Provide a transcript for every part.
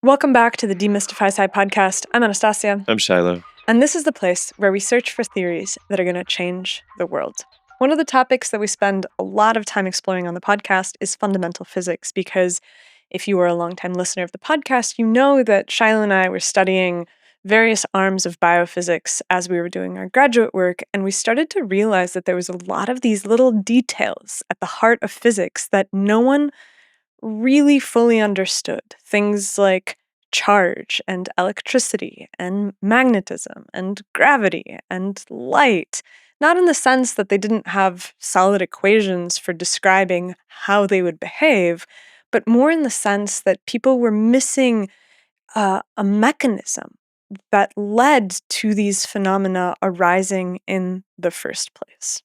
Welcome back to the DemystifySci podcast. I'm Anastasia, I'm Shiloh. and this is the place where we search for theories that are going to change the world. One of the topics that we spend a lot of time exploring on the podcast is fundamental physics, because if you were a longtime listener of the podcast, you know that Shiloh and I were studying various arms of biophysics as we were doing our graduate work, and we started to realize that there was a lot of these little details at the heart of physics that no one really fully understood. Things like charge and electricity and magnetism and gravity and light. Not in the sense that they didn't have solid equations for describing how they would behave, but more in the sense that people were missing a mechanism that led to these phenomena arising in the first place.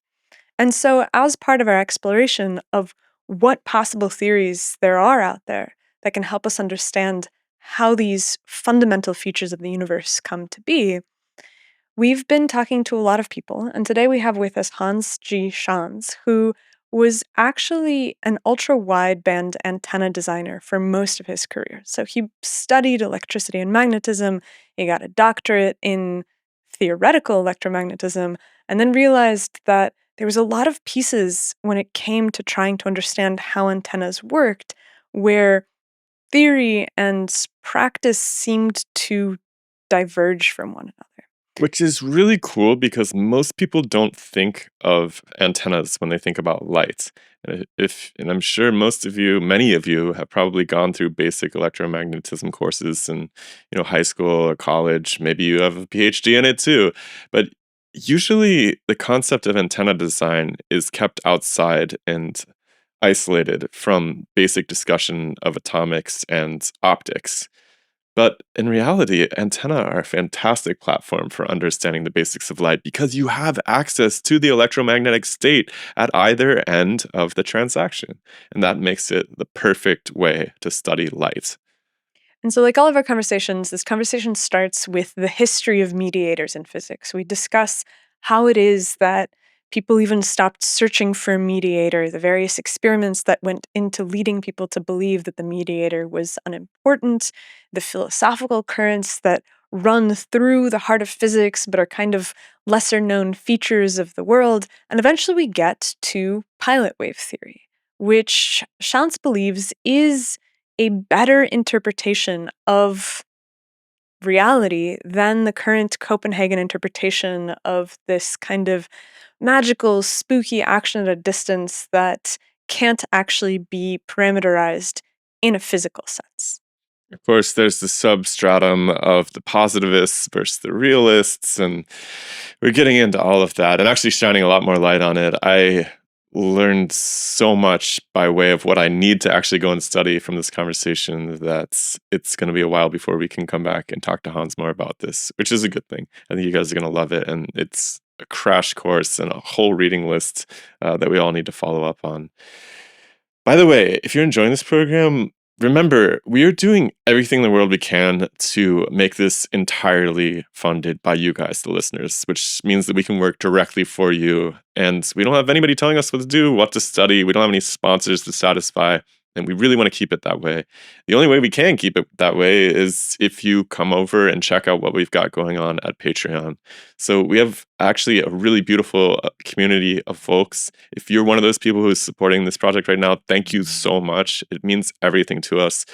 And so, as part of our exploration of what possible theories there are out there that can help us understand how these fundamental features of the universe come to be, we've been talking to a lot of people. And today we have with us Hans G. Schantz, who was actually an ultra-wideband antenna designer for most of his career. So he studied electricity and magnetism, he got a doctorate in theoretical electromagnetism, and then realized that there was a lot of pieces when it came to trying to understand how antennas worked, where theory and practice seemed to diverge from one another. Which is really cool because most people don't think of antennas when they think about light. And I'm sure many of you have probably gone through basic electromagnetism courses in, high school or college. Maybe you have a PhD in it too. But usually the concept of antenna design is kept outside and isolated from basic discussion of atomics and optics. But in reality, antennae are a fantastic platform for understanding the basics of light because you have access to the electromagnetic state at either end of the transaction. And that makes it the perfect way to study light. And so, like all of our conversations, this conversation starts with the history of mediators in physics. We discuss how it is that people even stopped searching for a mediator, the various experiments that went into leading people to believe that the mediator was unimportant, the philosophical currents that run through the heart of physics but are kind of lesser known features of the world. And eventually we get to pilot wave theory, which Schantz believes is a better interpretation of reality than the current Copenhagen interpretation of this kind of magical, spooky action at a distance that can't actually be parameterized in a physical sense. Of course, there's the substratum of the positivists versus the realists, and we're getting into all of that and actually shining a lot more light on it. I learned so much by way of what I need to actually go and study from this conversation that it's going to be a while before we can come back and talk to Hans more about this, which is a good thing. I think you guys are going to love it, and it's a crash course and a whole reading list that we all need to follow up on. By the way, if you're enjoying this program, remember, we are doing everything in the world we can to make this entirely funded by you guys, the listeners, which means that we can work directly for you. And we don't have anybody telling us what to do, what to study. We don't have any sponsors to satisfy. And we really want to keep it that way. The only way we can keep it that way is if you come over and check out what we've got going on at Patreon. So we have actually a really beautiful community of folks. If you're one of those people who's supporting this project right now, thank you so much. It means everything to us.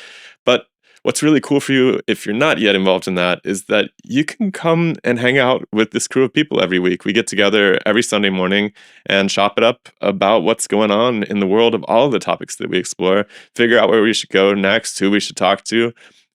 But what's really cool for you, if you're not yet involved in that, is that you can come and hang out with this crew of people every week. We get together every Sunday morning and chop it up about what's going on in the world of all of the topics that we explore, figure out where we should go next, who we should talk to.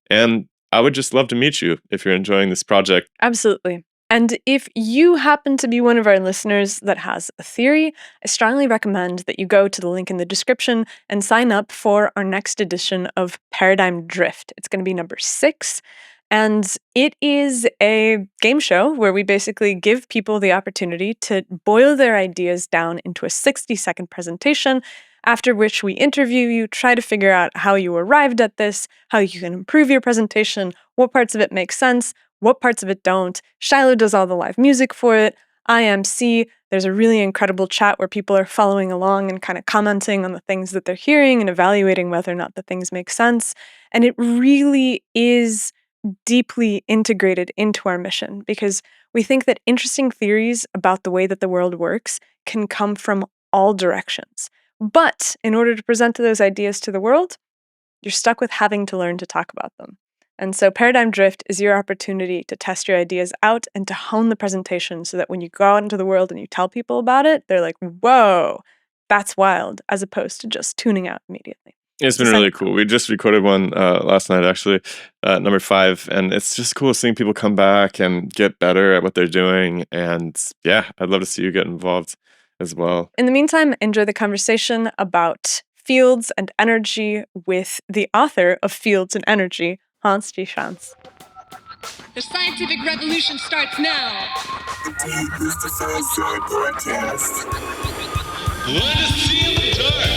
And I would just love to meet you if you're enjoying this project. Absolutely. And if you happen to be one of our listeners that has a theory, I strongly recommend that you go to the link in the description and sign up for our next edition of Paradigm Drift. It's going to be number 6. And it is a game show where we basically give people the opportunity to boil their ideas down into a 60-second presentation, after which we interview you, try to figure out how you arrived at this, how you can improve your presentation, what parts of it make sense, what parts of it don't. Shiloh does all the live music for it. IMC. There's a really incredible chat where people are following along and kind of commenting on the things that they're hearing and evaluating whether or not the things make sense. And it really is deeply integrated into our mission because we think that interesting theories about the way that the world works can come from all directions. But in order to present those ideas to the world, you're stuck with having to learn to talk about them. And so paradigm drift is your opportunity to test your ideas out and to hone the presentation so that when you go out into the world and you tell people about it, they're like, whoa, that's wild, as opposed to just tuning out immediately. It's been really cool. We just recorded one last night, actually, number 5, and it's just cool seeing people come back and get better at what they're doing. And yeah, I'd love to see you get involved as well. In the meantime, enjoy the conversation about fields and energy with the author of Fields and Energy, Hans G. Schantz. The scientific revolution starts now. The DemystifySci podcast. Let us see in the dark.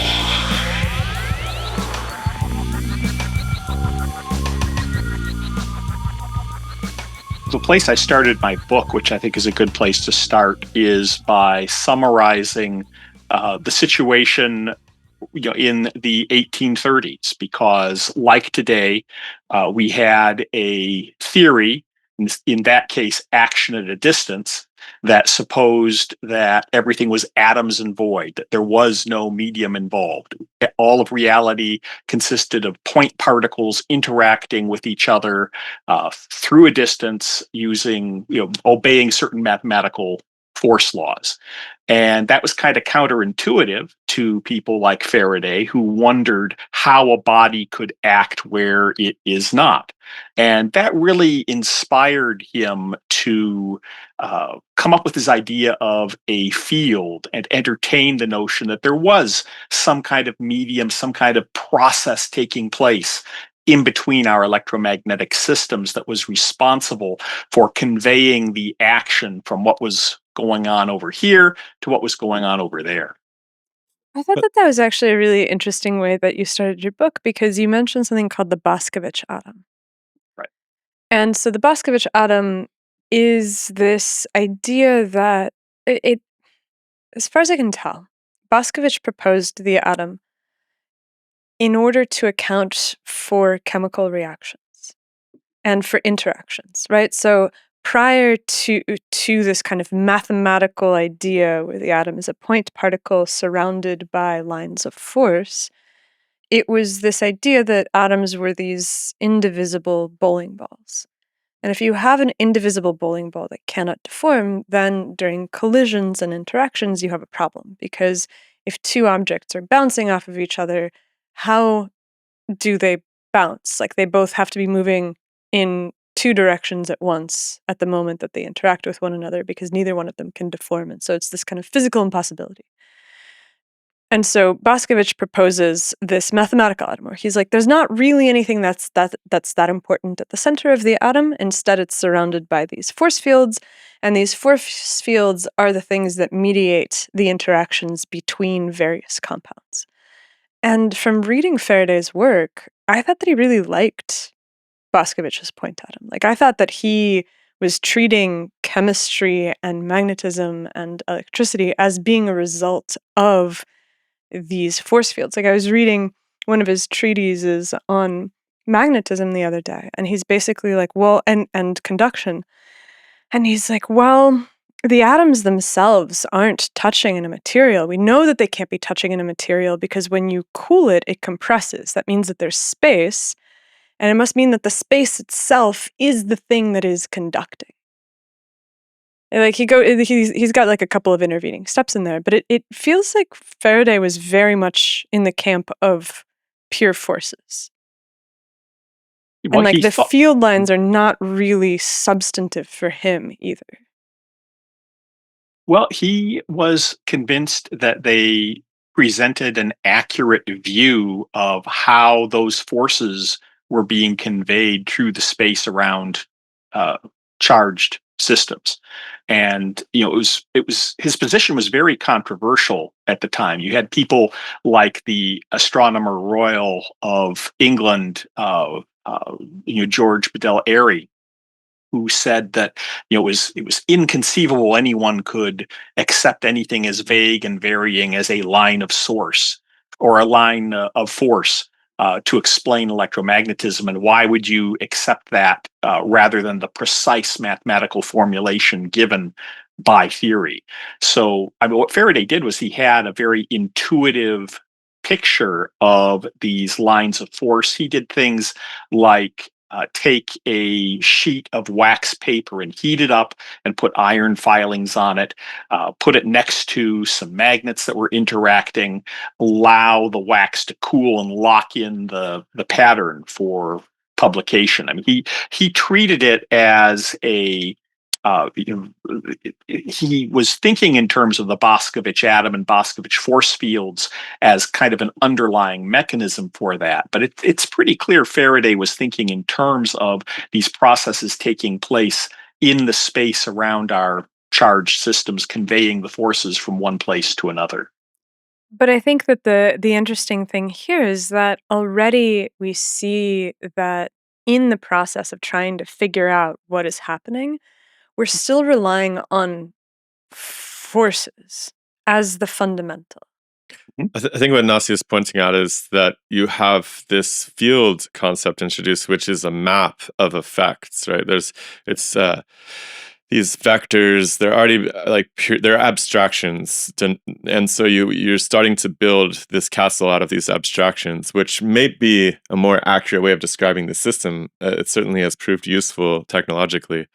The place I started my book, which I think is a good place to start, is by summarizing the situation in the 1830s, because like today, we had a theory, in that case, action at a distance, that supposed that everything was atoms and void, that there was no medium involved. All of reality consisted of point particles interacting with each other through a distance using, obeying certain mathematical force laws. And that was kind of counterintuitive to people like Faraday, who wondered how a body could act where it is not. And that really inspired him to come up with this idea of a field and entertain the notion that there was some kind of medium, some kind of process taking place in between our electromagnetic systems that was responsible for conveying the action from what was going on over here to what was going on over there. I thought that was actually a really interesting way that you started your book because you mentioned something called the Boscovich atom. Right. And so the Boscovich atom is this idea that it as far as I can tell, Boscovich proposed the atom in order to account for chemical reactions and for interactions, right? So prior to this kind of mathematical idea where the atom is a point particle surrounded by lines of force, it was this idea that atoms were these indivisible bowling balls. And if you have an indivisible bowling ball that cannot deform, then during collisions and interactions, you have a problem. Because if two objects are bouncing off of each other, how do they bounce? Like, they both have to be moving in two directions at once at the moment that they interact with one another, because neither one of them can deform. And so it's this kind of physical impossibility. And so Boscovich proposes this mathematical atom where he's like, there's not really anything that's that important at the center of the atom. Instead, it's surrounded by these force fields, and these force fields are the things that mediate the interactions between various compounds. And from reading Faraday's work, I thought that he really liked Boscovich's point atom. Like, I thought that he was treating chemistry and magnetism and electricity as being a result of these force fields. Like, I was reading one of his treatises on magnetism the other day, and he's basically like, well, and conduction. And he's like, well, the atoms themselves aren't touching in a material. We know that they can't be touching in a material because when you cool it, it compresses. That means that there's space, and it must mean that the space itself is the thing that is conducting. Like, he's got like a couple of intervening steps in there, but it feels like Faraday was very much in the camp of pure forces. Well, And like the field lines are not really substantive for him either. Well, he was convinced that they presented an accurate view of how those forces were being conveyed through the space around charged systems. And it was his position was very controversial at the time. You had people like the Astronomer Royal of England, George Bedell Airy, who said that it was inconceivable anyone could accept anything as vague and varying as a line of source or a line of force to explain electromagnetism, and why would you accept that rather than the precise mathematical formulation given by theory? So, I mean, what Faraday did was he had a very intuitive picture of these lines of force. He did things like take a sheet of wax paper and heat it up and put iron filings on it, put it next to some magnets that were interacting, allow the wax to cool and lock in the pattern for publication. I mean, he treated it as a he was thinking in terms of the Boscovich atom and Boscovich force fields as kind of an underlying mechanism for that. But it's pretty clear Faraday was thinking in terms of these processes taking place in the space around our charged systems, conveying the forces from one place to another. But I think that the interesting thing here is that already we see that in the process of trying to figure out what is happening, we're still relying on forces as the fundamental. I think what Nasi is pointing out is that you have this field concept introduced, which is a map of effects, right? These vectors, they're already they're abstractions, and so you're starting to build this castle out of these abstractions, which may be a more accurate way of describing the system. It certainly has proved useful technologically,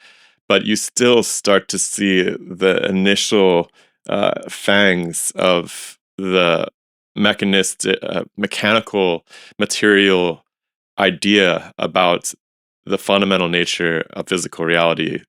but you still start to see the initial fangs of the mechanical material idea about the fundamental nature of physical reality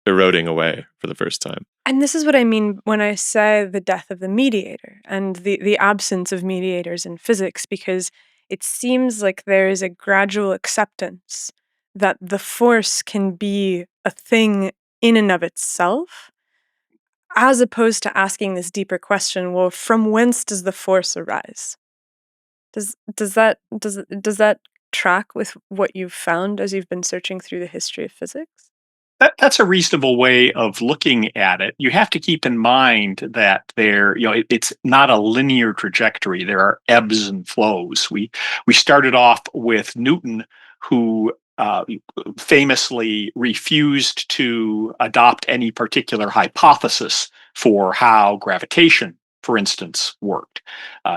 eroding away for the first time. And this is what I mean when I say the death of the mediator and the absence of mediators in physics, because it seems like there is a gradual acceptance that the force can be a thing in and of itself, as opposed to asking this deeper question, well, from whence does the force arise? Does that track with what you've found as you've been searching through the history of physics? That's a reasonable way of looking at it. You have to keep in mind that it's not a linear trajectory. There are ebbs and flows. We started off with Newton, who famously refused to adopt any particular hypothesis for how gravitation, for instance, worked.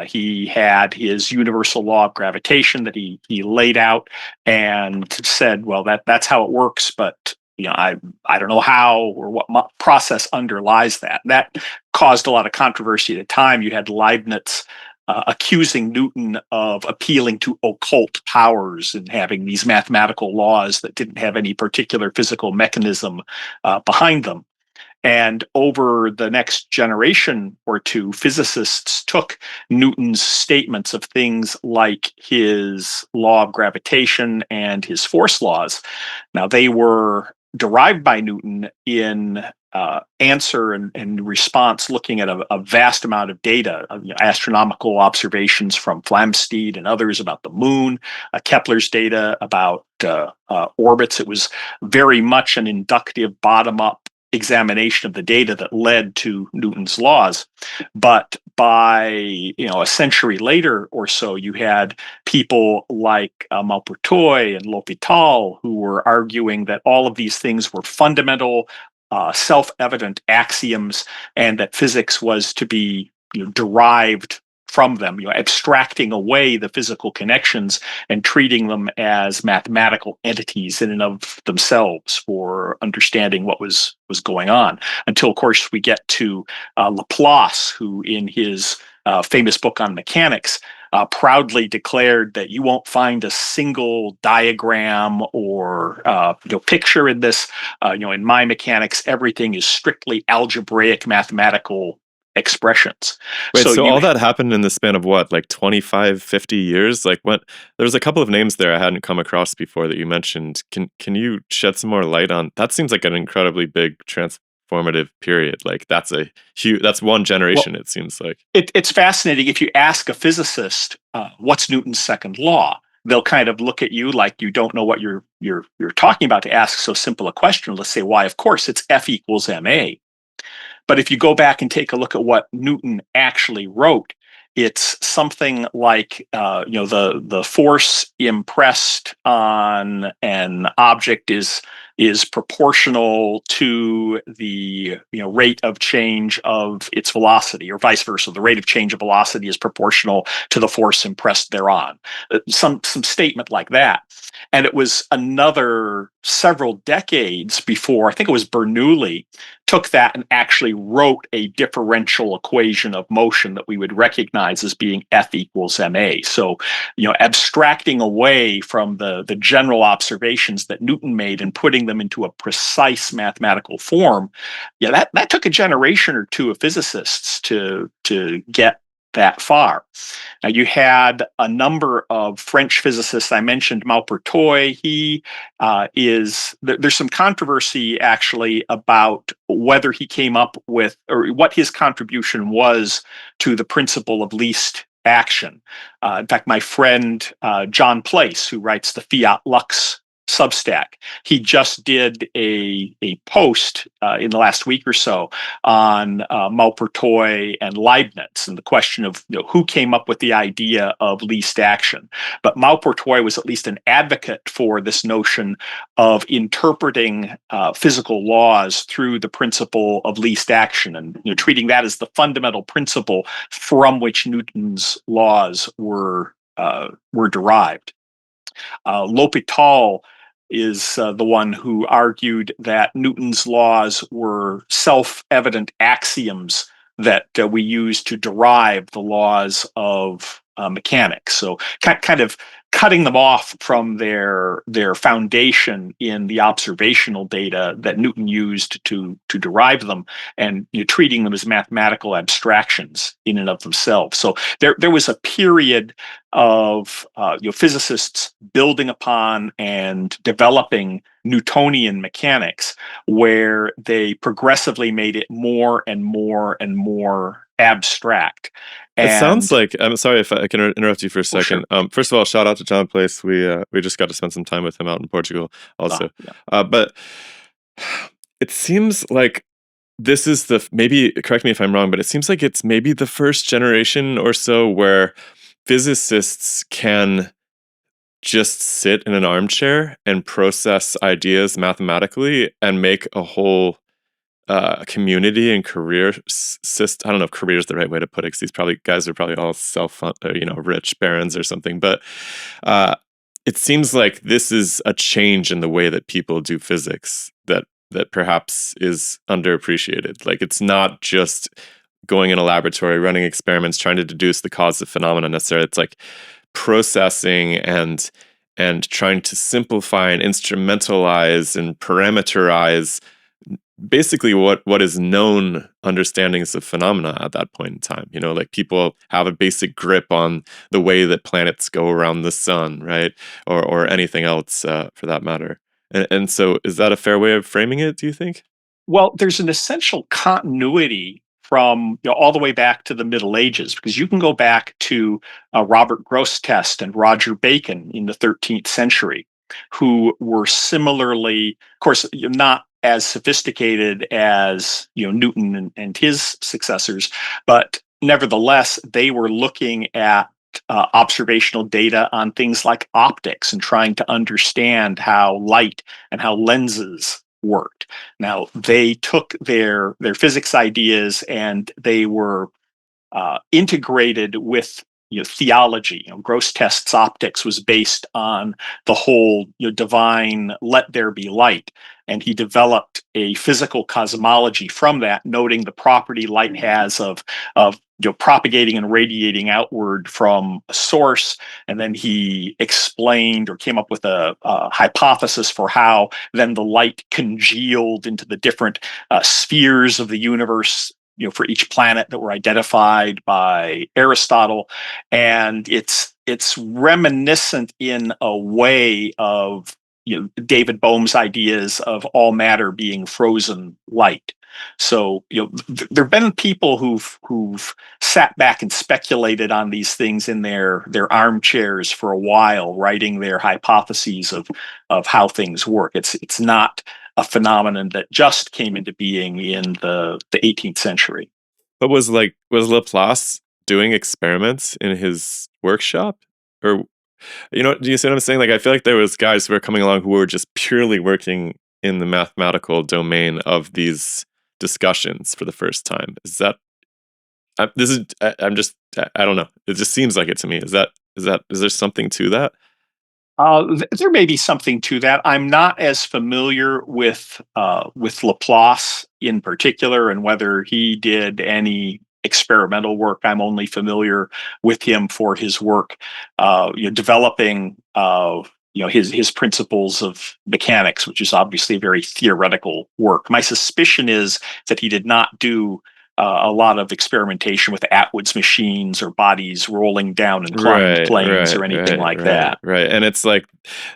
He had his universal law of gravitation that he laid out and said, well, that's how it works, but I don't know how or what process underlies that. That caused a lot of controversy at the time. You had Leibniz accusing Newton of appealing to occult powers and having these mathematical laws that didn't have any particular physical mechanism behind them. And over the next generation or two, physicists took Newton's statements of things like his law of gravitation and his force laws. Now, they were derived by Newton in answer and response, looking at a vast amount of data, astronomical observations from Flamsteed and others about the moon, Kepler's data about orbits. It was very much an inductive, bottom-up examination of the data that led to Newton's laws. But by a century later or so, you had people like Maupertuis and L'Hopital who were arguing that all of these things were fundamental, self-evident axioms, and that physics was to be derived from them, abstracting away the physical connections and treating them as mathematical entities in and of themselves for understanding what was going on. Until, of course, we get to Laplace, who in his famous book on mechanics proudly declared that you won't find a single diagram or picture in this. In my mechanics, everything is strictly algebraic mathematical expressions. Wait, so all that happened in the span of what, like 25, 50 years? Like, what? There's a couple of names there I hadn't come across before that you mentioned. Can you shed some more light on? That seems like an incredibly big transformative period. Like, that's one generation, it seems like. It's fascinating. If you ask a physicist, what's Newton's second law? they'll kind of look at you like you don't know what you're talking about to ask so simple a question. Let's say, why? Of course, it's F equals ma. But if you go back and take a look at what Newton actually wrote, it's something like the force impressed on an object is proportional to the rate of change of its velocity, or vice versa. The rate of change of velocity is proportional to the force impressed thereon. Some statement like that. And it was another several decades before, I think it was Bernoulli, took that and actually wrote a differential equation of motion that we would recognize as being F equals ma. So, abstracting away from the general observations that Newton made and putting them into a precise mathematical form, that took a generation or two of physicists to get that far. Now, you had a number of French physicists. I mentioned Maupertuis. There's some controversy actually about whether he came up with, or what his contribution was to the principle of least action. In fact, my friend John Place, who writes the Fiat Lux Substack, he just did a post in the last week or so on Maupertuis and Leibniz and the question of who came up with the idea of least action. But Maupertuis was at least an advocate for this notion of interpreting physical laws through the principle of least action, and treating that as the fundamental principle from which Newton's laws were derived. L'Hopital is the one who argued that Newton's laws were self-evident axioms that we use to derive the laws of mechanics. So kind of cutting them off from their foundation in the observational data that Newton used to derive them, and treating them as mathematical abstractions in and of themselves. So there was a period of physicists building upon and developing Newtonian mechanics, where they progressively made it more and more and more abstract. It sounds like, I'm sorry if I can interrupt you for a second. Sure. First of all, shout out to John Place. We just got to spend some time with him out in Portugal also. Yeah. But it seems like this is maybe, correct me if I'm wrong, but it seems like it's maybe the first generation or so where physicists can just sit in an armchair and process ideas mathematically and make a whole community and career system. I don't know if career is the right way to put it, because these guys are probably all rich barons or something. But it seems like this is a change in the way that people do physics that perhaps is underappreciated. Like, it's not just going in a laboratory, running experiments, trying to deduce the cause of phenomena necessarily. It's like processing and trying to simplify and instrumentalize and parameterize basically what is known understandings of phenomena at that point in time. Like, people have a basic grip on the way that planets go around the sun, right? Or anything else for that matter. And so is that a fair way of framing it, do you think? Well, there's an essential continuity from all the way back to the Middle Ages, because you can go back to Robert Grosseteste and Roger Bacon in the 13th century, who were similarly, of course, not as sophisticated as Newton and his successors, but nevertheless, they were looking at observational data on things like optics and trying to understand how light and how lenses worked. Now, they took their physics ideas and they were integrated with theology. Grosseteste's optics was based on the whole divine "let there be light," and he developed a physical cosmology from that, noting the property light has of propagating and radiating outward from a source. And then he explained or came up with a hypothesis for how then the light congealed into the different spheres of the universe, for each planet that were identified by Aristotle. And it's reminiscent in a way of David Bohm's ideas of all matter being frozen light. So, there have been people who've sat back and speculated on these things in their armchairs for a while, writing their hypotheses of how things work. It's not a phenomenon that just came into being in the 18th century. But was Laplace doing experiments in his workshop? Or, do you see what I'm saying? Like, I feel like there was guys who were coming along who were just purely working in the mathematical domain of these discussions for the first time. Is that, I don't know. It just seems like it to me. Is there something to that? There may be something to that. I'm not as familiar with Laplace in particular, and whether he did any experimental work. I'm only familiar with him for his work, developing his principles of mechanics, which is obviously a very theoretical work. My suspicion is that he did not do a lot of experimentation with Atwood's machines or bodies rolling down inclined planes or anything like that. Right. And it's like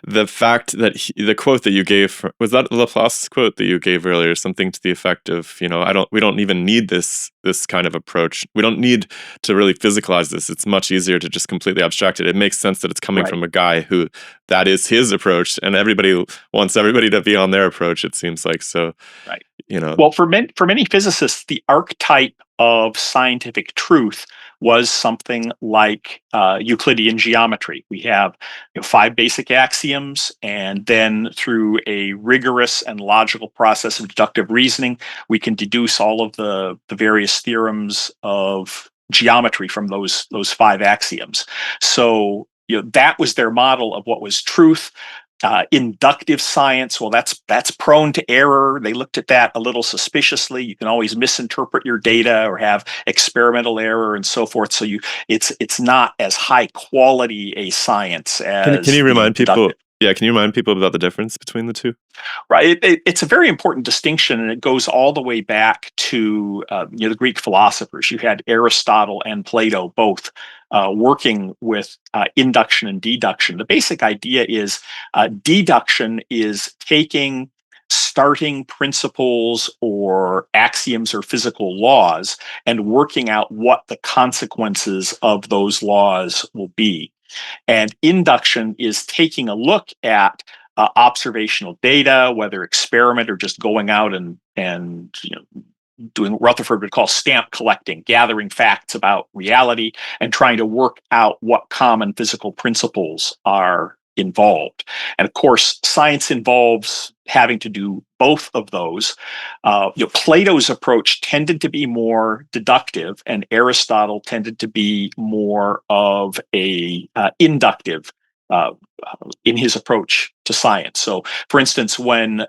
the fact that the quote that you gave, was that Laplace's quote that you gave earlier, something to the effect of, we don't even need this kind of approach. We don't need to really physicalize this. It's much easier to just completely abstract it. It makes sense that it's coming from a guy who that is his approach, and everybody wants everybody to be on their approach, it seems like. So, right. Well, for many physicists, the archetype of scientific truth was something like Euclidean geometry. We have 5 basic axioms, and then through a rigorous and logical process of deductive reasoning, we can deduce all of the various theorems of geometry from those 5 axioms. So that was their model of what was truth. Inductive science, well, that's prone to error. They looked at that a little suspiciously. You can always misinterpret your data or have experimental error and so forth. So it's not as high quality a science as. Can you remind people? Yeah, can you remind people about the difference between the two? Right, it's a very important distinction, and it goes all the way back to the Greek philosophers. You had Aristotle and Plato both working with induction and deduction. The basic idea is deduction is taking starting principles or axioms or physical laws and working out what the consequences of those laws will be. And induction is taking a look at observational data, whether experiment or just going out and doing what Rutherford would call stamp collecting, gathering facts about reality and trying to work out what common physical principles are involved. And of course, science involves having to do both of those. Plato's approach tended to be more deductive, and Aristotle tended to be more of a inductive in his approach to science. So, for instance, when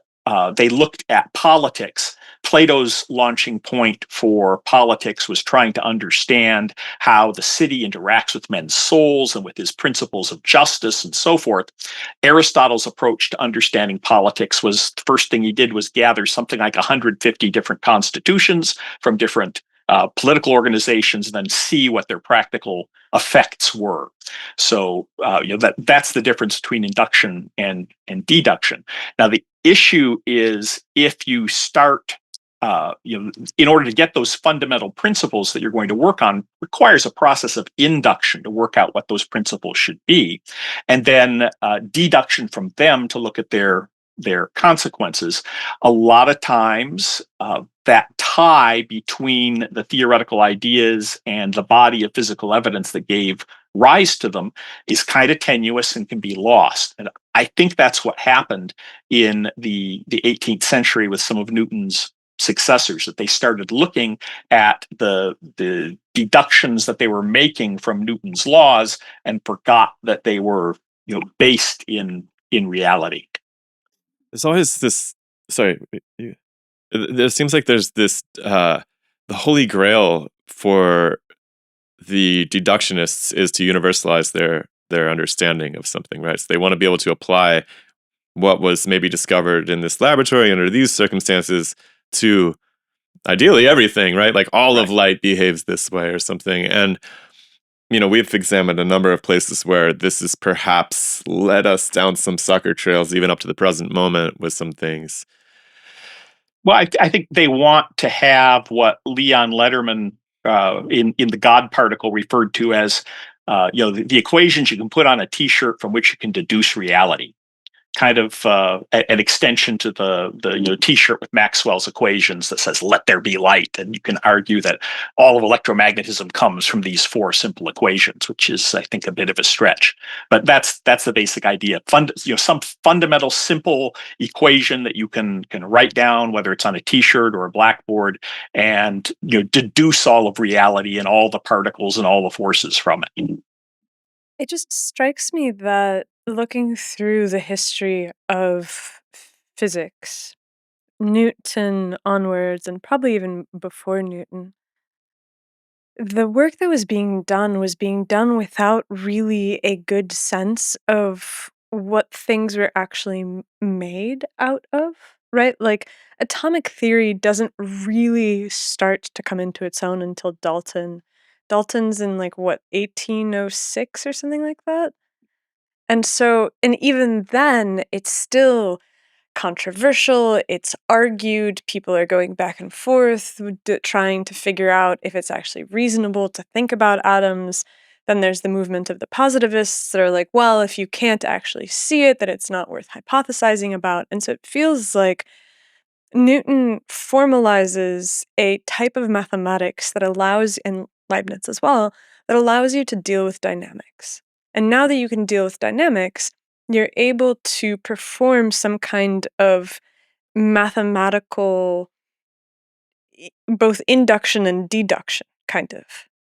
they looked at politics, Plato's launching point for politics was trying to understand how the city interacts with men's souls and with his principles of justice and so forth. Aristotle's approach to understanding politics was, the first thing he did was gather something like 150 different constitutions from different political organizations and then see what their practical effects were. So that's the difference between induction and deduction. Now, the issue is if you start in order to get those fundamental principles that you're going to work on requires a process of induction to work out what those principles should be, and then deduction from them to look at their consequences. A lot of times that tie between the theoretical ideas and the body of physical evidence that gave rise to them is kind of tenuous and can be lost. And I think that's what happened in the 18th century with some of Newton's successors, that they started looking at the deductions that they were making from Newton's laws and forgot that they were based in reality. There's always this. Sorry, there seems like there's this the holy grail for the deductionists is to universalize their understanding of something, right? So they want to be able to apply what was maybe discovered in this laboratory under these circumstances to ideally everything, right? Like all of light behaves this way or something. And we've examined a number of places where this has perhaps led us down some sucker trails, even up to the present moment with some things. Well, I think they want to have what Leon Letterman in the God particle referred to as the equations you can put on a T-shirt from which you can deduce reality. Kind of an extension to the T-shirt with Maxwell's equations that says "Let there be light," and you can argue that all of electromagnetism comes from these four simple equations, which is, I think, a bit of a stretch. But that's the basic idea. Some fundamental simple equation that you can write down, whether it's on a T-shirt or a blackboard, and deduce all of reality and all the particles and all the forces from it. It just strikes me that looking through the history of physics, Newton onwards, and probably even before Newton, the work that was being done without really a good sense of what things were actually made out of, right? Like, atomic theory doesn't really start to come into its own until Dalton. Dalton's in, like, what, 1806 or something like that? And even then, it's still controversial, it's argued, people are going back and forth, trying to figure out if it's actually reasonable to think about atoms. Then there's the movement of the positivists that are like, well, if you can't actually see it, then it's not worth hypothesizing about. And so it feels like Newton formalizes a type of mathematics that allows, and Leibniz as well, that allows you to deal with dynamics. And now that you can deal with dynamics, you're able to perform some kind of mathematical, both induction and deduction, kind of.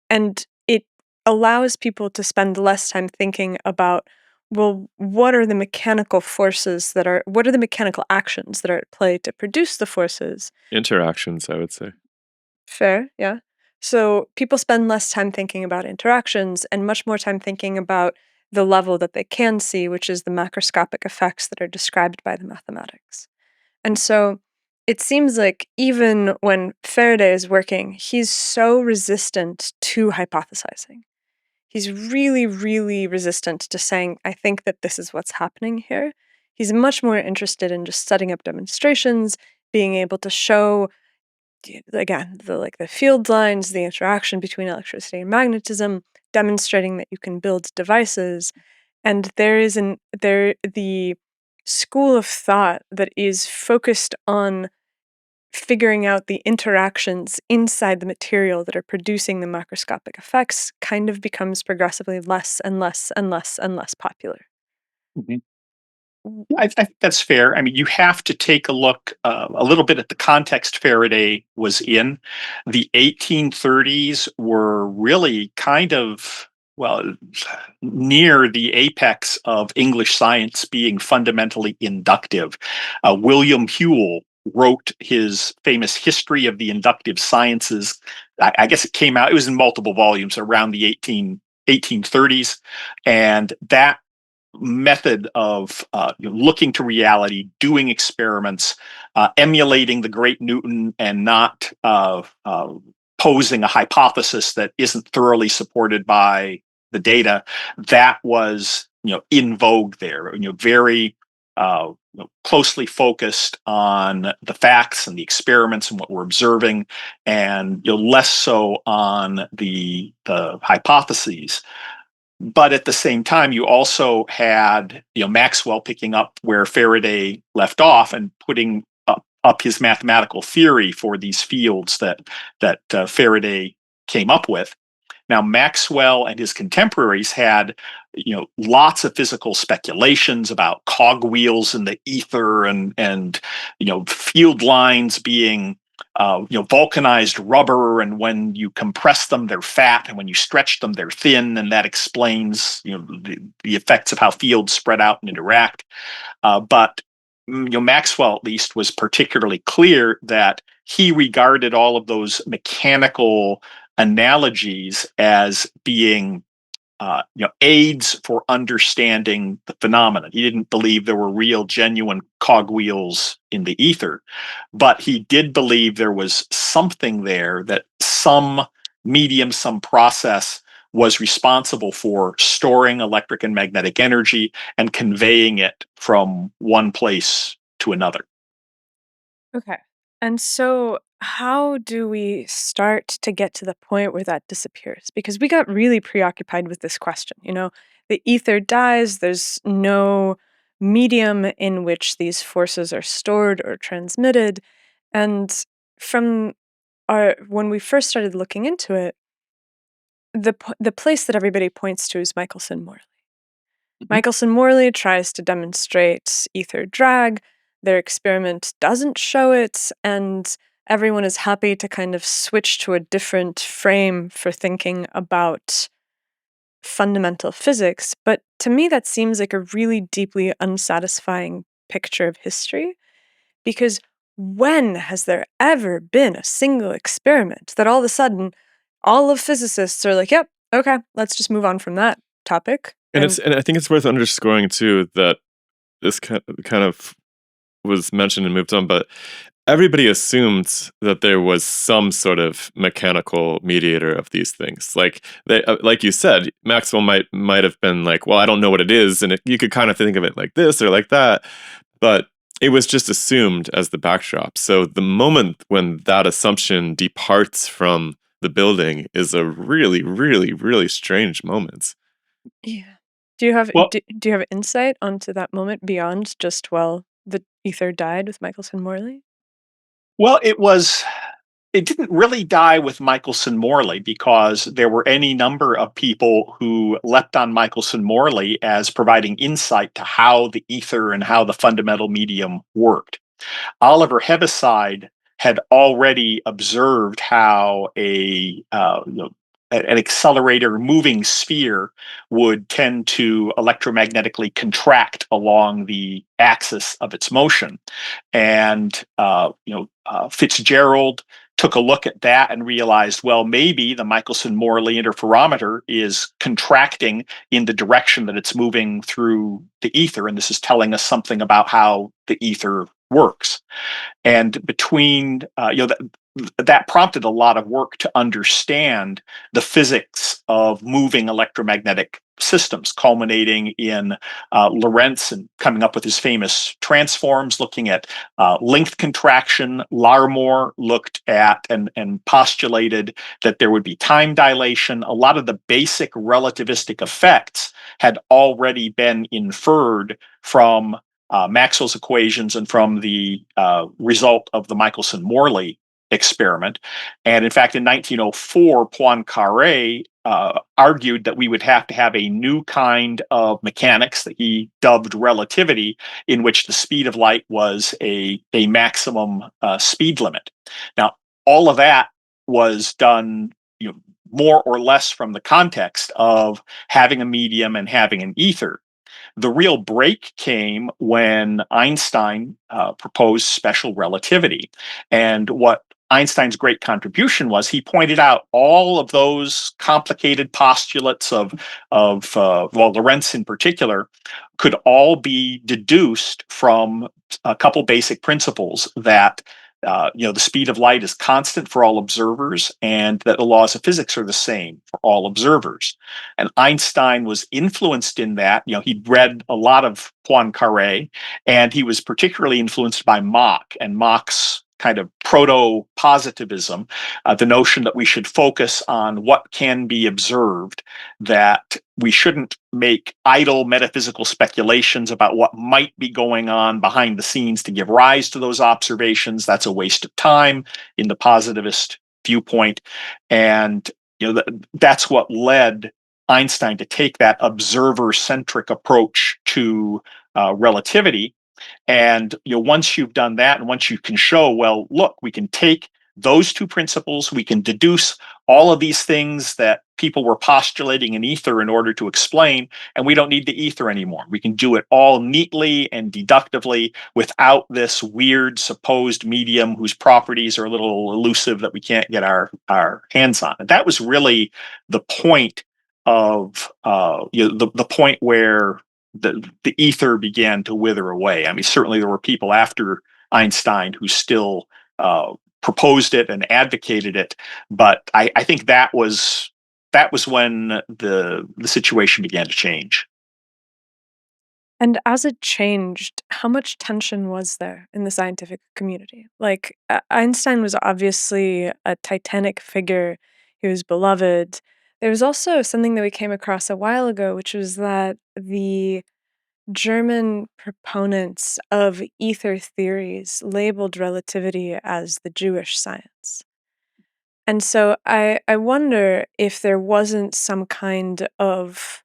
And it allows people to spend less time thinking about, well, what are the mechanical actions that are at play to produce the forces? Interactions, I would say. Fair, yeah. So people spend less time thinking about interactions and much more time thinking about the level that they can see, which is the macroscopic effects that are described by the mathematics. And so it seems like even when Faraday is working, he's so resistant to hypothesizing. He's really, really resistant to saying, I think that this is what's happening here. He's much more interested in just setting up demonstrations, being able to show, again, the field lines, the interaction between electricity and magnetism, demonstrating that you can build devices. And the school of thought that is focused on figuring out the interactions inside the material that are producing the macroscopic effects kind of becomes progressively less and less and less and less popular. Mhm. I think that's fair. I mean, you have to take a look a little bit at the context Faraday was in. The 1830s were really kind of, well, near the apex of English science being fundamentally inductive. William Whewell wrote his famous History of the Inductive Sciences. I guess it came out, it was in multiple volumes around the 1830s. And that method of looking to reality, doing experiments, emulating the great Newton, and not posing a hypothesis that isn't thoroughly supported by the data. That was in vogue there. Very closely focused on the facts and the experiments and what we're observing, and less so on the hypotheses. But at the same time, you also had Maxwell picking up where Faraday left off and putting up his mathematical theory for these fields that Faraday came up with. Now, Maxwell and his contemporaries had lots of physical speculations about cogwheels in the ether and field lines being vulcanized rubber, and when you compress them, they're fat, and when you stretch them, they're thin, and that explains the effects of how fields spread out and interact. But Maxwell, at least, was particularly clear that he regarded all of those mechanical analogies as being aids for understanding the phenomenon. He didn't believe there were real, genuine cogwheels in the ether, but he did believe there was something there, that some medium, some process was responsible for storing electric and magnetic energy and conveying it from one place to another. Okay. And so, how do we start to get to the point where that disappears? Because we got really preoccupied with this question. The ether dies, there's no medium in which these forces are stored or transmitted. And from when we first started looking into it, the place that everybody points to is Michelson-Morley. Mhm. Michelson-Morley tries to demonstrate ether drag. Their experiment doesn't show it, and everyone is happy to kind of switch to a different frame for thinking about fundamental physics. But to me, that seems like a really deeply unsatisfying picture of history, because when has there ever been a single experiment that all of a sudden all of physicists are like, yep, okay, let's just move on from that topic? And I think it's worth underscoring too that this kind of was mentioned and moved on, but everybody assumed that there was some sort of mechanical mediator of these things. Like like you said, Maxwell might have been like, well, I don't know what it is, and you could kind of think of it like this or like that, but it was just assumed as the backdrop. So the moment when that assumption departs from the building is a really, really, really strange moment. Yeah. Do you have Well, do you have insight onto that moment beyond just, well, the ether died with Michelson-Morley? well, it didn't really die with Michelson-Morley because there were any number of people who leapt on Michelson-Morley as providing insight to how the ether and how the fundamental medium worked. Oliver Heaviside had already observed how an accelerator moving sphere would tend to electromagnetically contract along the axis of its motion, and Fitzgerald took a look at that and realized, well, maybe the Michelson-Morley interferometer is contracting in the direction that it's moving through the ether, and this is telling us something about how the ether works. And between that prompted a lot of work to understand the physics of moving electromagnetic systems, culminating in Lorentz and coming up with his famous transforms, looking at length contraction. Larmor looked at and postulated that there would be time dilation. A lot of the basic relativistic effects had already been inferred from Maxwell's equations and from the result of the Michelson-Morley experiment. And in fact, in 1904, Poincaré argued that we would have to have a new kind of mechanics that he dubbed relativity, in which the speed of light was a maximum speed limit. Now, all of that was done, more or less from the context of having a medium and having an ether. The real break came when Einstein proposed special relativity. And what Einstein's great contribution was, he pointed out all of those complicated postulates of Lorentz in particular could all be deduced from a couple basic principles that the speed of light is constant for all observers, and that the laws of physics are the same for all observers. And Einstein was influenced in that. He'd read a lot of Poincaré, and he was particularly influenced by Mach and Mach's kind of proto-positivism, the notion that we should focus on what can be observed, that we shouldn't make idle metaphysical speculations about what might be going on behind the scenes to give rise to those observations. That's a waste of time in the positivist viewpoint. And that's what led Einstein to take that observer-centric approach to relativity. And once you've done that, and once you can show, well, look, we can take those two principles, we can deduce all of these things that people were postulating in ether in order to explain, and we don't need the ether anymore. We can do it all neatly and deductively without this weird supposed medium whose properties are a little elusive that we can't get our hands on. And that was really the point of the point where the ether began to wither away. I mean, certainly there were people after Einstein who still proposed it and advocated it, but I think that was when the situation began to change. And as it changed, how much tension was there in the scientific community? Like, Einstein was obviously a titanic figure. He was beloved. There was also something that we came across a while ago, which was that the German proponents of ether theories labeled relativity as the Jewish science. And so I wonder if there wasn't some kind of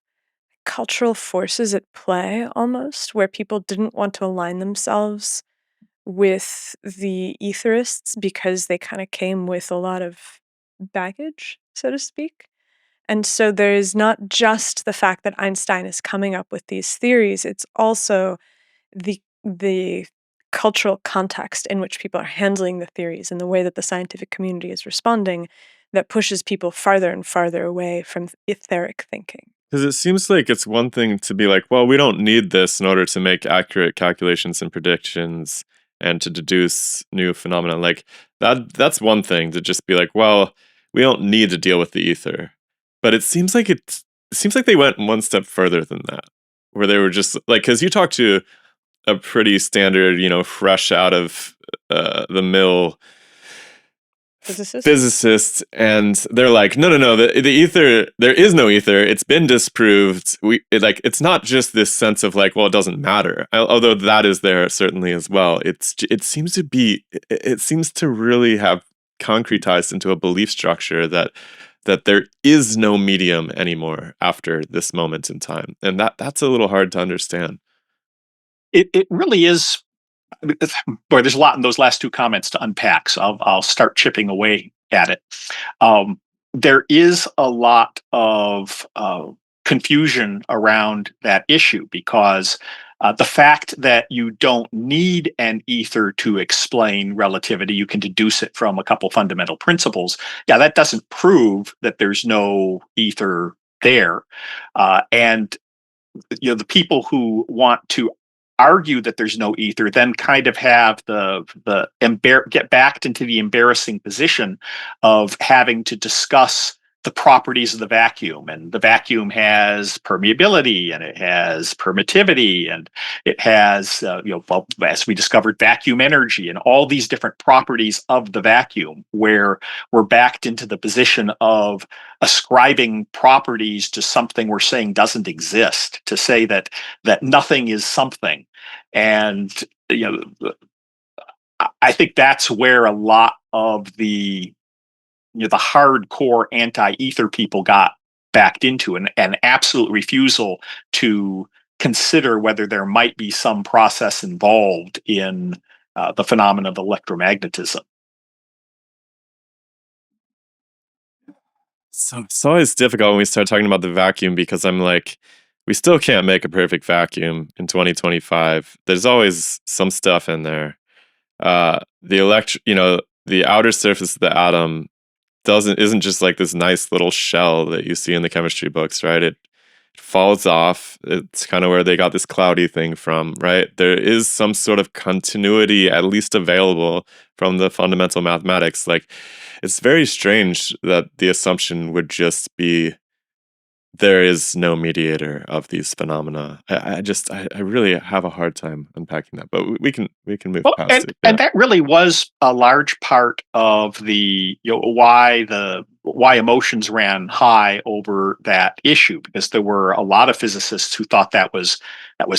cultural forces at play almost, where people didn't want to align themselves with the etherists because they kind of came with a lot of baggage, so to speak. And so there's not just the fact that Einstein is coming up with these theories, it's also the cultural context in which people are handling the theories and the way that the scientific community is responding that pushes people farther and farther away from etheric thinking. Because it seems like it's one thing to be like, well, we don't need this in order to make accurate calculations and predictions and to deduce new phenomena. Like that's one thing to just be like, well, we don't need to deal with the ether. But it seems like they went one step further than that, where they were just like, because you talk to a pretty standard, fresh out of the mill physicists, and they're like, no, the ether, there is no ether. It's been disproved. It's not just this sense of like, well, it doesn't matter. Although that is there certainly as well. It seems to really have concretized into a belief structure that there is no medium anymore after this moment in time, and that's a little hard to understand. It really is. Boy, there's a lot in those last two comments to unpack, so I'll start chipping away at it. There is a lot of confusion around that issue because the fact that you don't need an ether to explain relativity, you can deduce it from a couple fundamental principles. Yeah, that doesn't prove that there's no ether there, and the people who want to argue that there's no ether then kind of have get backed into the embarrassing position of having to discuss the properties of the vacuum, and the vacuum has permeability and it has permittivity and it has as we discovered, vacuum energy and all these different properties of the vacuum, where we're backed into the position of ascribing properties to something we're saying doesn't exist, to say that nothing is something. And I think that's where a lot of the hardcore anti-ether people got backed into an absolute refusal to consider whether there might be some process involved in the phenomenon of electromagnetism. So it's always difficult when we start talking about the vacuum, because I'm like, we still can't make a perfect vacuum in 2025. There's always some stuff in there. The outer surface of the atom isn't just like this nice little shell that you see in the chemistry books, right? It falls off. It's kind of where they got this cloudy thing from, right? There is some sort of continuity at least available from the fundamental mathematics. Like, it's very strange that the assumption would just be there is no mediator of these phenomena. I really have a hard time unpacking that, but we can move past it. Yeah. And that really was a large part of the why emotions ran high over that issue, because there were a lot of physicists who thought that was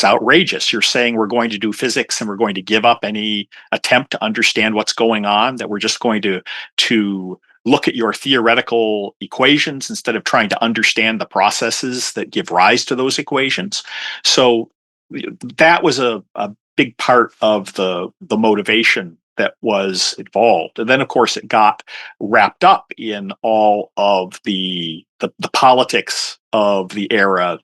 outrageous. You're saying we're going to do physics and we're going to give up any attempt to understand what's going on, that we're just going to look at your theoretical equations instead of trying to understand the processes that give rise to those equations. So that was a big part of the motivation that was involved. And then, of course, it got wrapped up in all of the politics of the era.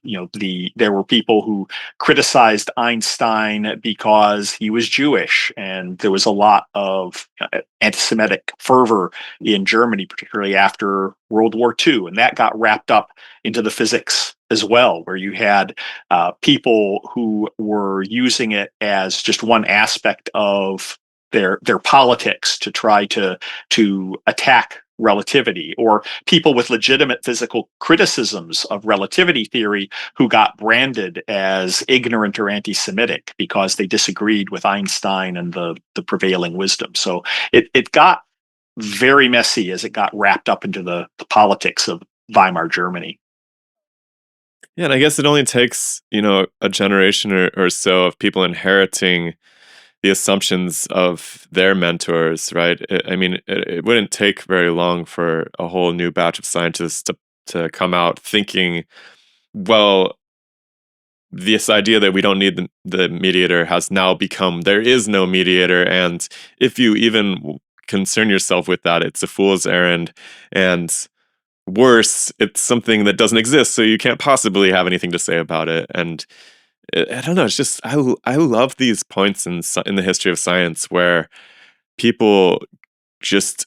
There were people who criticized Einstein because he was Jewish, and there was a lot of anti-Semitic fervor in Germany, particularly after World War II, and that got wrapped up into the physics as well, where you had people who were using it as just one aspect of their politics to try to attack relativity, or people with legitimate physical criticisms of relativity theory who got branded as ignorant or anti-Semitic because they disagreed with Einstein and the prevailing wisdom. So it got very messy as it got wrapped up into the politics of Weimar Germany. Yeah, and I guess it only takes, a generation or so of people inheriting the assumptions of their mentors, right? It wouldn't take very long for a whole new batch of scientists to come out thinking, well, this idea that we don't need the mediator has now become there is no mediator, and if you even concern yourself with that, it's a fool's errand, and worse, it's something that doesn't exist, so you can't possibly have anything to say about it. And I don't know. It's just I love these points in the history of science where people just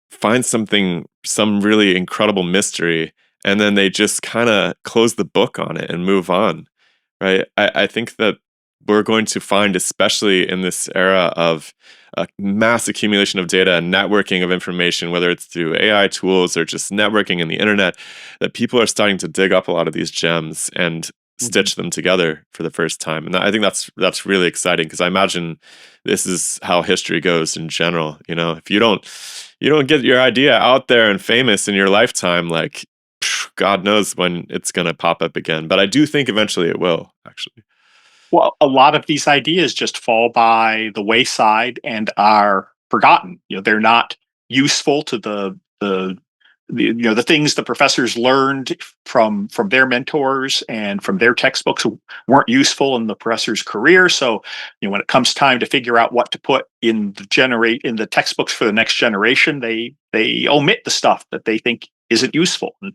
find some really incredible mystery, and then they just kind of close the book on it and move on, right? I think that we're going to find, especially in this era of a mass accumulation of data and networking of information, whether it's through AI tools or just networking in the internet, that people are starting to dig up a lot of these gems and stitch them together for the first time. And I think that's really exciting, because I imagine this is how history goes in general. If you don't get your idea out there and famous in your lifetime, like, God knows when it's going to pop up again. But I do think eventually it will, actually. Well, a lot of these ideas just fall by the wayside and are forgotten. They're not useful to the things the professors learned from their mentors and from their textbooks weren't useful in the professor's career. So, when it comes time to figure out what to put in the textbooks for the next generation, they omit the stuff that they think isn't useful. And,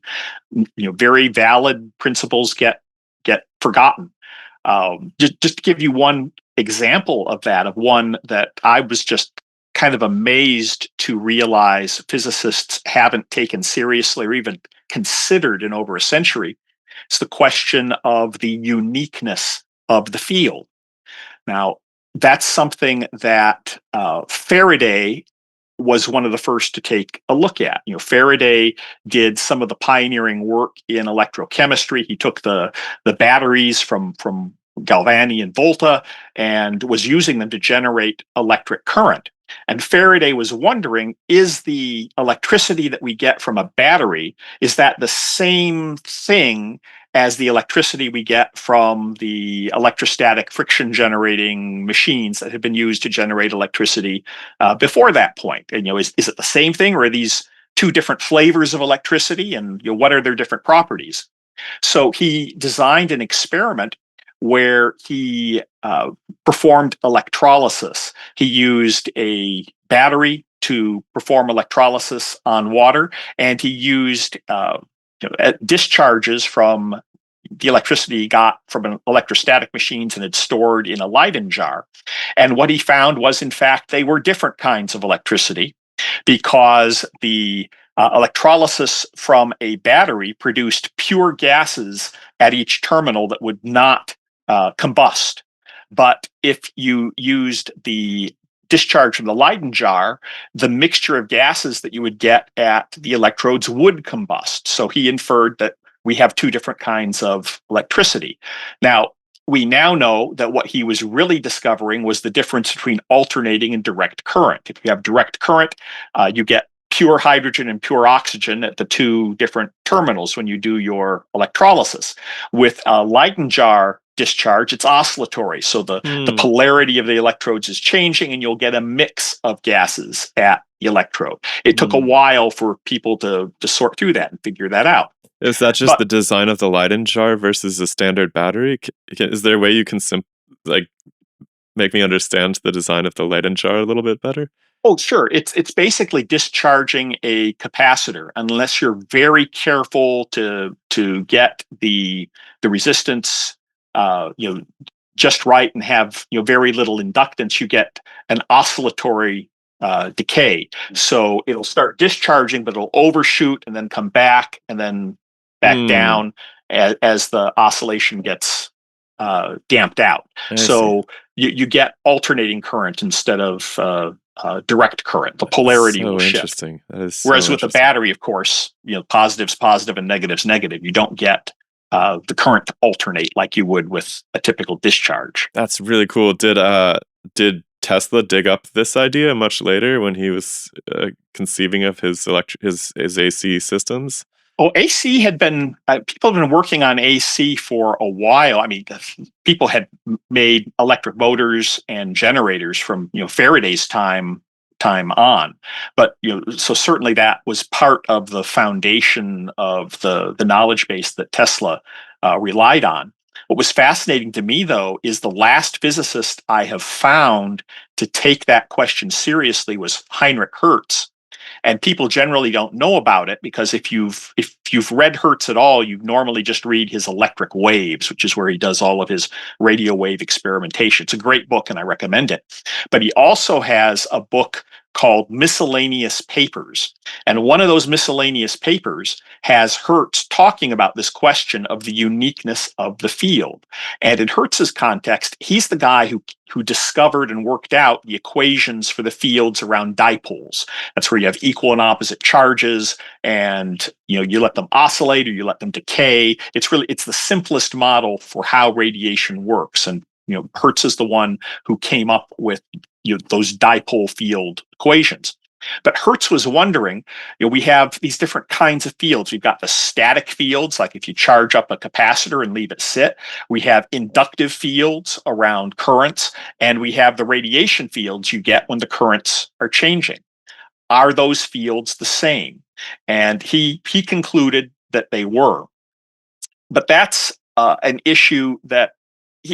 very valid principles get forgotten. Just to give you one example of that, of one that I was just kind of amazed to realize physicists haven't taken seriously or even considered in over a century, it's the question of the uniqueness of the field. Now, that's something that Faraday was one of the first to take a look at. Faraday did some of the pioneering work in electrochemistry. He took the batteries from Galvani and Volta and was using them to generate electric current. And Faraday was wondering, is the electricity that we get from a battery, is that the same thing as the electricity we get from the electrostatic friction generating machines that had been used to generate electricity before that point? And is it the same thing, or are these two different flavors of electricity, and what are their different properties? So he designed an experiment where he performed electrolysis. He used a battery to perform electrolysis on water, and he used discharges from the electricity he got from electrostatic machines and had stored in a Leyden jar. And what he found was, in fact, they were different kinds of electricity, because the electrolysis from a battery produced pure gases at each terminal that would not combust. But if you used the discharge from the Leyden jar, the mixture of gases that you would get at the electrodes would combust. So he inferred that we have two different kinds of electricity. Now, we now know that what he was really discovering was the difference between alternating and direct current. If you have direct current, you get pure hydrogen and pure oxygen at the two different terminals when you do your electrolysis. With a Leyden jar discharge, it's oscillatory. So the polarity of the electrodes is changing, and you'll get a mix of gases at the electrode. It took a while for people to sort through that and figure that out. Is that just the design of the Leyden jar versus a standard battery? Is there a way you can make me understand the design of the Leyden jar a little bit better? Oh, sure. It's basically discharging a capacitor, unless you're very careful to get the resistance just right and have very little inductance. You get an oscillatory decay. So it'll start discharging, but it'll overshoot and then come back and then back down as the oscillation gets damped out. So you get alternating current instead of direct current. The polarity So will shift. interesting. That is so Whereas with the interesting. battery, of course, positives positive and negatives negative. You don't get the current to alternate like you would with a typical discharge. That's really cool. Did Tesla dig up this idea much later when he was conceiving of his AC systems? Oh, AC had been, people have been working on AC for a while. I mean, people had made electric motors and generators from, Faraday's time on. But, so certainly that was part of the foundation of the knowledge base that Tesla relied on. What was fascinating to me, though, is the last physicist I have found to take that question seriously was Heinrich Hertz. And people generally don't know about it because if you've read Hertz at all, you normally just read his Electric Waves, which is where he does all of his radio wave experimentation. It's a great book and I recommend it. But he also has a book called Miscellaneous Papers. And one of those miscellaneous papers has Hertz talking about this question of the uniqueness of the field. And in Hertz's context, he's the guy who discovered and worked out the equations for the fields around dipoles. That's where you have equal and opposite charges, and you let them oscillate or you let them decay. It's the simplest model for how radiation works. And Hertz is the one who came up with those dipole field equations. But Hertz was wondering, we have these different kinds of fields. We've got the static fields, like if you charge up a capacitor and leave it sit. We have inductive fields around currents, and we have the radiation fields you get when the currents are changing. Are those fields the same? And he concluded that they were. But that's an issue that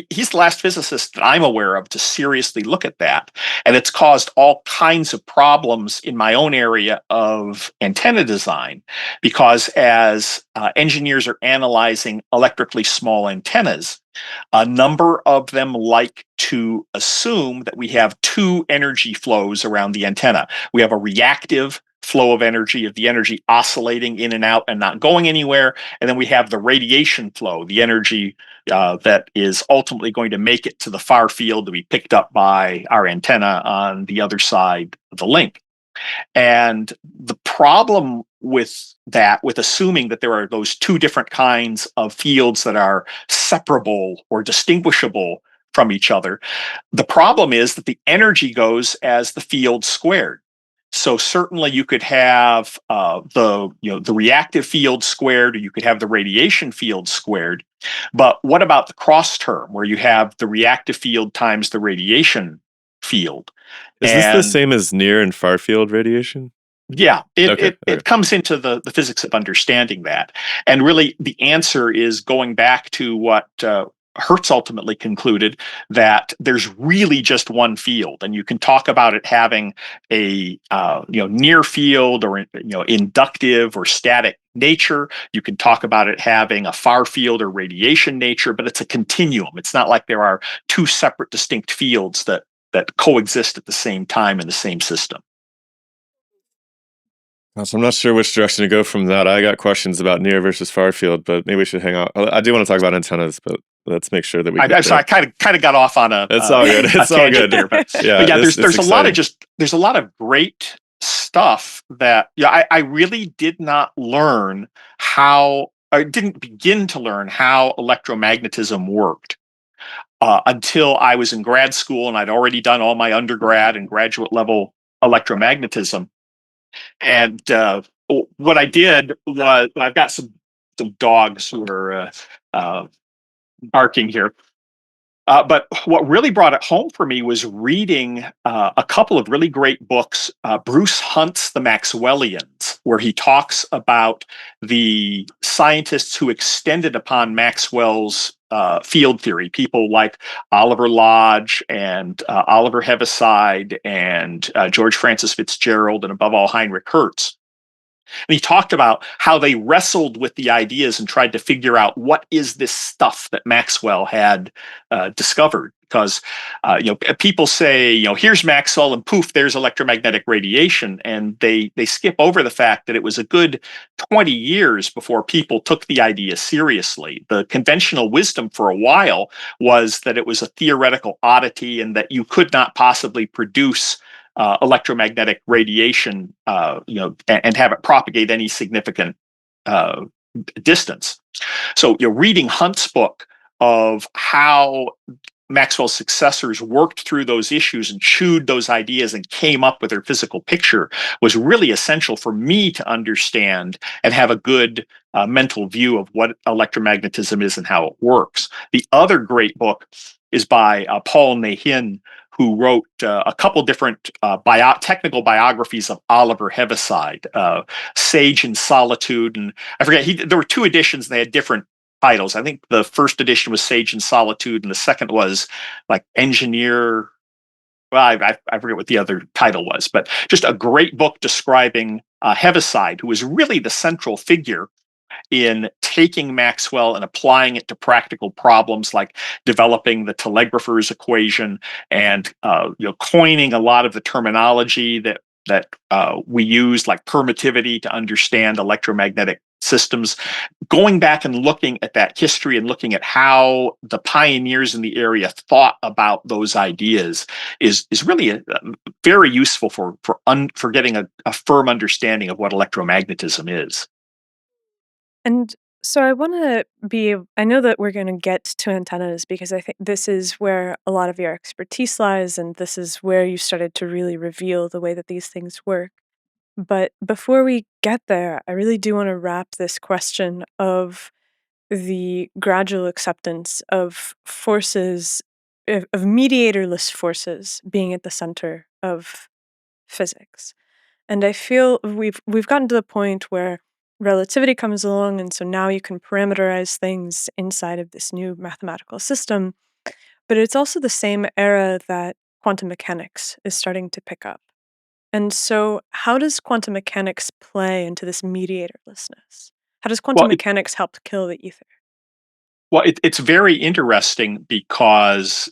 he's the last physicist that I'm aware of to seriously look at that. And it's caused all kinds of problems in my own area of antenna design, because as engineers are analyzing electrically small antennas, a number of them like to assume that we have two energy flows around the antenna. We have a reactive flow of energy, of the energy oscillating in and out and not going anywhere. And then we have the radiation flow, the energy that is ultimately going to make it to the far field to be picked up by our antenna on the other side of the link. And the problem with that, with assuming that there are those two different kinds of fields that are separable or distinguishable from each other, the problem is that the energy goes as the field squared. So certainly you could have the reactive field squared, or you could have the radiation field squared. But what about the cross term, where you have the reactive field times the radiation field? Is this the same as near and far field radiation? Yeah, it comes into the physics of understanding that. And really, the answer is going back to what Hertz ultimately concluded, that there's really just one field, and you can talk about it having a near field or inductive or static nature. You can talk about it having a far field or radiation nature, but it's a continuum. It's not like there are two separate distinct fields that coexist at the same time in the same system. So I'm not sure which direction to go from that. I got questions about near versus far field, but maybe we should hang out. I do want to talk about antennas, but let's make sure that we. So I kind of got off on a. It's all good. It's all good. There, but there's a lot of there's a lot of great stuff that I really did not learn how. I didn't begin to learn how electromagnetism worked until I was in grad school, and I'd already done all my undergrad and graduate level electromagnetism. And what I did was, I've got some dogs who are barking here. But what really brought it home for me was reading a couple of really great books. Bruce Hunt's The Maxwellians, where he talks about the scientists who extended upon Maxwell's field theory, people like Oliver Lodge and Oliver Heaviside and George Francis Fitzgerald, and above all, Heinrich Hertz. And he talked about how they wrestled with the ideas and tried to figure out what is this stuff that Maxwell had discovered. Because people say, here's Maxwell, and poof, there's electromagnetic radiation, and they skip over the fact that it was a good 20 years before people took the idea seriously. The conventional wisdom for a while was that it was a theoretical oddity and that you could not possibly produce electromagnetic radiation, and have it propagate any significant distance. So, reading Hunt's book of how Maxwell's successors worked through those issues and chewed those ideas and came up with their physical picture was really essential for me to understand and have a good mental view of what electromagnetism is and how it works. The other great book is by Paul Nahin, who wrote a couple different technical biographies of Oliver Heaviside, Sage in Solitude, and I forget, there were two editions, and they had different titles. I think the first edition was Sage in Solitude, and the second was like Engineer. Well, I forget what the other title was, but just a great book describing Heaviside, who was really the central figure in taking Maxwell and applying it to practical problems like developing the telegrapher's equation and coining a lot of the terminology that we use, like permittivity, to understand electromagnetic systems. Going back and looking at that history and looking at how the pioneers in the area thought about those ideas is really very useful for getting a firm understanding of what electromagnetism is. And so I know that we're going to get to antennas because I think this is where a lot of your expertise lies, and this is where you started to really reveal the way that these things work. But before we get there, I really do want to wrap this question of the gradual acceptance of forces, of mediatorless forces being at the center of physics. And I feel we've gotten to the point where relativity comes along, and so now you can parameterize things inside of this new mathematical system. But it's also the same era that quantum mechanics is starting to pick up. And so, how does quantum mechanics play into this mediatorlessness? How does quantum Well, mechanics help kill the ether? it's very interesting because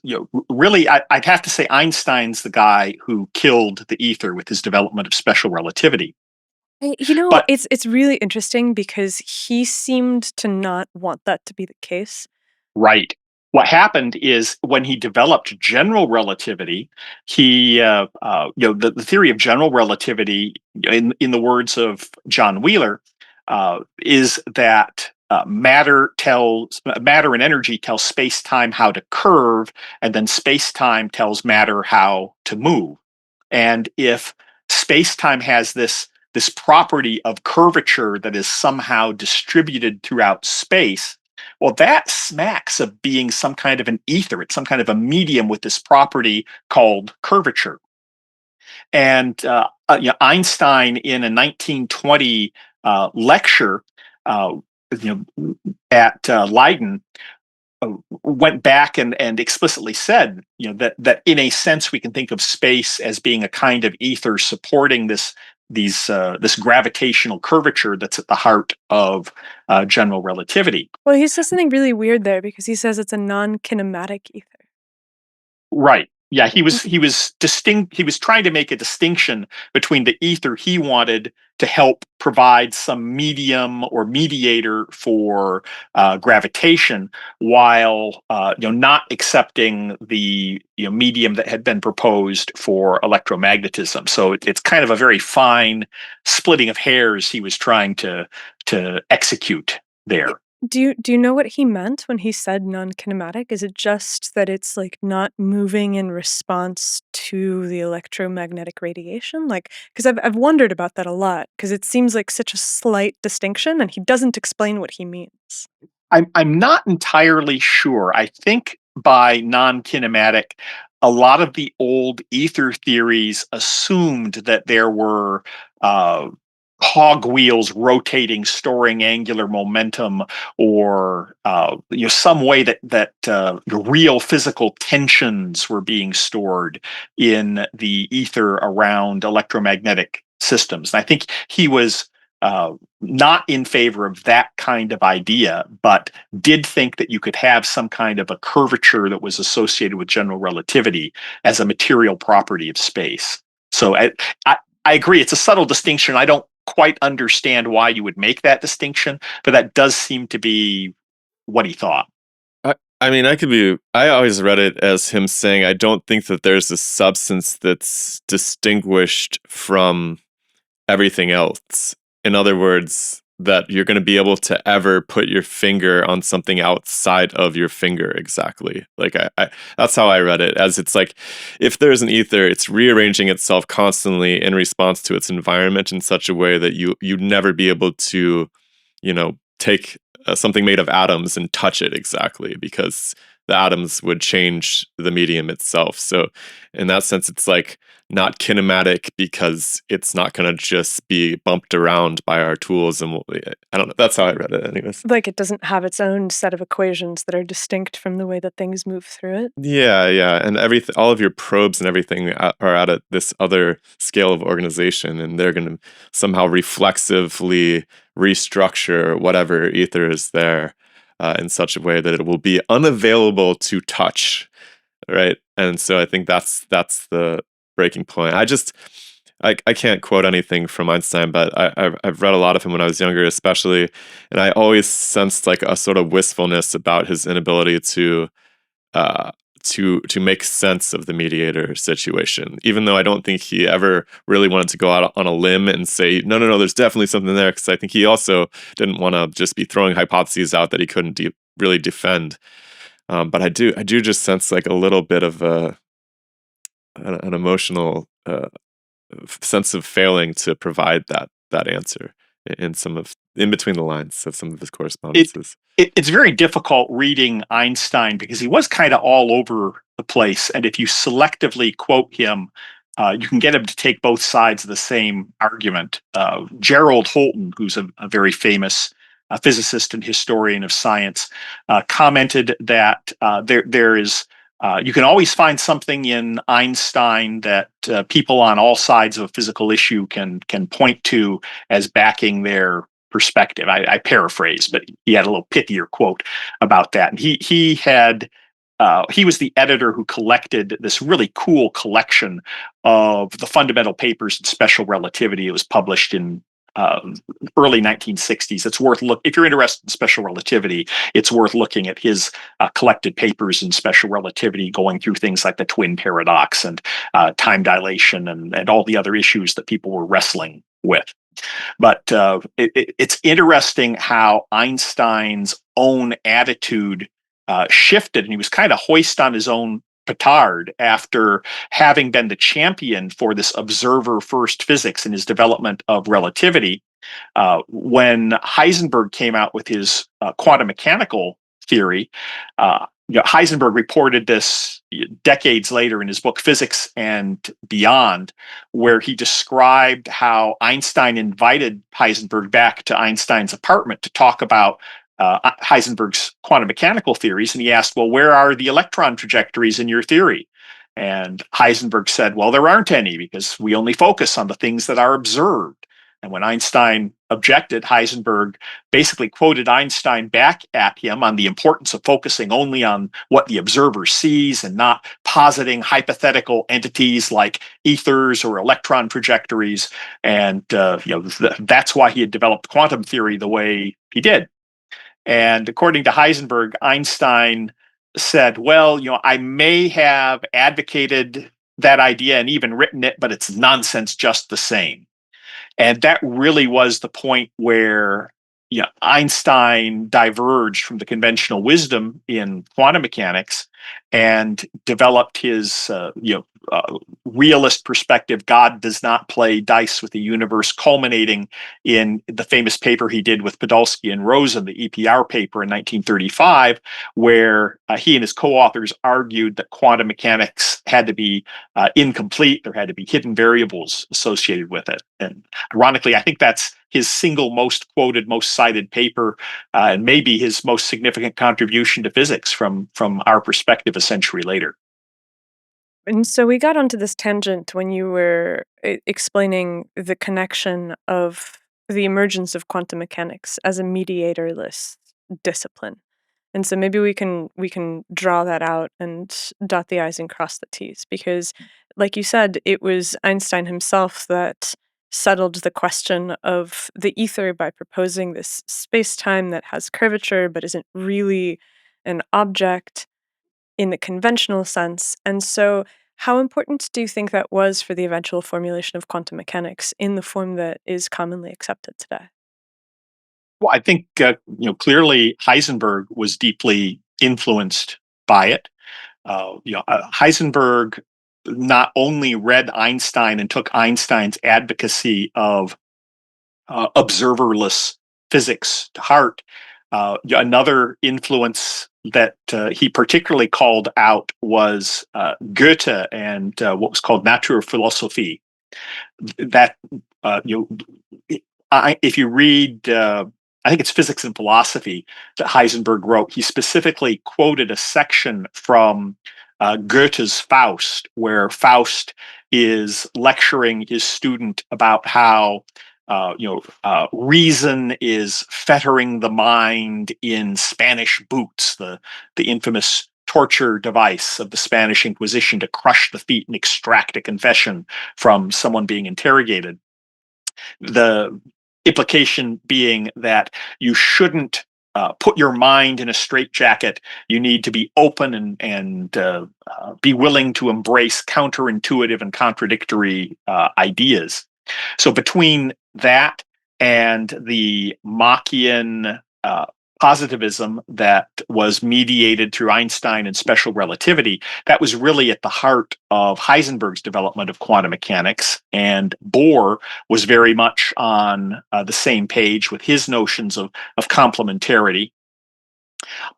really I'd have to say Einstein's the guy who killed the ether with his development of special relativity. But It's really interesting because he seemed to not want that to be the case. right, what happened is when he developed general relativity, the theory of general relativity, in the words of John Wheeler, is that matter and energy tell space-time how to curve, and then space-time tells matter how to move. And if space-time has this property of curvature that is somehow distributed throughout space, well, that smacks of being some kind of an ether. It's some kind of a medium with this property called curvature. And Einstein, in a 1920 lecture at Leiden, went back and explicitly said, that in a sense we can think of space as being a kind of ether supporting this gravitational curvature that's at the heart of general relativity. Well, he says something really weird there because he says it's a non-kinematic ether. Right. Yeah, he was distinct. He was trying to make a distinction between the ether he wanted to help provide some medium or mediator for gravitation, while not accepting the medium that had been proposed for electromagnetism. So it's kind of a very fine splitting of hairs he was trying to execute there. Do you know what he meant when he said non-kinematic? Is it just that it's like not moving in response to the electromagnetic radiation? Like, because I've wondered about that a lot because it seems like such a slight distinction, and he doesn't explain what he means. I'm not entirely sure. I think by non-kinematic, a lot of the old ether theories assumed that there were cogwheels rotating, storing angular momentum, or some way that real physical tensions were being stored in the ether around electromagnetic systems. And I think he was not in favor of that kind of idea, but did think that you could have some kind of a curvature that was associated with general relativity as a material property of space. So I agree, it's a subtle distinction. I don't quite understand why you would make that distinction, but that does seem to be what he thought. I mean, I always read it as him saying, I don't think that there's a substance that's distinguished from everything else. In other words, that you're going to be able to ever put your finger on something outside of your finger exactly. Like that's how I read it. As it's like, if there's an ether, it's rearranging itself constantly in response to its environment in such a way that you'd never be able to, take something made of atoms and touch it exactly, because the atoms would change the medium itself. So in that sense, it's like not kinematic because it's not going to just be bumped around by our tools. And I don't know. That's how I read it anyways. Like it doesn't have its own set of equations that are distinct from the way that things move through it. Yeah. And all of your probes and everything are at this other scale of organization, and they're going to somehow reflexively restructure whatever ether is there in such a way that it will be unavailable to touch, right? And so I think that's the breaking point. I can't quote anything from Einstein, but I've read a lot of him when I was younger, especially, and I always sensed like a sort of wistfulness about his inability uh, to make sense of the mediator situation. Even though I don't think he ever really wanted to go out on a limb and say, no, there's definitely something there, because I think he also didn't want to just be throwing hypotheses out that he couldn't really defend. But I do just sense like a little bit of an emotional sense of failing to provide that answer in between the lines of some of his correspondences. It's very difficult reading Einstein because he was kind of all over the place, and if you selectively quote him, you can get him to take both sides of the same argument. Gerald Holton, who's a very famous physicist and historian of science, commented that there is you can always find something in Einstein that people on all sides of a physical issue can point to as backing their perspective. I paraphrase, but he had a little pithier quote about that. And he was the editor who collected this really cool collection of the fundamental papers in special relativity. It was published in early 1960s. It's worth if you're interested in special relativity, it's worth looking at his collected papers in special relativity, going through things like the twin paradox and time dilation and all the other issues that people were wrestling with. But it's interesting how Einstein's own attitude shifted, and he was kind of hoist on his own petard after having been the champion for this observer first physics in his development of relativity. When Heisenberg came out with his quantum mechanical theory, Heisenberg reported this decades later in his book Physics and Beyond, where he described how Einstein invited Heisenberg back to Einstein's apartment to talk about Heisenberg's quantum mechanical theories. And he asked, well, where are the electron trajectories in your theory? And Heisenberg said, well, there aren't any, because we only focus on the things that are observed. And when Einstein objected, Heisenberg basically quoted Einstein back at him on the importance of focusing only on what the observer sees and not positing hypothetical entities like ethers or electron trajectories. And that's why he had developed quantum theory the way he did. And according to Heisenberg, Einstein said, well, I may have advocated that idea and even written it, but it's nonsense just the same. And that really was the point where Einstein diverged from the conventional wisdom in quantum mechanics and developed his realist perspective. God does not play dice with the universe, culminating in the famous paper he did with Podolsky and Rosen, the EPR paper in 1935, where he and his co-authors argued that quantum mechanics had to be incomplete. There had to be hidden variables associated with it. And ironically, I think that's his single most quoted, most cited paper, and maybe his most significant contribution to physics from our perspective a century later. And so we got onto this tangent when you were explaining the connection of the emergence of quantum mechanics as a mediatorless discipline. And so maybe we can draw that out and dot the I's and cross the T's, because like you said, it was Einstein himself that settled the question of the ether by proposing this space-time that has curvature but isn't really an object in the conventional sense. And so, how important do you think that was for the eventual formulation of quantum mechanics in the form that is commonly accepted today? Well, I think clearly Heisenberg was deeply influenced by it. Heisenberg not only read Einstein and took Einstein's advocacy of observerless physics to heart. Another influence that he particularly called out was Goethe and what was called Naturphilosophie. That if you read, I think it's Physics and Philosophy that Heisenberg wrote. He specifically quoted a section from Goethe's Faust, where Faust is lecturing his student about how reason is fettering the mind in Spanish boots, the infamous torture device of the Spanish Inquisition to crush the feet and extract a confession from someone being interrogated. The implication being that you shouldn't put your mind in a straitjacket. You need to be open and be willing to embrace counterintuitive and contradictory ideas. So between that and the Machian positivism that was mediated through Einstein and special relativity, that was really at the heart of Heisenberg's development of quantum mechanics. And Bohr was very much on the same page with his notions of complementarity.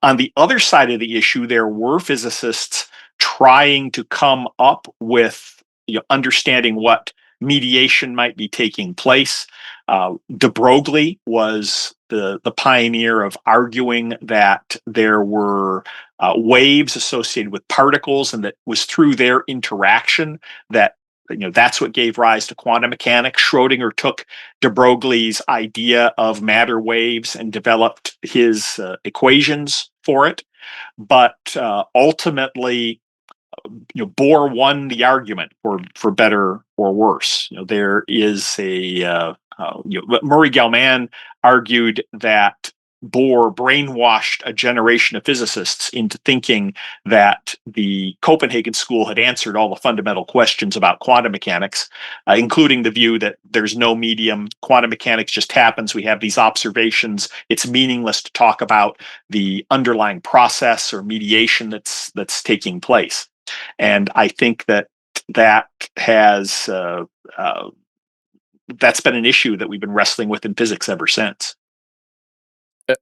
On the other side of the issue, there were physicists trying to come up with understanding what mediation might be taking place. De Broglie was the pioneer of arguing that there were waves associated with particles, and that was through their interaction that that's what gave rise to quantum mechanics. Schrödinger took de Broglie's idea of matter waves and developed his equations for it, but ultimately Bohr won the argument, for better or worse. There is a Murray Gell-Mann argued that Bohr brainwashed a generation of physicists into thinking that the Copenhagen school had answered all the fundamental questions about quantum mechanics, including the view that there's no medium, quantum mechanics just happens, we have these observations, it's meaningless to talk about the underlying process or mediation that's taking place. And I think that has that's been an issue that we've been wrestling with in physics ever since.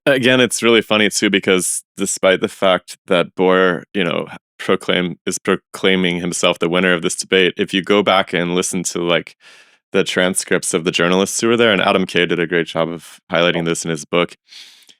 Again, it's really funny too, because despite the fact that Bohr, is proclaiming himself the winner of this debate, if you go back and listen to like the transcripts of the journalists who were there, and Adam Kay did a great job of highlighting this in his book,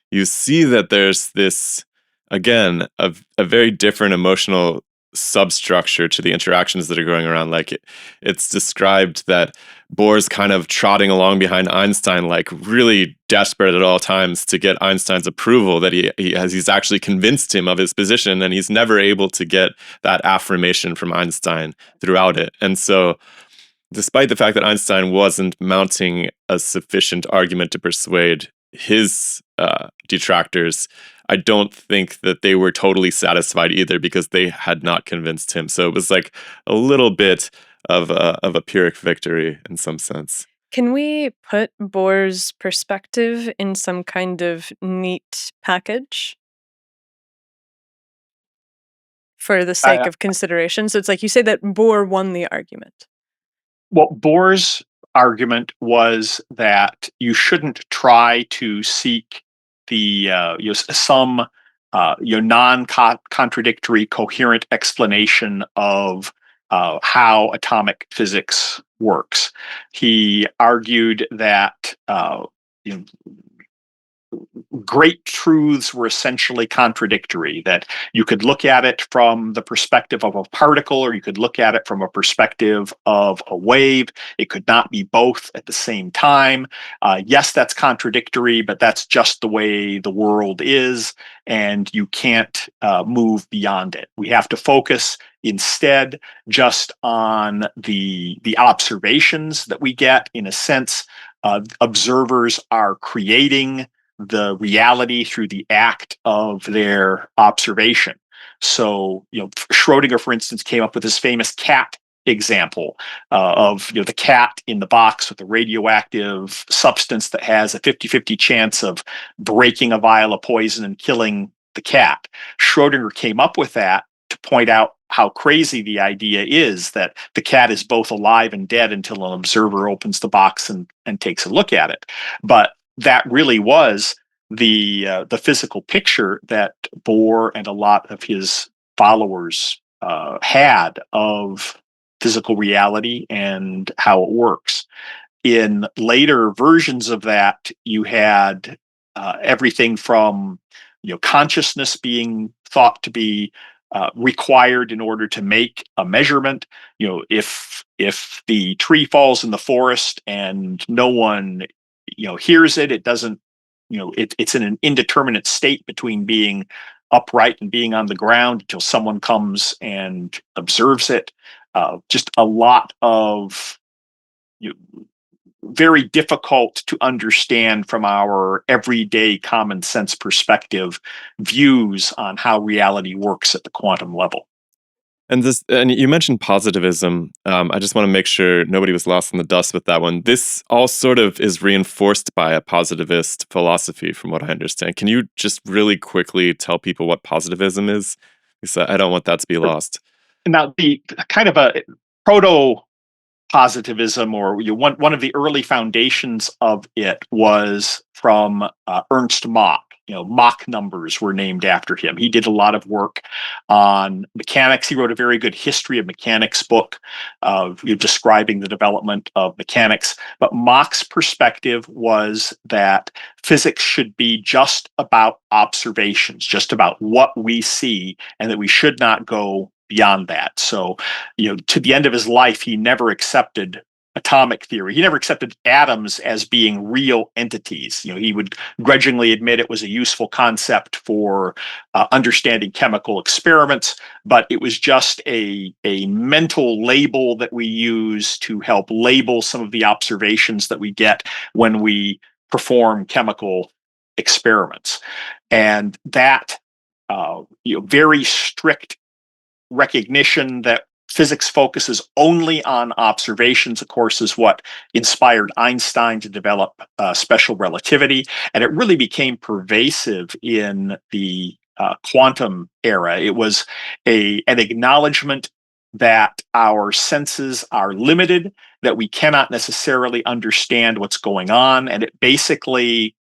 you see that there's this, again, a very different emotional substructure to the interactions that are going around. Like it's described that Bohr's kind of trotting along behind Einstein, like really desperate at all times to get Einstein's approval, that he's actually convinced him of his position, and he's never able to get that affirmation from Einstein throughout it. And so despite the fact that Einstein wasn't mounting a sufficient argument to persuade his detractors, I don't think that they were totally satisfied either, because they had not convinced him. So it was like a little bit of a Pyrrhic victory in some sense. Can we put Bohr's perspective in some kind of neat package for the sake of consideration? So it's like you say that Bohr won the argument. Well, Bohr's argument was that you shouldn't try to seek the some non-contradictory, coherent explanation of how atomic physics works. He argued that great truths were essentially contradictory, that you could look at it from the perspective of a particle, or you could look at it from a perspective of a wave. It could not be both at the same time. Yes, that's contradictory, but that's just the way the world is, and you can't move beyond it. We have to focus instead just on the observations that we get. In a sense, observers are creating the reality through the act of their observation. So, Schrodinger, for instance, came up with this famous cat example of the cat in the box with the radioactive substance that has a 50-50 chance of breaking a vial of poison and killing the cat. Schrodinger came up with that to point out how crazy the idea is that the cat is both alive and dead until an observer opens the box and takes a look at it. But that really was the physical picture that Bohr and a lot of his followers had of physical reality and how it works. In later versions of that, you had everything from consciousness being thought to be required in order to make a measurement. If the tree falls in the forest and no one hears it, it doesn't. It's in an indeterminate state between being upright and being on the ground until someone comes and observes it. Just a lot of very difficult to understand from our everyday common sense perspective views on how reality works at the quantum level. And you mentioned positivism. I just want to make sure nobody was lost in the dust with that one. This all sort of is reinforced by a positivist philosophy, from what I understand. Can you just really quickly tell people what positivism is? Because I don't want that to be lost. Now, the kind of a proto positivism, or one of the early foundations of it, was from Ernst Mach. Mach numbers were named after him. He did a lot of work on mechanics. He wrote a very good history of mechanics book of describing the development of mechanics. But Mach's perspective was that physics should be just about observations, just about what we see, and that we should not go beyond that. So, to the end of his life, he never accepted atomic theory. He never accepted atoms as being real entities. He would grudgingly admit it was a useful concept for understanding chemical experiments, but it was just a mental label that we use to help label some of the observations that we get when we perform chemical experiments. And that very strict recognition that physics focuses only on observations, of course, is what inspired Einstein to develop special relativity. And it really became pervasive in the quantum era. It was an acknowledgement that our senses are limited, that we cannot necessarily understand what's going on. And it basically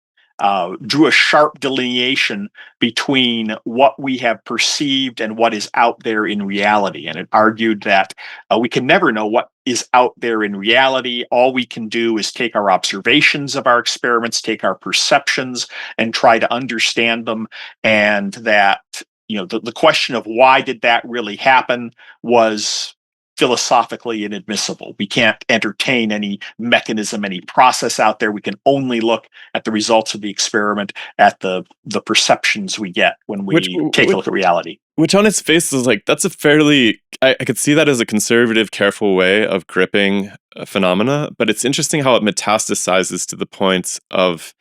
drew a sharp delineation between what we have perceived and what is out there in reality. And it argued that we can never know what is out there in reality. All we can do is take our observations of our experiments, take our perceptions, and try to understand them. And that, the question of why did that really happen was philosophically inadmissible. We can't entertain any mechanism, any process out there. We can only look at the results of the experiment, at the perceptions we get when we take a look at reality. Which on its face is like, that's a fairly, I could see that as a conservative, careful way of gripping a phenomena, but it's interesting how it metastasizes to the point of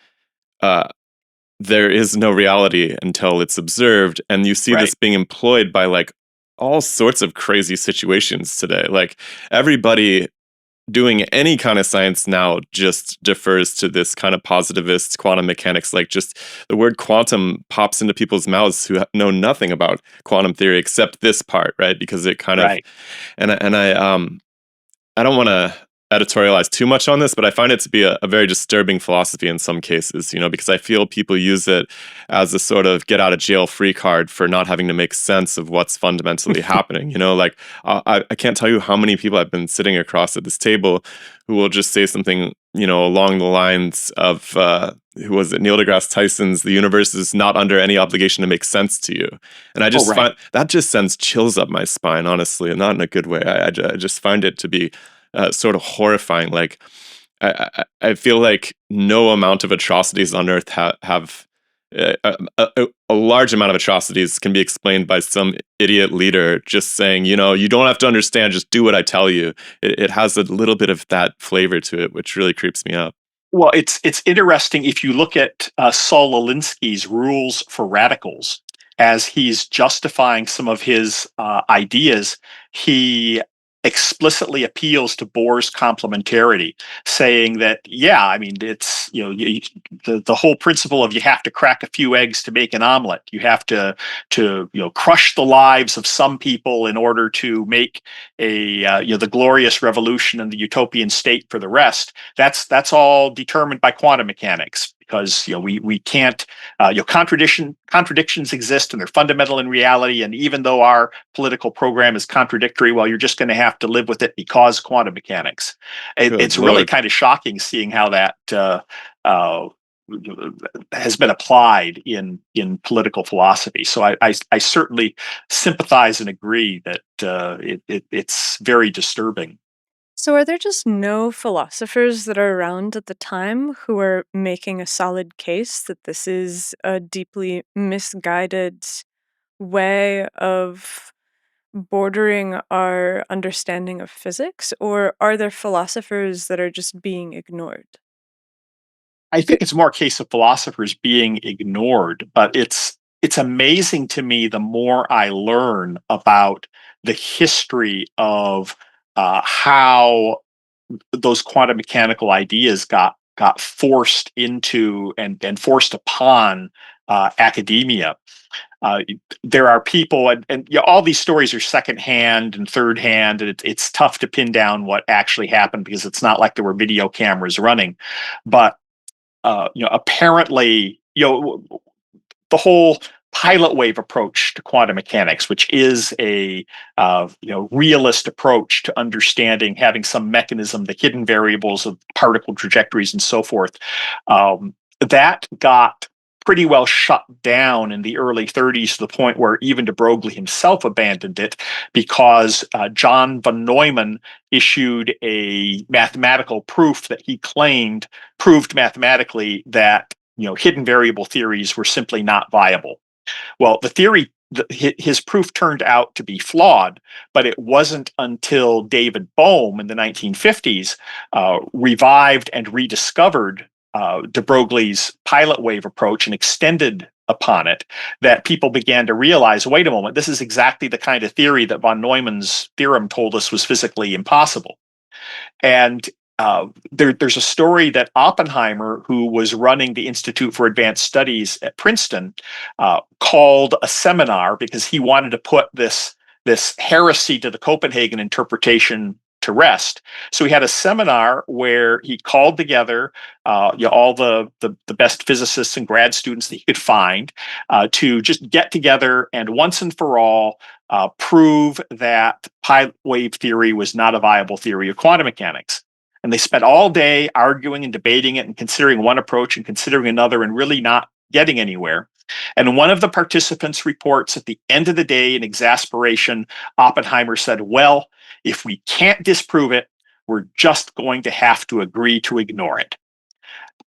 there is no reality until it's observed. And you see this being employed by like all sorts of crazy situations today. Like everybody doing any kind of science now just defers to this kind of positivist quantum mechanics. Like just the word quantum pops into people's mouths who know nothing about quantum theory except this part, right? Because it kind of, and I don't want to editorialize too much on this, but I find it to be a very disturbing philosophy in some cases, because I feel people use it as a sort of get out of jail free card for not having to make sense of what's fundamentally happening. Like I can't tell you how many people I've been sitting across at this table who will just say something, along the lines of, who was it? Neil deGrasse Tyson's, the universe is not under any obligation to make sense to you. And I just find that just sends chills up my spine, honestly, and not in a good way. I just find it to be sort of horrifying. Like I feel like no amount of atrocities on Earth have a large amount of atrocities can be explained by some idiot leader just saying, you don't have to understand, just do what I tell you. It has a little bit of that flavor to it, which really creeps me out. Well, it's interesting if you look at Saul Alinsky's rules for radicals as he's justifying some of his ideas. He explicitly appeals to Bohr's complementarity, saying that I mean it's the whole principle of you have to crack a few eggs to make an omelet. You have to crush the lives of some people in order to make a the glorious revolution and the utopian state for the rest. That's all determined by quantum mechanics, because we can't contradictions exist and they're fundamental in reality, and even though our political program is contradictory, well, you're just going to have to live with it because quantum mechanics. It's really Lord. kind of shocking seeing how that has been applied in political philosophy. So I certainly sympathize and agree that it's very disturbing. So, are there just no philosophers that are around at the time who are making a solid case that this is a deeply misguided way of bordering our understanding of physics? Or are there philosophers that are just being ignored? I think it's more a case of philosophers being ignored, but it's amazing to me the more I learn about the history of how those quantum mechanical ideas got forced into and forced upon academia. Uh, there are people, and all these stories are secondhand and third hand, and it's tough to pin down what actually happened because it's not like there were video cameras running. But apparently, the whole pilot wave approach to quantum mechanics, which is a realist approach to understanding, having some mechanism, the hidden variables of particle trajectories and so forth, that got pretty well shut down in the early 30s, to the point where even de Broglie himself abandoned it, because John von Neumann issued a mathematical proof that he claimed proved mathematically that hidden variable theories were simply not viable. Well, the theory, his proof turned out to be flawed, but it wasn't until David Bohm in the 1950s revived and rediscovered de Broglie's pilot wave approach and extended upon it, that people began to realize, wait a moment, this is exactly the kind of theory that von Neumann's theorem told us was physically impossible. And there's a story that Oppenheimer, who was running the Institute for Advanced Studies at Princeton, called a seminar because he wanted to put this heresy to the Copenhagen interpretation to rest. So he had a seminar where he called together all the best physicists and grad students that he could find to just get together and once and for all prove that pilot wave theory was not a viable theory of quantum mechanics. And they spent all day arguing and debating it and considering one approach and considering another and really not getting anywhere. And one of the participants reports at the end of the day, in exasperation, Oppenheimer said, well, if we can't disprove it, we're just going to have to agree to ignore it.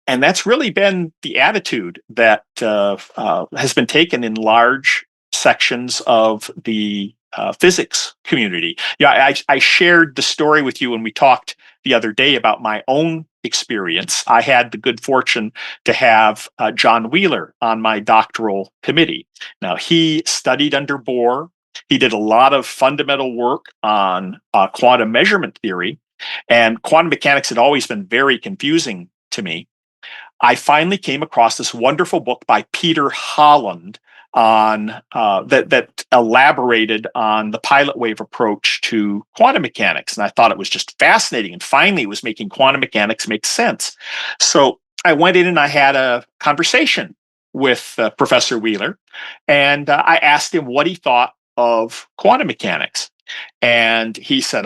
And that's really been the attitude that has been taken in large sections of the physics community. I shared the story with you when we talked the other day about my own experience. I had the good fortune to have John Wheeler on my doctoral committee. Now, he studied under Bohr. He did a lot of fundamental work on quantum measurement theory, and quantum mechanics had always been very confusing to me. I finally came across this wonderful book by Peter Holland on that elaborated on the pilot wave approach to quantum mechanics, and I thought it was just fascinating. And finally, it was making quantum mechanics make sense. So I went in and I had a conversation with Professor Wheeler, and I asked him what he thought of quantum mechanics, and he said,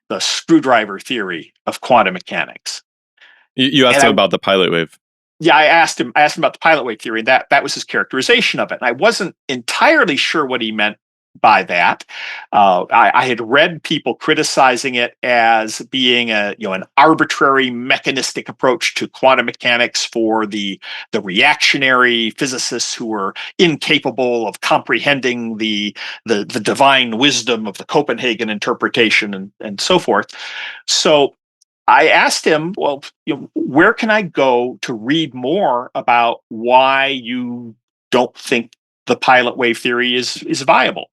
the screwdriver theory of quantum mechanics." You asked And him I about the pilot wave. I asked him about the pilot wave theory, and that was his characterization of it. And I wasn't entirely sure what he meant by that. I had read people criticizing it as being an arbitrary mechanistic approach to quantum mechanics for the reactionary physicists who were incapable of comprehending the divine wisdom of the Copenhagen interpretation and so forth. So I asked him, well, where can I go to read more about why you don't think the pilot wave theory is viable?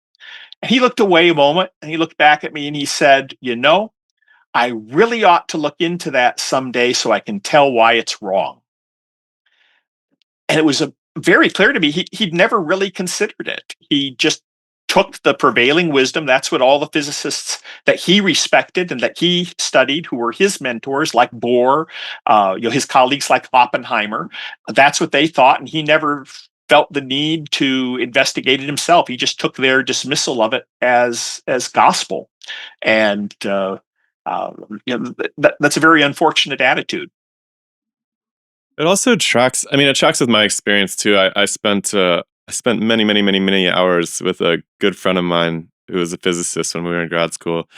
And he looked away a moment and he looked back at me and he said, I really ought to look into that someday so I can tell why it's wrong. And it was very clear to me he'd never really considered it. He just took the prevailing wisdom. That's what all the physicists that he respected and that he studied, who were his mentors, like Bohr, his colleagues like Oppenheimer. That's what they thought, and he never felt the need to investigate it himself. He just took their dismissal of it as gospel, and that's a very unfortunate attitude. It also tracks. I mean, it tracks with my experience too. I spent many, many, many, many hours with a good friend of mine who was a physicist when we were in grad school,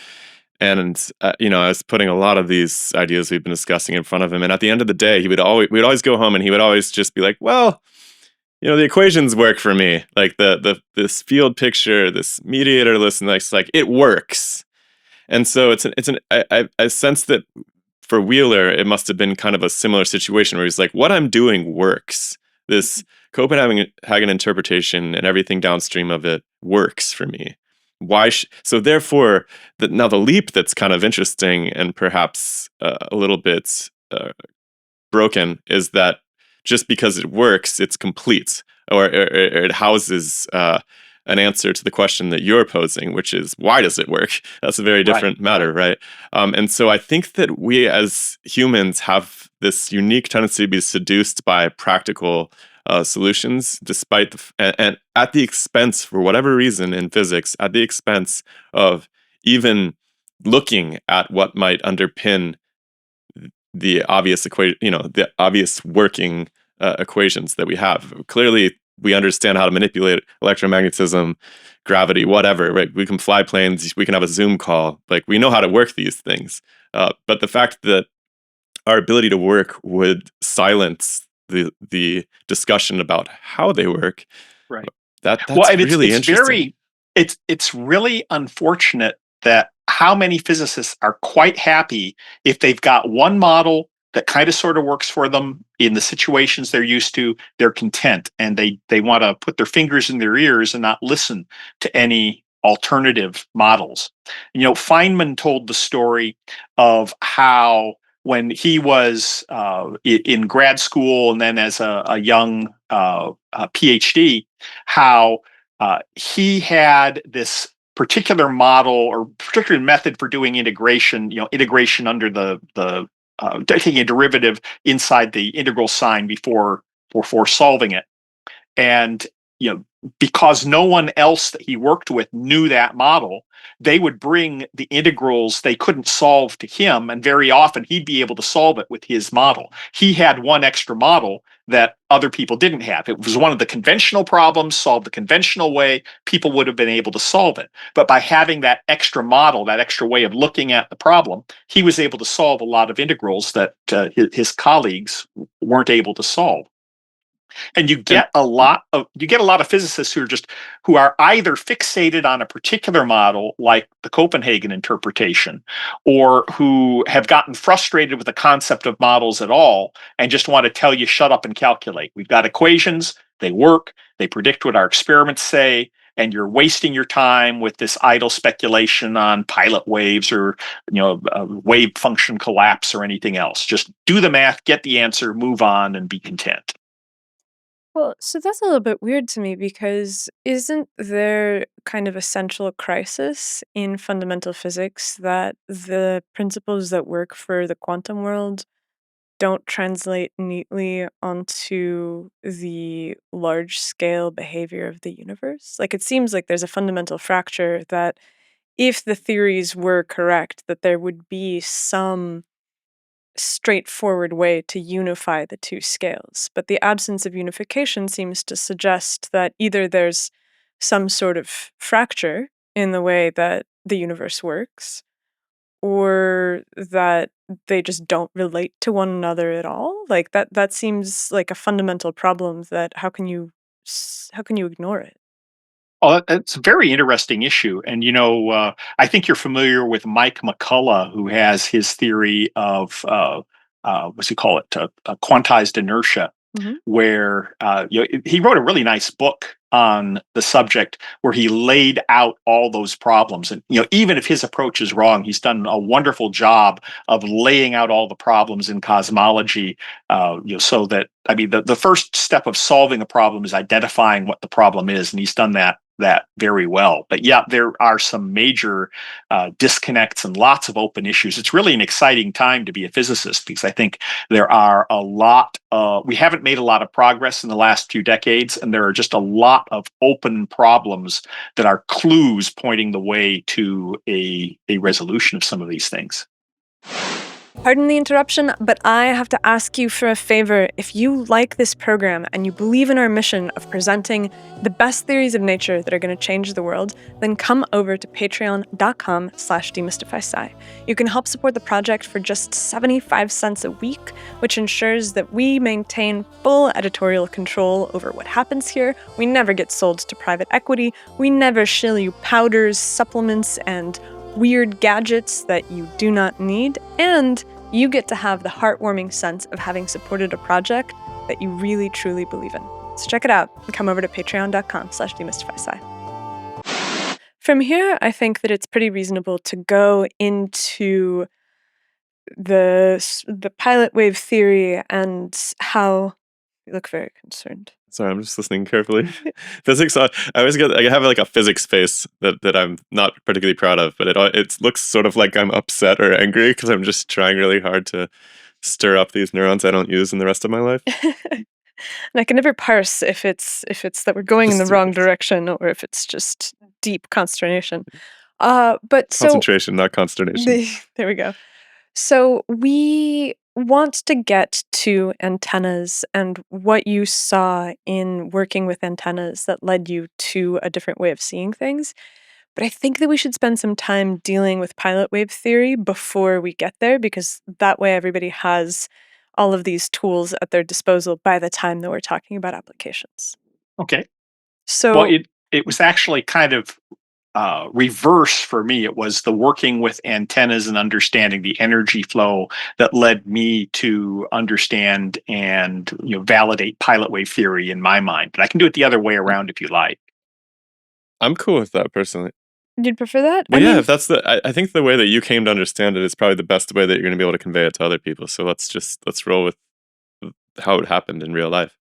and I was putting a lot of these ideas we've been discussing in front of him. And at the end of the day, we'd always go home, and he would always just be like, "Well, the equations work for me. Like this field picture, this mediator list, and like it works." And so I sense that for Wheeler, it must have been kind of a similar situation where he's like, what I'm doing works. This Copenhagen interpretation and everything downstream of it works for me. So therefore, now the leap that's kind of interesting and perhaps a little bit broken is that just because it works, it's complete, or it houses an answer to the question that you're posing, which is, why does it work? That's a very different matter, right? And so I think that we as humans have this unique tendency to be seduced by practical solutions, despite and at the expense, for whatever reason in physics, at the expense of even looking at what might underpin the obvious the obvious working equations that we have. Clearly, we understand how to manipulate electromagnetism, gravity, whatever, right? We can fly planes, we can have a Zoom call. Like, we know how to work these things. But the fact that our ability to work would silence the discussion about how they work, Right. that's And really interesting. It's really unfortunate that how many physicists are quite happy if they've got one model that kind of sort of works for them in the situations they're used to. They're content, and they want to put their fingers in their ears and not listen to any alternative models. Feynman told the story of how when he was in grad school and then as a young PhD, how he had this particular model or particular method for doing integration, integration under the taking a derivative inside the integral sign before solving it. And because no one else that he worked with knew that model, they would bring the integrals they couldn't solve to him, and very often he'd be able to solve it with his model. He had one extra model that other people didn't have. It was one of the conventional problems, solved the conventional way, people would have been able to solve it. But by having that extra model, that extra way of looking at the problem, he was able to solve a lot of integrals that his colleagues weren't able to solve. And you get a lot of physicists who are either fixated on a particular model, like the Copenhagen interpretation, or who have gotten frustrated with the concept of models at all and just want to tell you, shut up and calculate. We've got equations, they work, they predict what our experiments say, and you're wasting your time with this idle speculation on pilot waves or wave function collapse or anything else. Just do the math, get the answer, move on, and be content. Well, so that's a little bit weird to me because isn't there kind of a central crisis in fundamental physics that the principles that work for the quantum world don't translate neatly onto the large scale behavior of the universe? Like, it seems like there's a fundamental fracture that if the theories were correct, that there would be some straightforward way to unify the two scales. But the absence of unification seems to suggest that either there's some sort of fracture in the way that the universe works, or that they just don't relate to one another at all. Like that seems like a fundamental problem that how can you ignore it? Oh, it's a very interesting issue. And, I think you're familiar with Mike McCullough, who has his theory of, what's he call it, quantized inertia, Mhm. where he wrote a really nice book on the subject where he laid out all those problems. And, even if his approach is wrong, he's done a wonderful job of laying out all the problems in cosmology, so that, I mean, the first step of solving a problem is identifying what the problem is. And he's done that very well. But yeah, there are some major disconnects and lots of open issues. It's really an exciting time to be a physicist because I think there are a lot, we haven't made a lot of progress in the last few decades, and there are just a lot of open problems that are clues pointing the way to a resolution of some of these things. Pardon the interruption, but I have to ask you for a favor. If you like this program and you believe in our mission of presenting the best theories of nature that are going to change the world, then come over to patreon.com/DemystifySci. You can help support the project for just 75 cents a week, which ensures that we maintain full editorial control over what happens here. We never get sold to private equity. We never shill you powders, supplements, and weird gadgets that you do not need, and you get to have the heartwarming sense of having supported a project that you really truly believe in. So check it out and come over to patreon.com/DemystifySci. From here, I think that it's pretty reasonable to go into the pilot wave theory and how you look very concerned. Sorry, I'm just listening carefully. Physics. I have like a physics face that I'm not particularly proud of, but it looks sort of like I'm upset or angry because I'm just trying really hard to stir up these neurons I don't use in the rest of my life. And I can never parse if it's that we're going in the wrong direction or if it's just deep consternation. But so Concentration, not consternation. there we go. So we want to get to antennas and what you saw in working with antennas that led you to a different way of seeing things. But I think that we should spend some time dealing with pilot wave theory before we get there, because that way everybody has all of these tools at their disposal by the time that we're talking about applications. Okay. So Well, it was actually kind of reverse for me. It was the working with antennas and understanding the energy flow that led me to understand and validate pilot wave theory in my mind. But I can do it the other way around if you like. I'm cool with that personally. you'd prefer that? But yeah, if that's I think the way that you came to understand it is probably the best way that you're going to be able to convey it to other people. So let's roll with how it happened in real life.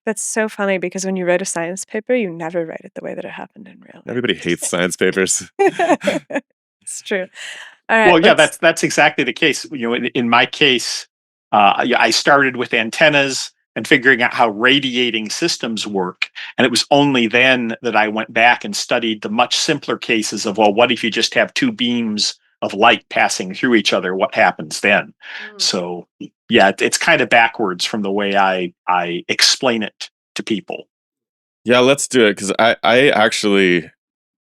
That's so funny because when you write a science paper, you never write it the way that it happened in real life. Everybody hates science papers. It's true. All right. Well, yeah, that's exactly the case. In my case, I started with antennas and figuring out how radiating systems work, and it was only then that I went back and studied the much simpler cases of, well, what if you just have two beams of light passing through each other? What happens then? So, yeah, it's kind of backwards from the way I explain it to people. Yeah, let's do it because I actually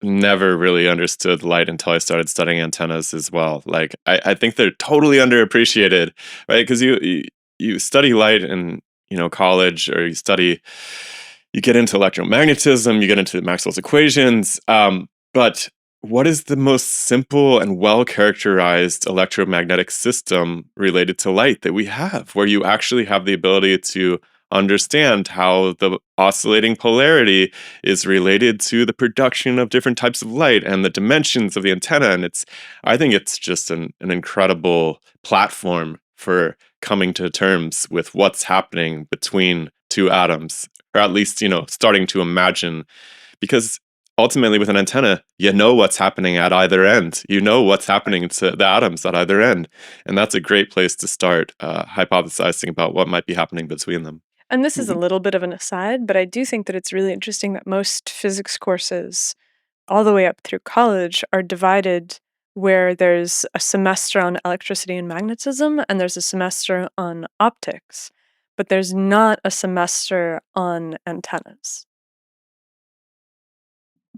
never really understood light until I started studying antennas as well. Like I think they're totally underappreciated, right? Because you study light in college, or you get into electromagnetism, you get into Maxwell's equations, but what is the most simple and well characterized electromagnetic system related to light that we have, where you actually have the ability to understand how the oscillating polarity is related to the production of different types of light and the dimensions of the antenna? And I think it's just an incredible platform for coming to terms with what's happening between two atoms, or at least, starting to imagine, because ultimately with an antenna, you know what's happening at either end. You know what's happening to the atoms at either end. And that's a great place to start hypothesizing about what might be happening between them. And this is a little bit of an aside, but I do think that it's really interesting that most physics courses, all the way up through college, are divided where there's a semester on electricity and magnetism and there's a semester on optics, but there's not a semester on antennas.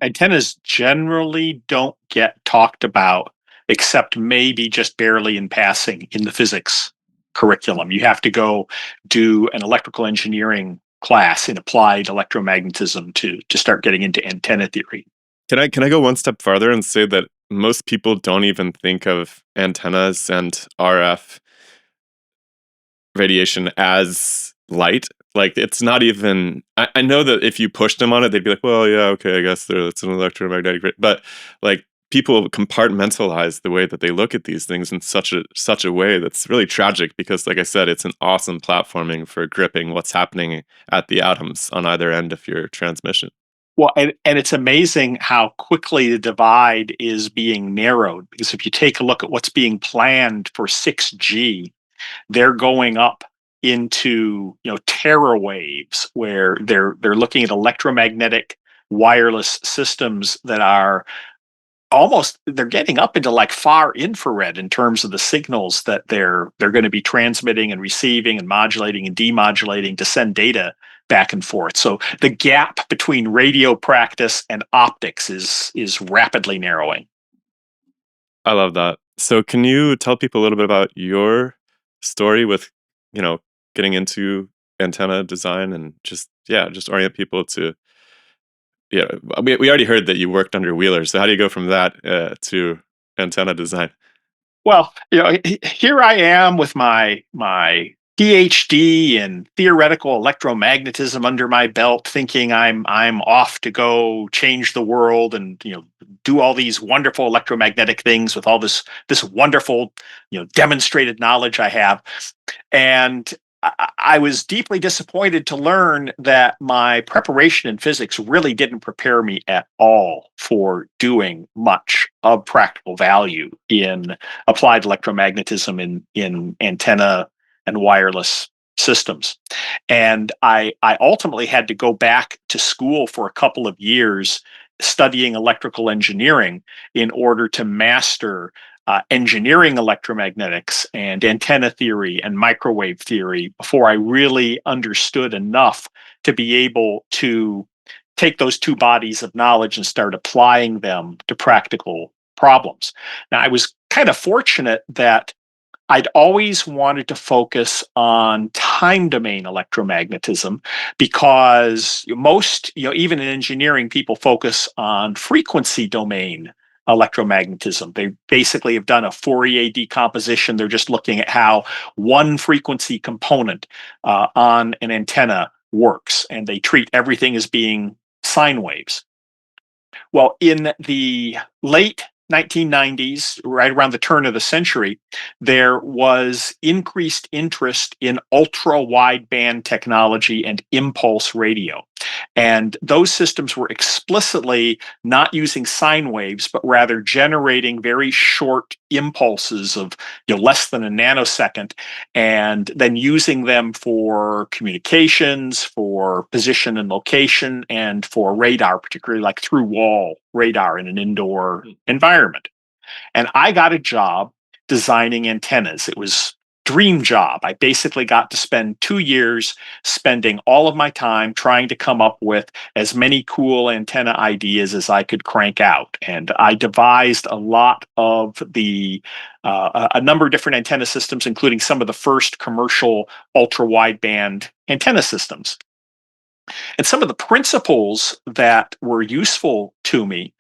Antennas generally don't get talked about, except maybe just barely in passing in the physics curriculum. You have to go do an electrical engineering class in applied electromagnetism to start getting into antenna theory. Can I go one step farther and say that most people don't even think of antennas and RF radiation as light? Like, it's not even. I know that if you pushed them on it, they'd be like, "Well, yeah, okay, I guess it's an electromagnetic." But like, people compartmentalize the way that they look at these things in such a way that's really tragic. Because, like I said, it's an awesome platforming for gripping what's happening at the atoms on either end of your transmission. Well, and it's amazing how quickly the divide is being narrowed, because if you take a look at what's being planned for 6G, they're going up into terra waves, where they're looking at electromagnetic wireless systems that are they're getting up into like far infrared in terms of the signals that they're going to be transmitting and receiving and modulating and demodulating to send data back and forth. So the gap between radio practice and optics is rapidly narrowing. I love that. So can you tell people a little bit about your story with, getting into antenna design and just orient people to, we already heard that you worked under Wheeler. So how do you go from that to antenna design? Well, here I am with my PhD in theoretical electromagnetism under my belt, thinking I'm off to go change the world and do all these wonderful electromagnetic things with all this wonderful demonstrated knowledge I have. And I was deeply disappointed to learn that my preparation in physics really didn't prepare me at all for doing much of practical value in applied electromagnetism in antenna and wireless systems. And I ultimately had to go back to school for a couple of years studying electrical engineering in order to master engineering electromagnetics and antenna theory and microwave theory before I really understood enough to be able to take those two bodies of knowledge and start applying them to practical problems. Now, I was kind of fortunate that I'd always wanted to focus on time domain electromagnetism, because most, even in engineering, people focus on frequency domain electromagnetism. They basically have done a Fourier decomposition. They're just looking at how one frequency component on an antenna works, and they treat everything as being sine waves. Well, in the late 1990s, right around the turn of the century, there was increased interest in ultra wideband technology and impulse radio. And those systems were explicitly not using sine waves, but rather generating very short impulses of less than a nanosecond, and then using them for communications, for position and location, and for radar, particularly like through wall radar in an indoor environment. And I got a job designing antennas. It was dream job. I basically got to spend 2 years spending all of my time trying to come up with as many cool antenna ideas as I could crank out. And I devised a lot of a number of different antenna systems, including some of the first commercial ultra wideband antenna systems. And some of the principles that were useful to me,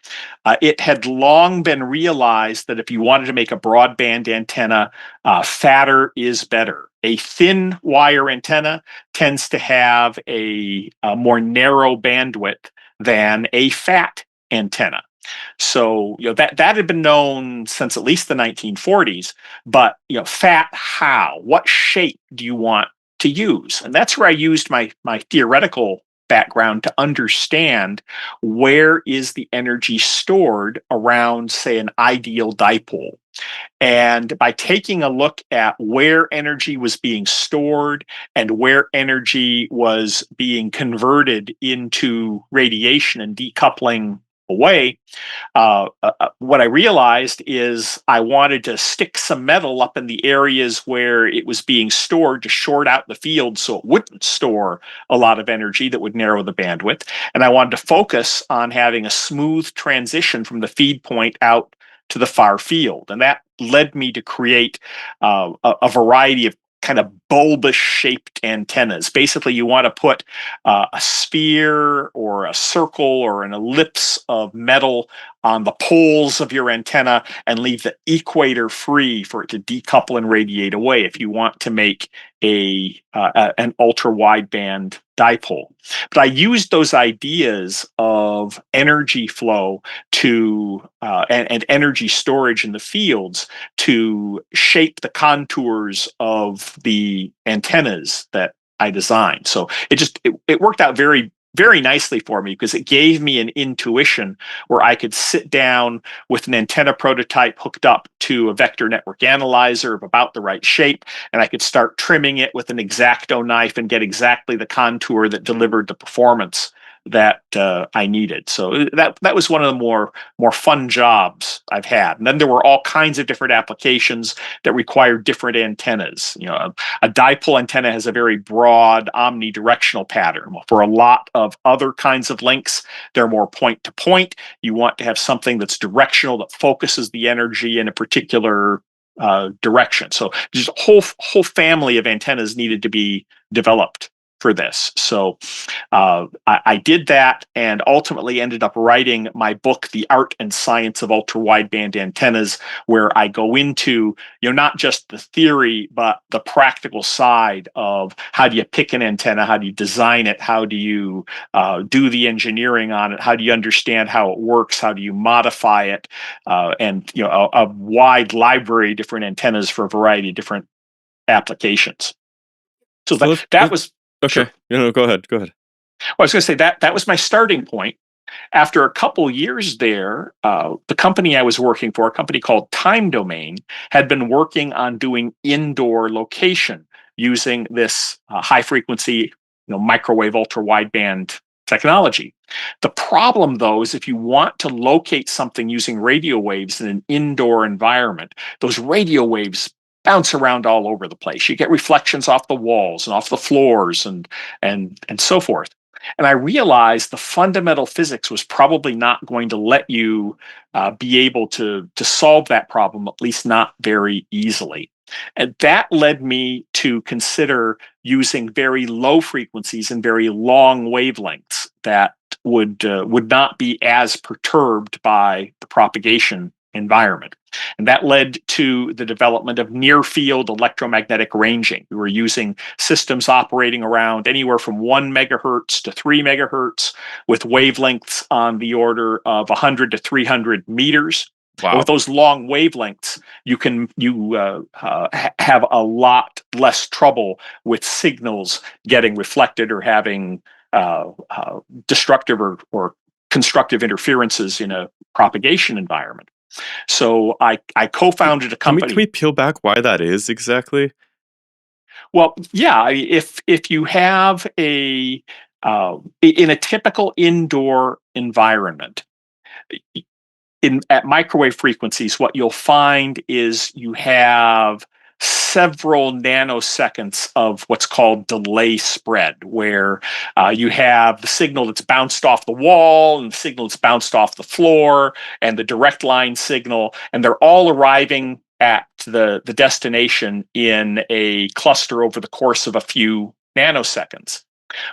it had long been realized that if you wanted to make a broadband antenna, fatter is better. A thin wire antenna tends to have a more narrow bandwidth than a fat antenna. So that had been known since at least the 1940s. But fat how? What shape do you want to use? And that's where I used my theoretical background to understand where is the energy stored around, say, an ideal dipole. And by taking a look at where energy was being stored and where energy was being converted into radiation and decoupling away, what I realized is I wanted to stick some metal up in the areas where it was being stored to short out the field so it wouldn't store a lot of energy that would narrow the bandwidth. And I wanted to focus on having a smooth transition from the feed point out to the far field. And that led me to create a variety of kind of bulbous shaped antennas. Basically, you want to put a sphere or a circle or an ellipse of metal on the poles of your antenna and leave the equator free for it to decouple and radiate away if you want to make an ultra wideband dipole. But I used those ideas of energy flow and energy storage in the fields to shape the contours of the antennas that I designed. So it worked out very, very nicely for me because it gave me an intuition where I could sit down with an antenna prototype hooked up to a vector network analyzer of about the right shape, and I could start trimming it with an X-Acto knife and get exactly the contour that delivered the performance that I needed. So that was one of the more fun jobs I've had. And then there were all kinds of different applications that required different antennas. A dipole antenna has a very broad omnidirectional pattern. For a lot of other kinds of links, they're more point to point. You want to have something that's directional, that focuses the energy in a particular direction. So just a whole family of antennas needed to be developed for this. So I did that and ultimately ended up writing my book, The Art and Science of Ultra Wideband Antennas, where I go into not just the theory, but the practical side of how do you pick an antenna, how do you design it, how do you do the engineering on it, how do you understand how it works, how do you modify it, and a wide library of different antennas for a variety of different applications. So that was okay. Sure. Go ahead. Well, I was going to say that was my starting point. After a couple years there, the company I was working for, a company called Time Domain, had been working on doing indoor location using this high frequency, microwave ultra wideband technology. The problem, though, is if you want to locate something using radio waves in an indoor environment, those radio waves bounce around all over the place. You get reflections off the walls and off the floors and so forth. And I realized the fundamental physics was probably not going to let you be able to solve that problem, at least not very easily. And that led me to consider using very low frequencies and very long wavelengths that would not be as perturbed by the propagation environment. And that led to the development of near-field electromagnetic ranging. We were using systems operating around anywhere from 1 megahertz to 3 megahertz with wavelengths on the order of 100 to 300 meters. Wow. With those long wavelengths, you have a lot less trouble with signals getting reflected or having destructive or constructive interferences in a propagation environment. So I co-founded a company. Can we peel back why that is exactly? Well, yeah, if you have in a typical indoor environment, at microwave frequencies, what you'll find is you have several nanoseconds of what's called delay spread, where you have the signal that's bounced off the wall and the signal that's bounced off the floor and the direct line signal, and they're all arriving at the destination in a cluster over the course of a few nanoseconds.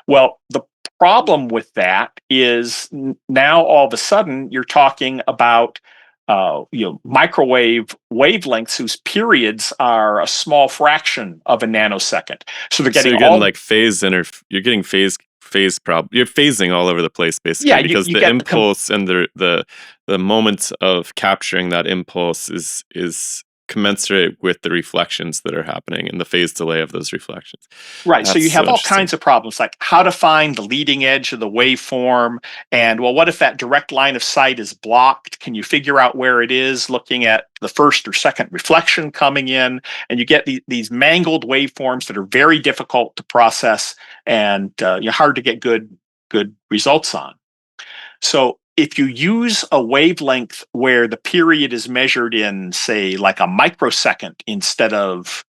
Well, the problem with that is now all of a sudden you're talking about microwave wavelengths whose periods are a small fraction of a nanosecond. So they're getting you're getting phase problem. You're phasing all over the place basically, because the impulse and the moments of capturing that impulse is commensurate with the reflections that are happening and the phase delay of those reflections. Right. So you have all kinds of problems, like how to find the leading edge of the waveform. And well, what if that direct line of sight is blocked? Can you figure out where it is looking at the first or second reflection coming in? And you get these mangled waveforms that are very difficult to process and hard to get good results on. So if you use a wavelength where the period is measured in, say, like a microsecond instead of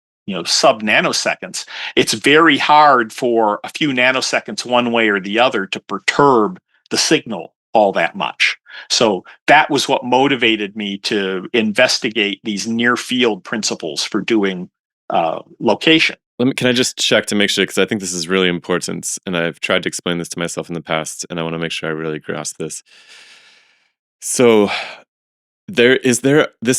sub-nanoseconds, it's very hard for a few nanoseconds one way or the other to perturb the signal all that much. So that was what motivated me to investigate these near-field principles for doing location. Can I just check to make sure, because I think this is really important, and I've tried to explain this to myself in the past, and I want to make sure I really grasp this. So this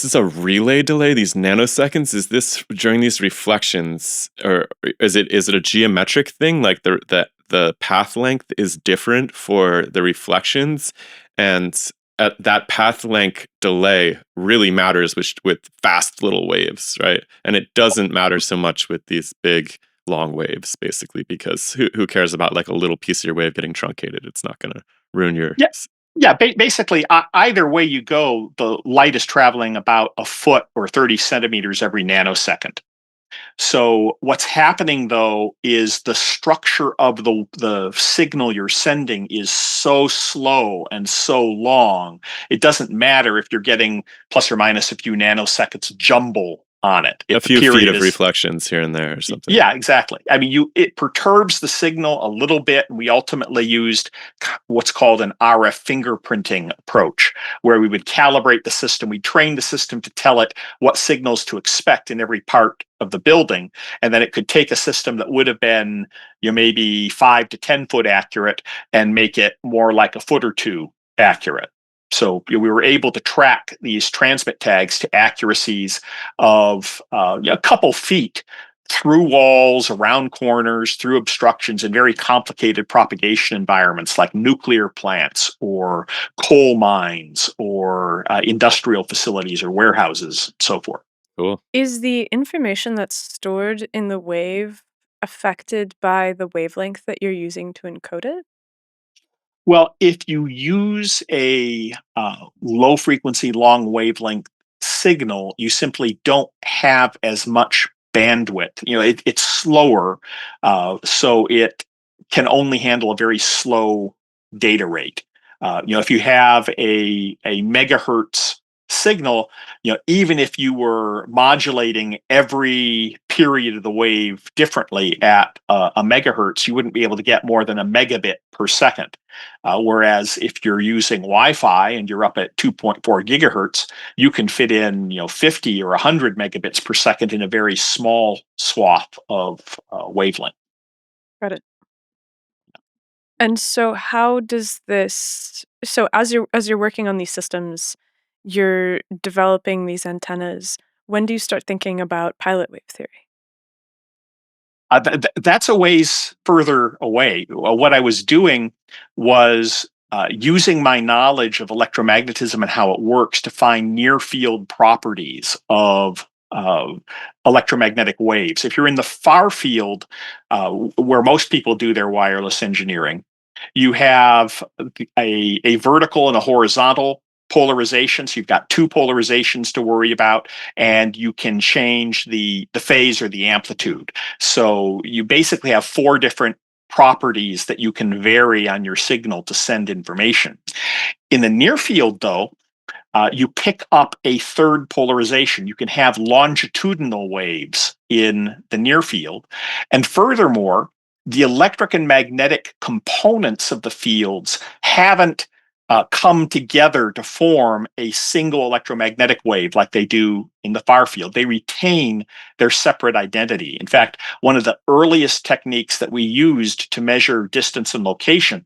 is a relay delay, these nanoseconds. Is this during these reflections, or is it a geometric thing? Like the path length is different for the reflections, and that path length delay really matters with fast little waves, right? And it doesn't matter so much with these big long waves, basically, because who cares about like a little piece of your wave getting truncated? It's not going to ruin your. Yeah. Yeah, basically, either way you go, the light is traveling about a foot or 30 centimeters every nanosecond. So what's happening, though, is the structure of the signal you're sending is so slow and so long, it doesn't matter if you're getting plus or minus a few nanoseconds jumble on it. A few feet of reflections here and there or something. Yeah, exactly. I mean, it perturbs the signal a little bit. And we ultimately used what's called an RF fingerprinting approach, where we would calibrate the system. We train the system to tell it what signals to expect in every part of the building. And then it could take a system that would have been, maybe 5 to 10 foot accurate and make it more like a foot or two accurate. So we were able to track these transmit tags to accuracies of a couple feet through walls, around corners, through obstructions in very complicated propagation environments like nuclear plants or coal mines or industrial facilities or warehouses, and so forth. Cool. Is the information that's stored in the wave affected by the wavelength that you're using to encode it? Well, if you use a low frequency, long wavelength signal, you simply don't have as much bandwidth. It's slower, so it can only handle a very slow data rate. If you have a megahertz signal, even if you were modulating every period of the wave differently at a megahertz, you wouldn't be able to get more than a megabit per second. Whereas if you're using Wi-Fi and you're up at 2.4 gigahertz, you can fit in 50 or 100 megabits per second in a very small swath of wavelength. Got it. And so how does this so as you're working on these systems, you're developing these antennas. When do you start thinking about pilot wave theory? That's a ways further away. What I was doing was using my knowledge of electromagnetism and how it works to find near field properties of electromagnetic waves. If you're in the far field, where most people do their wireless engineering, you have a vertical and a horizontal polarization. So you've got two polarizations to worry about, and you can change the phase or the amplitude. So you basically have four different properties that you can vary on your signal to send information. In the near field, though, you pick up a third polarization. You can have longitudinal waves in the near field. And furthermore, the electric and magnetic components of the fields haven't come together to form a single electromagnetic wave like they do in the far field. They retain their separate identity. In fact, one of the earliest techniques that we used to measure distance and location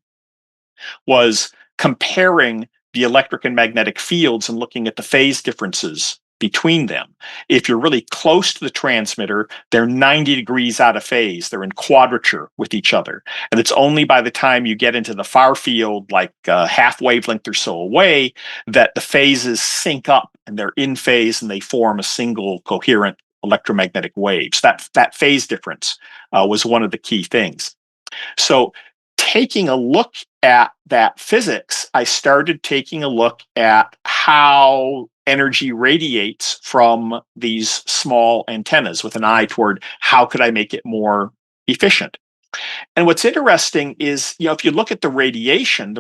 was comparing the electric and magnetic fields and looking at the phase differences between them. If you're really close to the transmitter, they're 90 degrees out of phase. They're in quadrature with each other. And it's only by the time you get into the far field, like half wavelength or so away, that the phases sync up and they're in phase and they form a single coherent electromagnetic wave. So that phase difference was one of the key things. So taking a look at that physics, I started taking a look at how energy radiates from these small antennas with an eye toward how could I make it more efficient. And what's interesting is, if you look at the radiation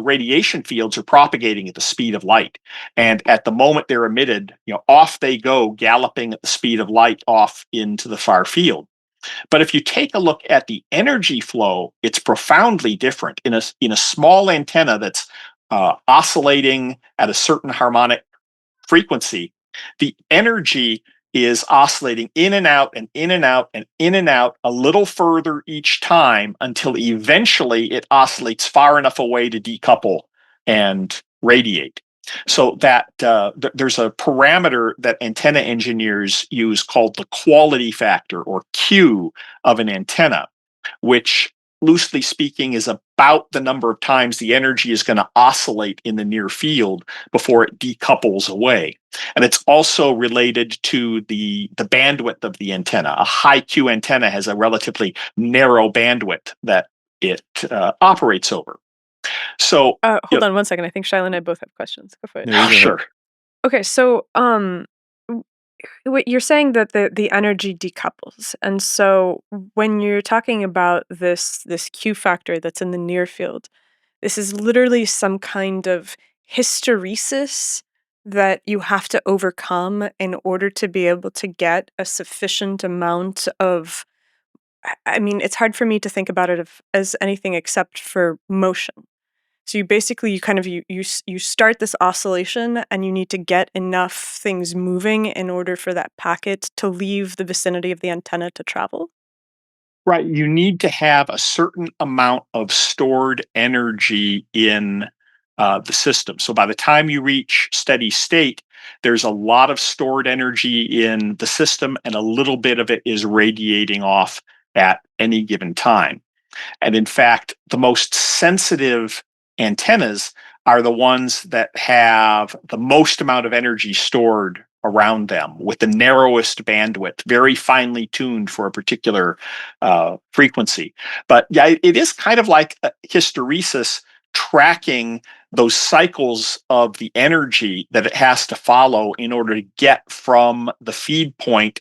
fields are propagating at the speed of light. And at the moment they're emitted, off they go, galloping at the speed of light off into the far field. But if you take a look at the energy flow, it's profoundly different. In a small antenna that's oscillating at a certain harmonic frequency, the energy is oscillating in and out and in and out and in and out a little further each time until eventually it oscillates far enough away to decouple and radiate. So that there's a parameter that antenna engineers use called the quality factor, or Q, of an antenna, which loosely speaking is about the number of times the energy is going to oscillate in the near field before it decouples away. And it's also related to the bandwidth of the antenna. A high Q antenna has a relatively narrow bandwidth that it operates over. So hold on one second. I think Shiloh and I both have questions. Go for it. No, you go ahead. sure. Okay, so you're saying that the energy decouples, and so when you're talking about this Q factor that's in the near field, this is literally some kind of hysteresis that you have to overcome in order to be able to get a sufficient amount of. I mean, it's hard for me to think about it as anything except for motion. So you start this oscillation and you need to get enough things moving in order for that packet to leave the vicinity of the antenna to travel. Right. You need to have a certain amount of stored energy in the system. So by the time you reach steady state, there's a lot of stored energy in the system, and a little bit of it is radiating off at any given time. And in fact, the most sensitive antennas are the ones that have the most amount of energy stored around them with the narrowest bandwidth, very finely tuned for a particular frequency. But yeah, it is kind of like a hysteresis, tracking those cycles of the energy that it has to follow in order to get from the feed point,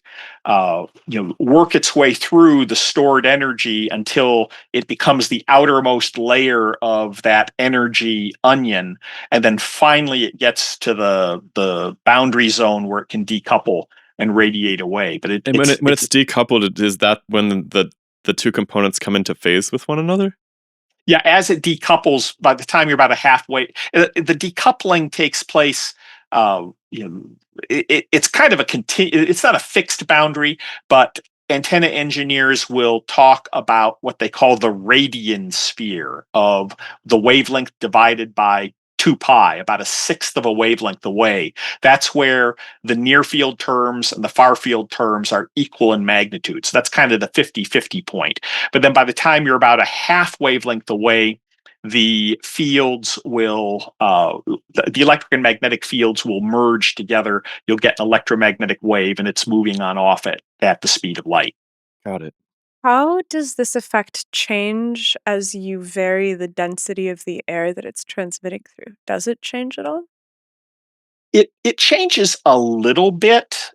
work its way through the stored energy until it becomes the outermost layer of that energy onion, and then finally it gets to the boundary zone where it can decouple and radiate away. But when it's decoupled, is that when the two components come into phase with one another? Yeah, as it decouples, by the time you're about a halfway, the decoupling takes place. It's kind of it's not a fixed boundary, but antenna engineers will talk about what they call the radian sphere of the wavelength divided by 2 pi, about a sixth of a wavelength away. That's where the near field terms and the far field terms are equal in magnitude. So that's kind of the 50-50 point. But then by the time you're about a half wavelength away, the fields will, the electric and magnetic fields will merge together. You'll get an electromagnetic wave, and it's moving on off at the speed of light. Got it. How does this effect change as you vary the density of the air that it's transmitting through? Does it change at all? It changes a little bit.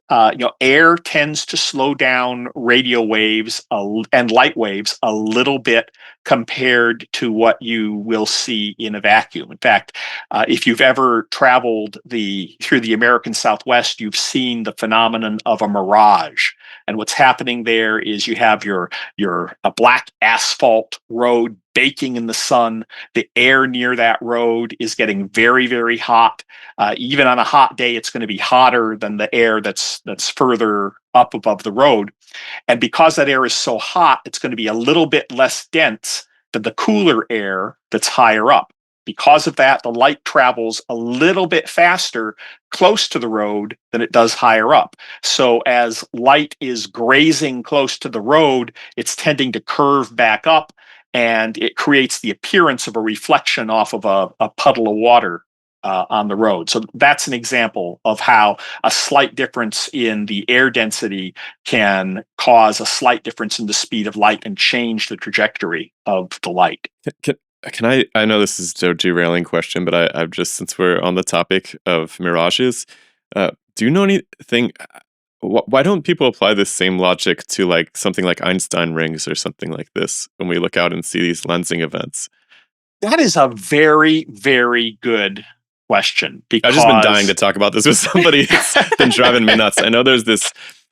Air tends to slow down radio waves and light waves a little bit compared to what you will see in a vacuum. In fact, if you've ever traveled through the American Southwest, you've seen the phenomenon of a mirage. And what's happening there is you have a black asphalt road baking in the sun. The air near that road is getting very, very hot. Even on a hot day, it's going to be hotter than the air that's further up above the road. And because that air is so hot, it's going to be a little bit less dense than the cooler air that's higher up. Because of that, the light travels a little bit faster close to the road than it does higher up. So as light is grazing close to the road, it's tending to curve back up, and it creates the appearance of a reflection off of a puddle of water on the road. So that's an example of how a slight difference in the air density can cause a slight difference in the speed of light and change the trajectory of the light. Can I know this is a derailing question, but I've just, since we're on the topic of mirages, do you know anything? Why don't people apply this same logic to like something like Einstein rings or something like this when we look out and see these lensing events? That is a very, very good question. Because I've just been dying to talk about this with somebody. It's been driving me nuts. I know there's this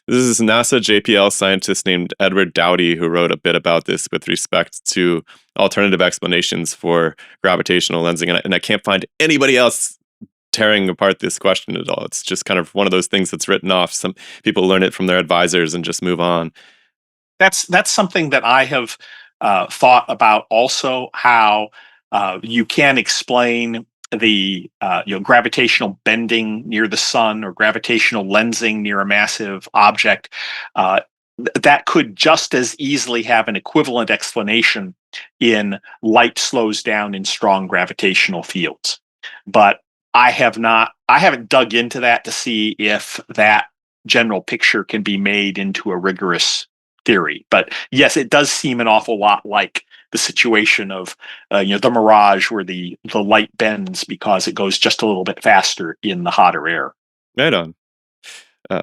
NASA JPL scientist named Edward Dowdy who wrote a bit about this with respect to alternative explanations for gravitational lensing, and I can't find anybody else tearing apart this question at all. It's just kind of one of those things that's written off. Some people learn it from their advisors and just move on. That's something that I have thought about also, how you can explain the gravitational bending near the sun or gravitational lensing near a massive object. That could just as easily have an equivalent explanation in light slows down in strong gravitational fields. But I haven't dug into that to see if that general picture can be made into a rigorous theory. But yes, it does seem an awful lot like the situation of the mirage, where the light bends because it goes just a little bit faster in the hotter air. Right on.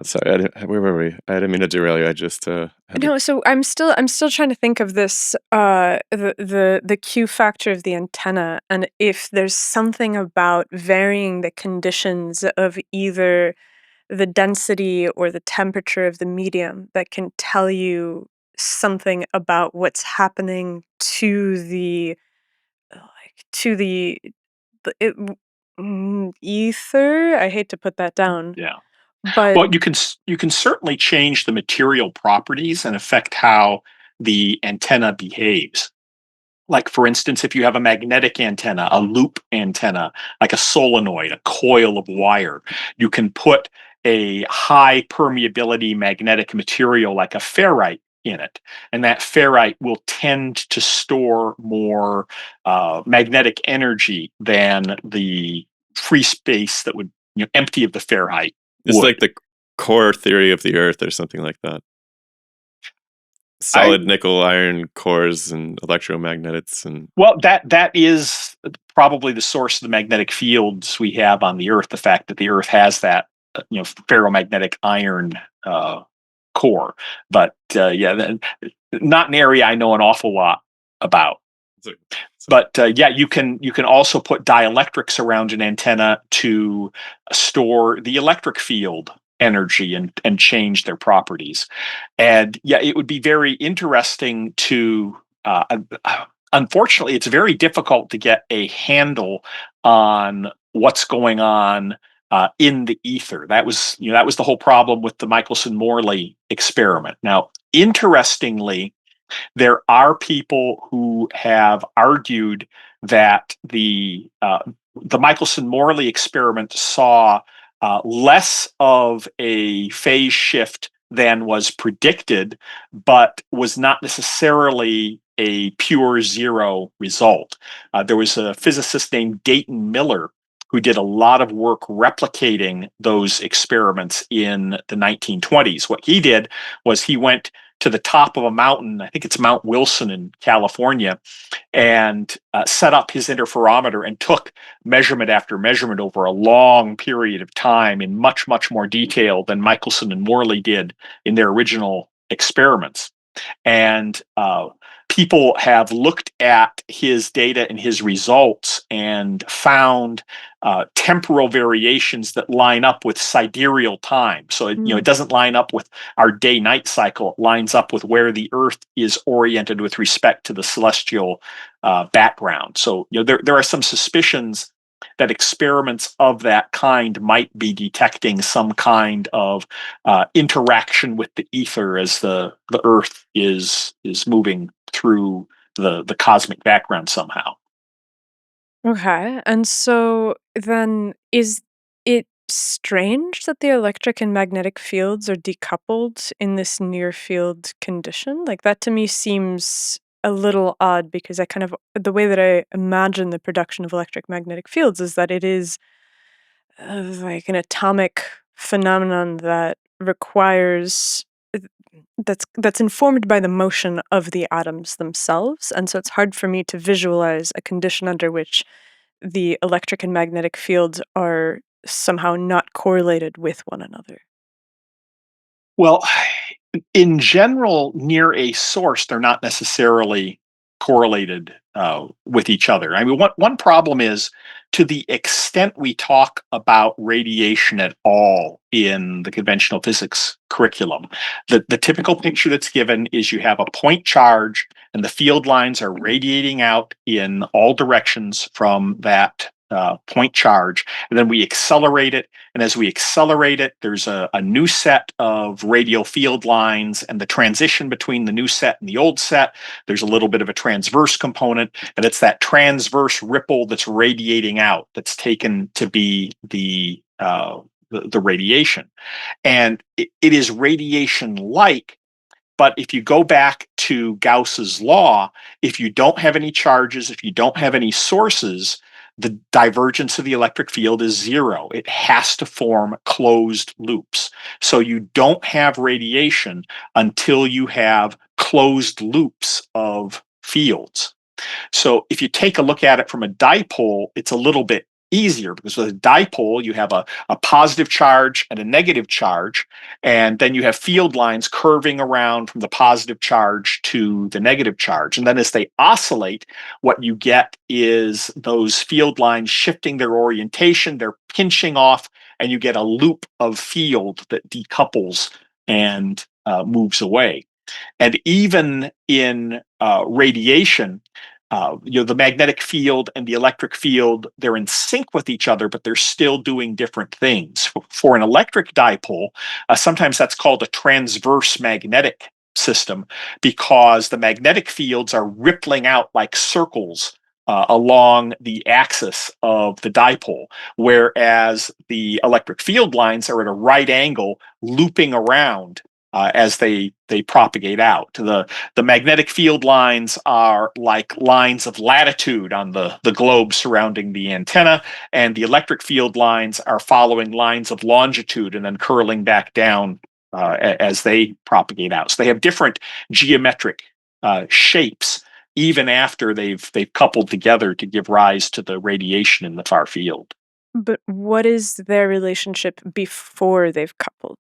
Sorry, where were we? I didn't mean to derail you. I just No, so I'm still trying to think of this the Q factor of the antenna, and if there's something about varying the conditions of either the density or the temperature of the medium that can tell you something about what's happening to the it, ether. I hate to put that down, Yeah. but Well, you can certainly change the material properties and affect how the antenna behaves. Like, for instance, if you have a magnetic antenna, a loop antenna, like a solenoid, a coil of wire, you can put a high permeability magnetic material like a ferrite in it. And that ferrite will tend to store more magnetic energy than the free space that would empty of the ferrite it's would. like the core theory of the Earth or something like that. I Solid nickel iron cores and electromagnets and Well, that is probably the source of the magnetic fields we have on the Earth. The fact that the Earth has that, ferromagnetic iron core. But not an area I know an awful lot about. But you can also put dielectrics around an antenna to store the electric field energy and change their properties. And it would be very interesting to. Unfortunately, it's very difficult to get a handle on what's going on in the ether. That was the whole problem with the Michelson-Morley experiment. Now, interestingly, there are people who have argued that the Michelson-Morley experiment saw less of a phase shift than was predicted, but was not necessarily a pure zero result. There was a physicist named Dayton Miller who did a lot of work replicating those experiments in the 1920s. What he did was he went to the top of a mountain, I think it's Mount Wilson in California, and set up his interferometer and took measurement after measurement over a long period of time in much, much more detail than Michelson and Morley did in their original experiments. And people have looked at his data and his results and found temporal variations that line up with sidereal time. So it doesn't line up with our day-night cycle. It lines up with where the Earth is oriented with respect to the celestial background. So there are some suspicions that experiments of that kind might be detecting some kind of interaction with the ether as the Earth is moving through the cosmic background somehow. okay. And so then is it strange that the electric and magnetic fields are decoupled in this near field condition? Like, that to me seems a little odd, because the way that I imagine the production of electric magnetic fields is that it is like an atomic phenomenon that requires that's informed by the motion of the atoms themselves, and so it's hard for me to visualize a condition under which the electric and magnetic fields are somehow not correlated with one another. Well, in general, near a source, they're not necessarily correlated with each other. I mean, one problem is, to the extent we talk about radiation at all in the conventional physics curriculum, the typical picture that's given is you have a point charge and the field lines are radiating out in all directions from that point charge, and then we accelerate it. And as we accelerate it, there's a new set of radial field lines, and the transition between the new set and the old set, there's a little bit of a transverse component, and it's that transverse ripple that's radiating out that's taken to be the radiation. And it is radiation-like. But if you go back to Gauss's law, if you don't have any charges, if you don't have any sources, the divergence of the electric field is zero. It has to form closed loops. So you don't have radiation until you have closed loops of fields. So if you take a look at it from a dipole, it's a little bit easier, because with a dipole, you have a positive charge and a negative charge, and then you have field lines curving around from the positive charge to the negative charge. And then as they oscillate, what you get is those field lines shifting their orientation, they're pinching off, and you get a loop of field that decouples and moves away. And even in radiation, the magnetic field and the electric field, they're in sync with each other, but they're still doing different things. For an electric dipole, sometimes that's called a transverse magnetic system, because the magnetic fields are rippling out like circles along the axis of the dipole, whereas the electric field lines are at a right angle, looping around as they propagate out. The magnetic field lines are like lines of latitude on the globe surrounding the antenna, and the electric field lines are following lines of longitude and then curling back down as they propagate out. So they have different geometric shapes even after they've coupled together to give rise to the radiation in the far field. But what is their relationship before they've coupled?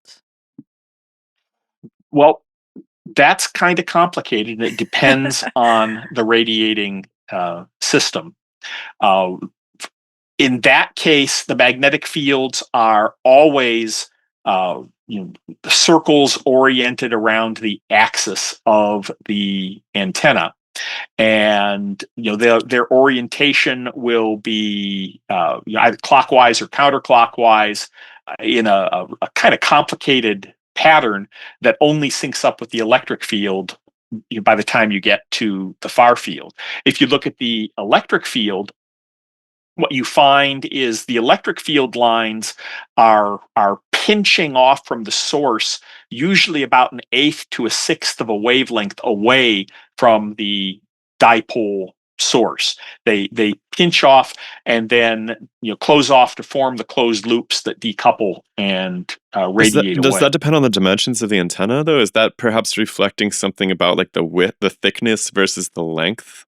Well, that's kind of complicated. It depends on the radiating system. In that case, the magnetic fields are always circles oriented around the axis of the antenna, and their orientation will be either clockwise or counterclockwise in a kind of complicated pattern that only syncs up with the electric field by the time you get to the far field. If you look at the electric field, what you find is the electric field lines are pinching off from the source, usually about an eighth to a sixth of a wavelength away from the dipole source. They pinch off and then close off to form the closed loops that decouple and radiate away. Does that depend on the dimensions of the antenna, though? Is that perhaps reflecting something about like the width, the thickness versus the length?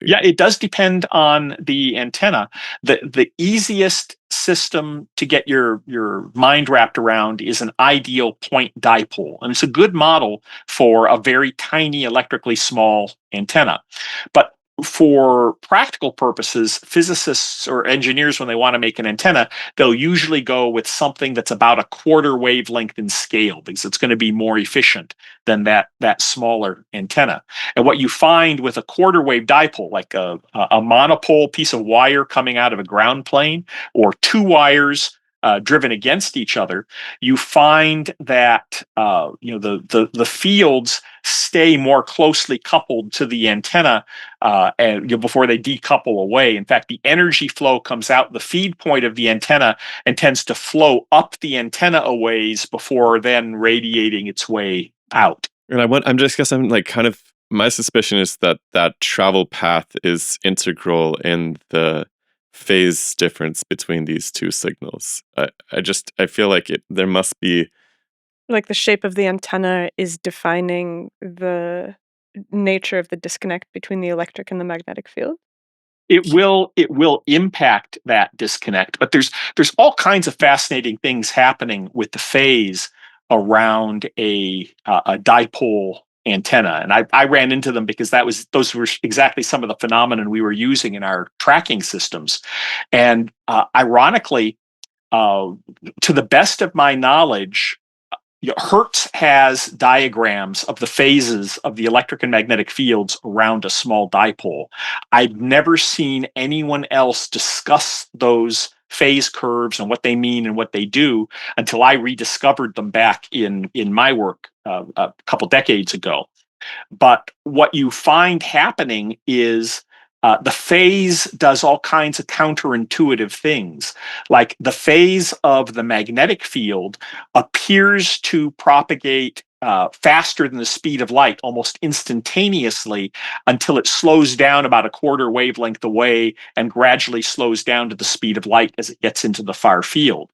Yeah, it does depend on the antenna. The easiest system to get your mind wrapped around is an ideal point dipole. And it's a good model for a very tiny, electrically small antenna. But for practical purposes, physicists or engineers, when they want to make an antenna, they'll usually go with something that's about a quarter wavelength in scale, because it's going to be more efficient than that smaller antenna. And what you find with a quarter wave dipole, like a monopole piece of wire coming out of a ground plane, or two wires driven against each other, you find that the fields stay more closely coupled to the antenna and before they decouple away. In fact, the energy flow comes out the feed point of the antenna and tends to flow up the antenna a ways before then radiating its way out. And I'm just guess I'm like kind of, my suspicion is that travel path is integral in the phase difference between these two signals. I feel like there must be, like, the shape of the antenna is defining the nature of the disconnect between the electric and the magnetic field. It will impact that disconnect, but there's all kinds of fascinating things happening with the phase around a dipole antenna, and I ran into them because those were exactly some of the phenomenon we were using in our tracking systems. And ironically, to the best of my knowledge, Hertz has diagrams of the phases of the electric and magnetic fields around a small dipole. I've never seen anyone else discuss those phase curves and what they mean and what they do until I rediscovered them back in my work a couple decades ago. But what you find happening is the phase does all kinds of counterintuitive things. Like the phase of the magnetic field appears to propagate faster than the speed of light almost instantaneously until it slows down about a quarter wavelength away and gradually slows down to the speed of light as it gets into the far field.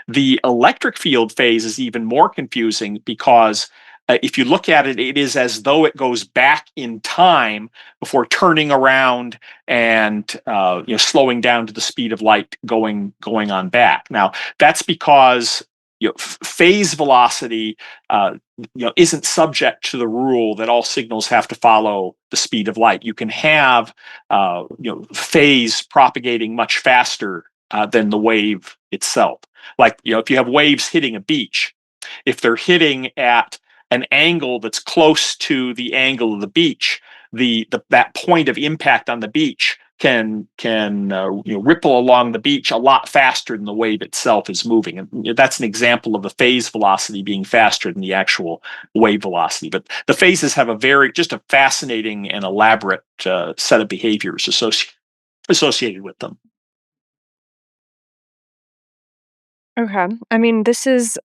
The electric field phase is even more confusing because if you look at it, it is as though it goes back in time before turning around and slowing down to the speed of light, going on back. Now that's because phase velocity isn't subject to the rule that all signals have to follow the speed of light. You can have phase propagating much faster than the wave itself. Like if you have waves hitting a beach, if they're hitting at an angle that's close to the angle of the beach, that point of impact on the beach can ripple along the beach a lot faster than the wave itself is moving, and that's an example of the phase velocity being faster than the actual wave velocity. But the phases have just a fascinating and elaborate set of behaviors associated with them. Okay. I mean, this is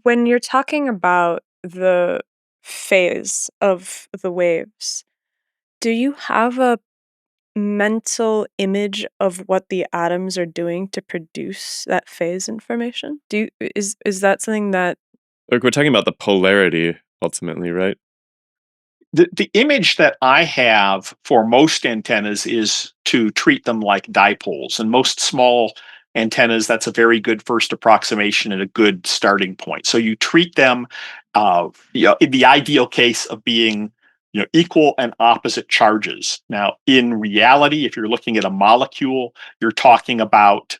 when you're talking about the phase of the waves, do you have a mental image of what the atoms are doing to produce that phase information? Is that something that Like we're talking about the polarity ultimately, right? The image that I have for most antennas is to treat them like dipoles. And most small antennas, that's a very good first approximation and a good starting point. So you treat them in the ideal case of being equal and opposite charges. Now, in reality, if you're looking at a molecule, you're talking about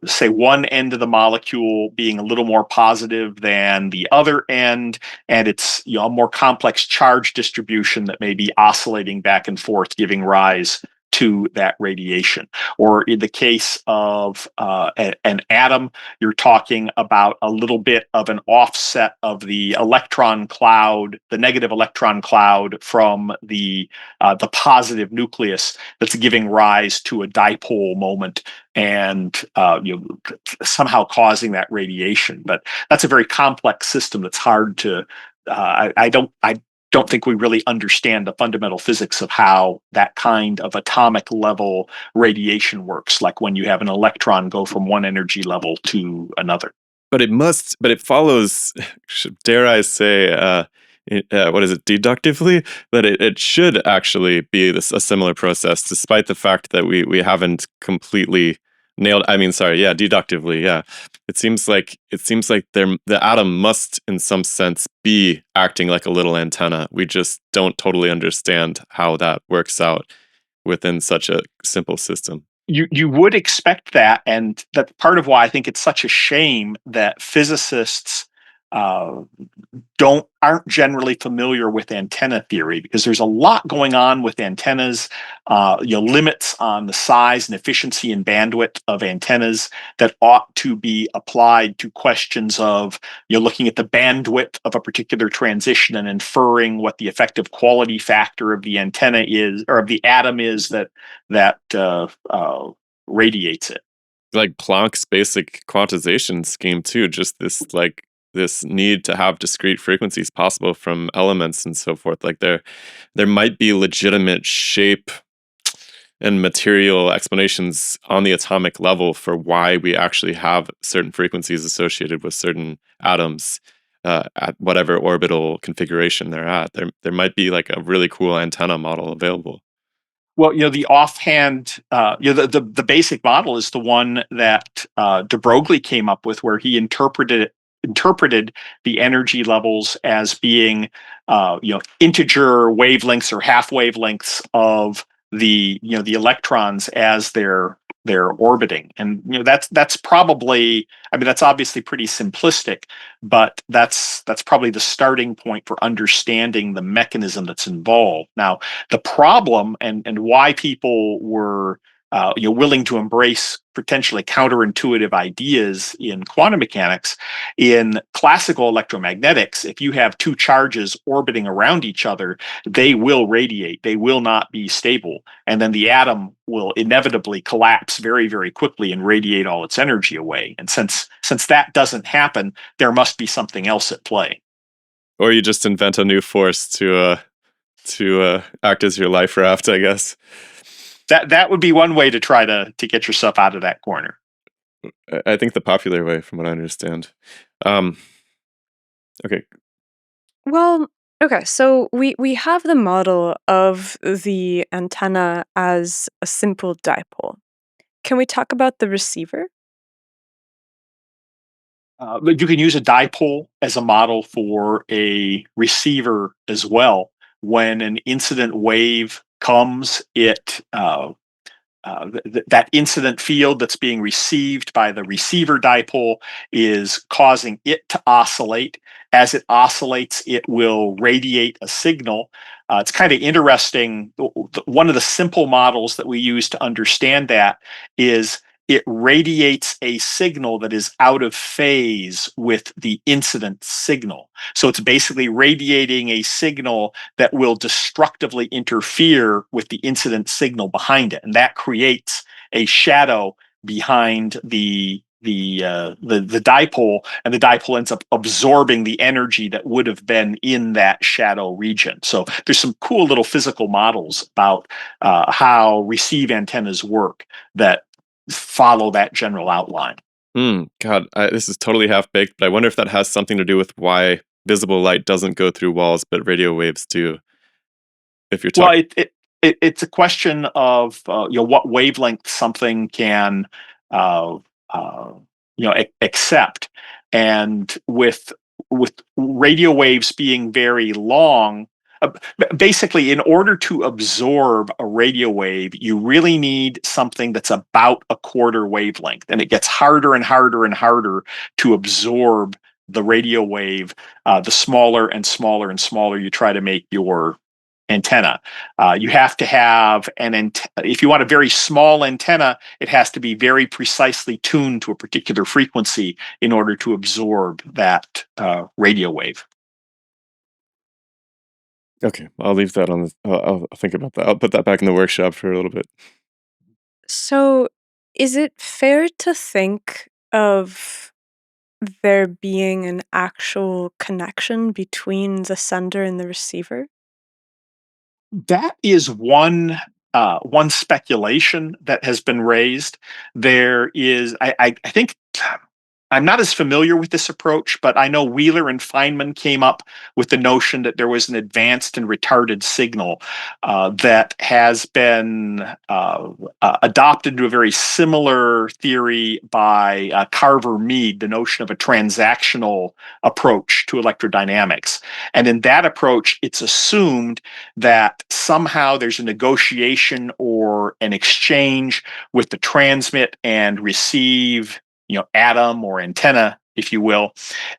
say one end of the molecule being a little more positive than the other end, and it's a more complex charge distribution that may be oscillating back and forth, giving rise to that radiation. Or in the case of an atom, you're talking about a little bit of an offset of the electron cloud, the negative electron cloud from the positive nucleus that's giving rise to a dipole moment and somehow causing that radiation. But that's a very complex system that's hard to. I don't think we really understand the fundamental physics of how that kind of atomic level radiation works, like when you have an electron go from one energy level to another. But it follows, dare I say, what is it, deductively, that it should actually be a similar process, despite the fact that we haven't completely nailed. I mean, sorry, yeah, deductively, yeah. It seems like the atom must, in some sense, be acting like a little antenna. We just don't totally understand how that works out within such a simple system. You would expect that, and that's part of why I think it's such a shame that physicists aren't generally familiar with antenna theory, because there's a lot going on with antennas, limits on the size and efficiency and bandwidth of antennas that ought to be applied to questions of looking at the bandwidth of a particular transition and inferring what the effective quality factor of the antenna is, or of the atom is that radiates it. Like Planck's basic quantization scheme too, just this need to have discrete frequencies possible from elements and so forth. Like there might be legitimate shape and material explanations on the atomic level for why we actually have certain frequencies associated with certain atoms at whatever orbital configuration they're at. There might be like a really cool antenna model available. Well, the offhand, the basic model is the one that de Broglie came up with, where he interpreted the energy levels as being integer wavelengths or half wavelengths of the electrons as they're they're orbiting. And that's probably, I mean, that's obviously pretty simplistic, but that's probably the starting point for understanding the mechanism that's involved. Now, the problem and why people were willing to embrace potentially counterintuitive ideas in quantum mechanics. In classical electromagnetics, if you have two charges orbiting around each other, they will radiate. They will not be stable. And then the atom will inevitably collapse very, very quickly and radiate all its energy away. And since that doesn't happen, there must be something else at play. Or you just invent a new force to act as your life raft, I guess. That would be one way to try to get yourself out of that corner. I think the popular way, from what I understand. Okay. Well, okay, so we have the model of the antenna as a simple dipole. Can we talk about the receiver? But you can use a dipole as a model for a receiver as well. When an incident wave comes, that incident field that's being received by the receiver dipole is causing it to oscillate. As it oscillates, it will radiate a signal. It's kind of interesting. One of the simple models that we use to understand that is it radiates a signal that is out of phase with the incident signal. So it's basically radiating a signal that will destructively interfere with the incident signal behind it, and that creates a shadow behind the dipole, and the dipole ends up absorbing the energy that would have been in that shadow region. So there's some cool little physical models about how receive antennas work that follow that general outline. God, this is totally half-baked, but I wonder if that has something to do with why visible light doesn't go through walls, but radio waves do. If you're talking, It's a question of what wavelength something can accept, and with radio waves being very long. Basically, in order to absorb a radio wave, you really need something that's about a quarter wavelength, and it gets harder and harder and harder to absorb the radio wave. The smaller and smaller and smaller you try to make your antenna. You have to have if you want a very small antenna, it has to be very precisely tuned to a particular frequency in order to absorb that radio wave. okay, I'll leave that on the. I'll think about that. I'll put that back in the workshop for a little bit. So, is it fair to think of there being an actual connection between the sender and the receiver? That is one speculation that has been raised. There is, I think, I'm not as familiar with this approach, but I know Wheeler and Feynman came up with the notion that there was an advanced and retarded signal that has been adopted to a very similar theory by Carver Mead, the notion of a transactional approach to electrodynamics. And in that approach, it's assumed that somehow there's a negotiation or an exchange with the transmit and receive atom or antenna, if you will,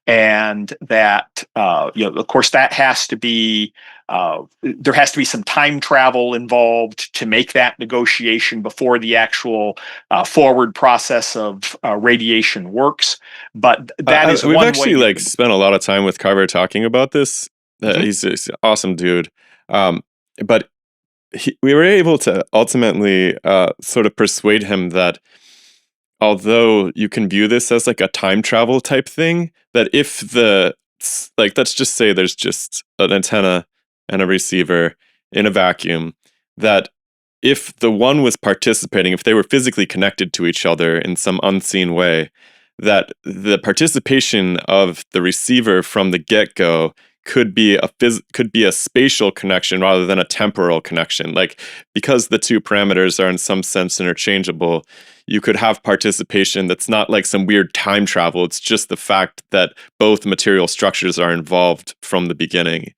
and that of course that has to be there has to be some time travel involved to make that negotiation before the actual forward process of radiation works. But that is we've one actually way spent a lot of time with Carver talking about this. He's an awesome dude, but we were able to ultimately sort of persuade him that although you can view this as like a time travel type thing, that if let's just say there's just an antenna and a receiver in a vacuum, that if the one was participating, if they were physically connected to each other in some unseen way, that the participation of the receiver from the get-go could be a spatial connection rather than a temporal connection. Like, because the two parameters are in some sense interchangeable, you could have participation that's not like some weird time travel. It's just the fact that both material structures are involved from the beginning.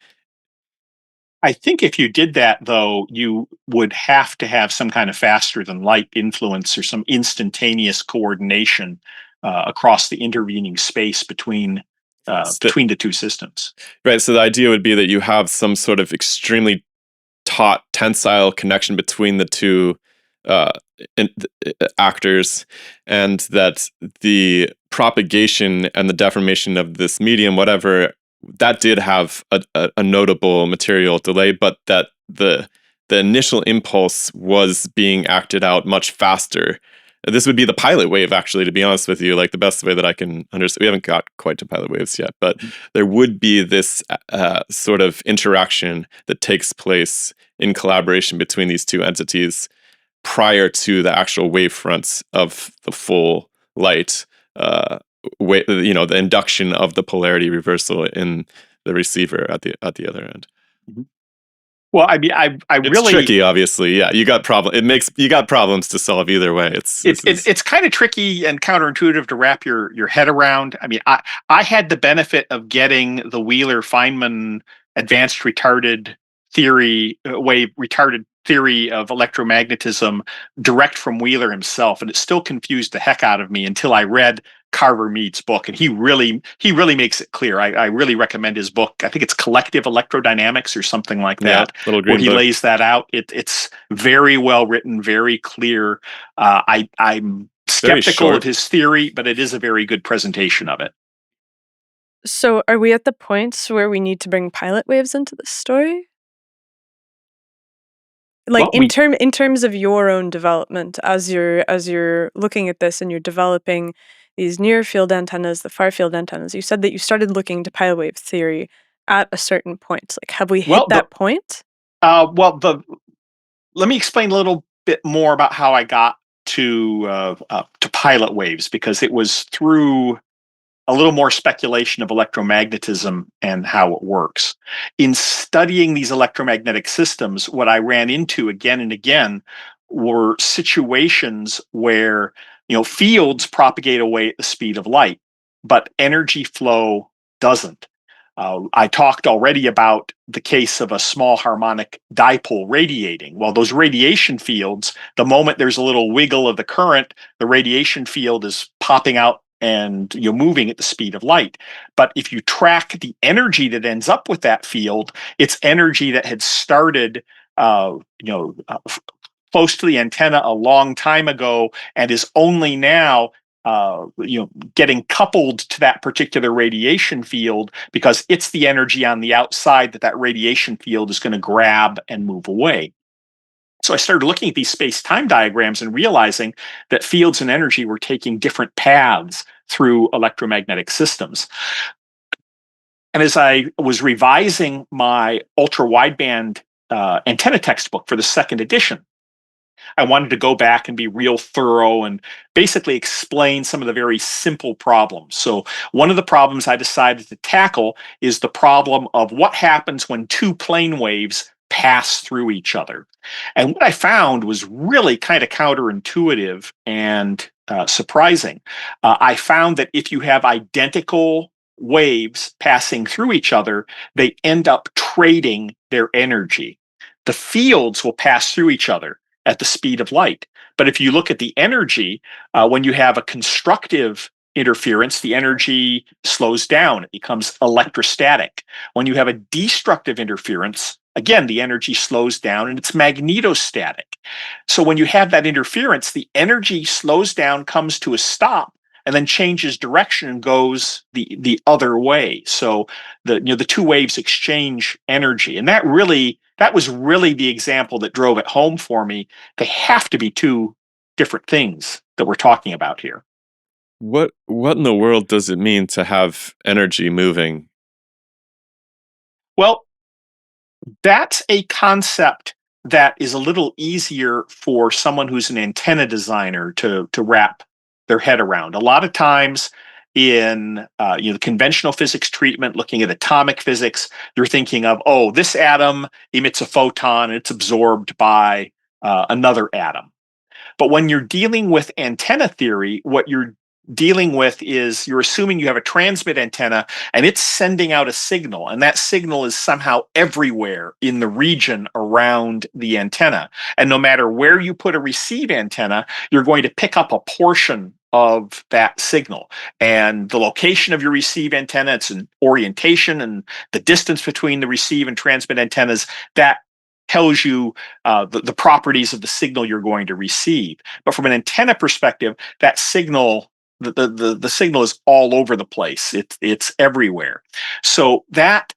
I think if you did that, though, you would have to have some kind of faster than light influence or some instantaneous coordination across the intervening space between the two systems. Right. So the idea would be that you have some sort of extremely taut tensile connection between the two uh, actors, and that the propagation and the deformation of this medium, whatever, that did have a notable material delay, but that the initial impulse was being acted out much faster. This would be the pilot wave, actually, to be honest with you, like the best way that I can understand. We haven't got quite to pilot waves yet, but there would be this sort of interaction that takes place in collaboration between these two entities prior to the actual wave fronts of the full light, the induction of the polarity reversal in the receiver at the other end. Mm-hmm. Well, I mean, I it's really tricky. Obviously, yeah, you got problems to solve either way. It's kind of tricky and counterintuitive to wrap your head around. I mean, I had the benefit of getting the Wheeler-Feynman advanced retarded theory of electromagnetism direct from Wheeler himself, and it still confused the heck out of me until I read Carver Mead's book, and he really makes it clear. I really recommend his book. I think it's Collective Electrodynamics or something like that, little green where he book. lays that out. It's very well written, very clear. I'm skeptical of his theory, but it is a very good presentation of it. So are we at the point where we need to bring pilot waves into the story? Like, Well, in terms of your own development, as you're looking at this and you're developing these near field antennas, the far field antennas, you said that you started looking to pilot wave theory at a certain point. Like, have we hit that point? Let me explain a little bit more about how I got to pilot waves, because it was through a little more speculation of electromagnetism and how it works. In studying these electromagnetic systems, what I ran into again and again were situations where, fields propagate away at the speed of light, but energy flow doesn't. I talked already about the case of a small harmonic dipole radiating. Well, those radiation fields, the moment there's a little wiggle of the current, the radiation field is popping out and moving at the speed of light. But if you track the energy that ends up with that field, it's energy that had started close to the antenna a long time ago and is only now getting coupled to that particular radiation field, because it's the energy on the outside that radiation field is going to grab and move away. So I started looking at these space-time diagrams and realizing that fields and energy were taking different paths through electromagnetic systems. And as I was revising my ultra-wideband antenna textbook for the second edition, I wanted to go back and be real thorough and basically explain some of the very simple problems. So one of the problems I decided to tackle is the problem of what happens when two plane waves pass through each other. And what I found was really kind of counterintuitive and surprising. I found that if you have identical waves passing through each other, they end up trading their energy. The fields will pass through each other at the speed of light. But if you look at the energy, when you have a constructive interference, the energy slows down. It becomes electrostatic. When you have a destructive interference, again, the energy slows down and it's magnetostatic. So when you have that interference, the energy slows down, comes to a stop, and then changes direction and goes the other way. So the two waves exchange energy. And that was really the example that drove it home for me. They have to be two different things that we're talking about here. What in the world does it mean to have energy moving? Well, that's a concept that is a little easier for someone who's an antenna designer to wrap their head around. A lot of times in the conventional physics treatment, looking at atomic physics, you're thinking of, this atom emits a photon and it's absorbed by another atom. But when you're dealing with antenna theory, what you're dealing with is you're assuming you have a transmit antenna and it's sending out a signal, and that signal is somehow everywhere in the region around the antenna. And no matter where you put a receive antenna, you're going to pick up a portion of that signal. And the location of your receive antenna, its an orientation, and the distance between the receive and transmit antennas, that tells you the properties of the signal you're going to receive. But from an antenna perspective, that signal, the signal is all over the place. It's everywhere. So that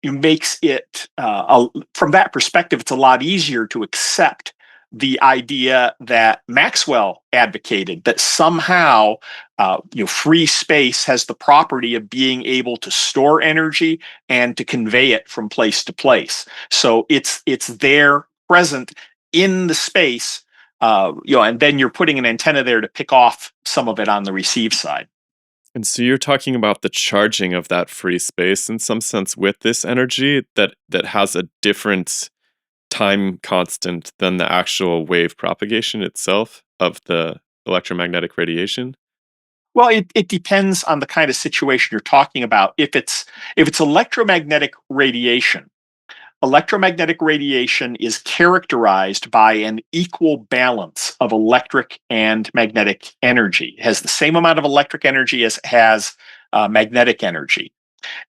makes it, from that perspective, it's a lot easier to accept the idea that Maxwell advocated, that somehow free space has the property of being able to store energy and to convey it from place to place. So it's there, present in the space, and then you're putting an antenna there to pick off some of it on the receive side. And so you're talking about the charging of that free space in some sense with this energy that has a different time constant than the actual wave propagation itself of the electromagnetic radiation? Well, it depends on the kind of situation you're talking about. If it's electromagnetic radiation, electromagnetic radiation is characterized by an equal balance of electric and magnetic energy. It has the same amount of electric energy as it has magnetic energy.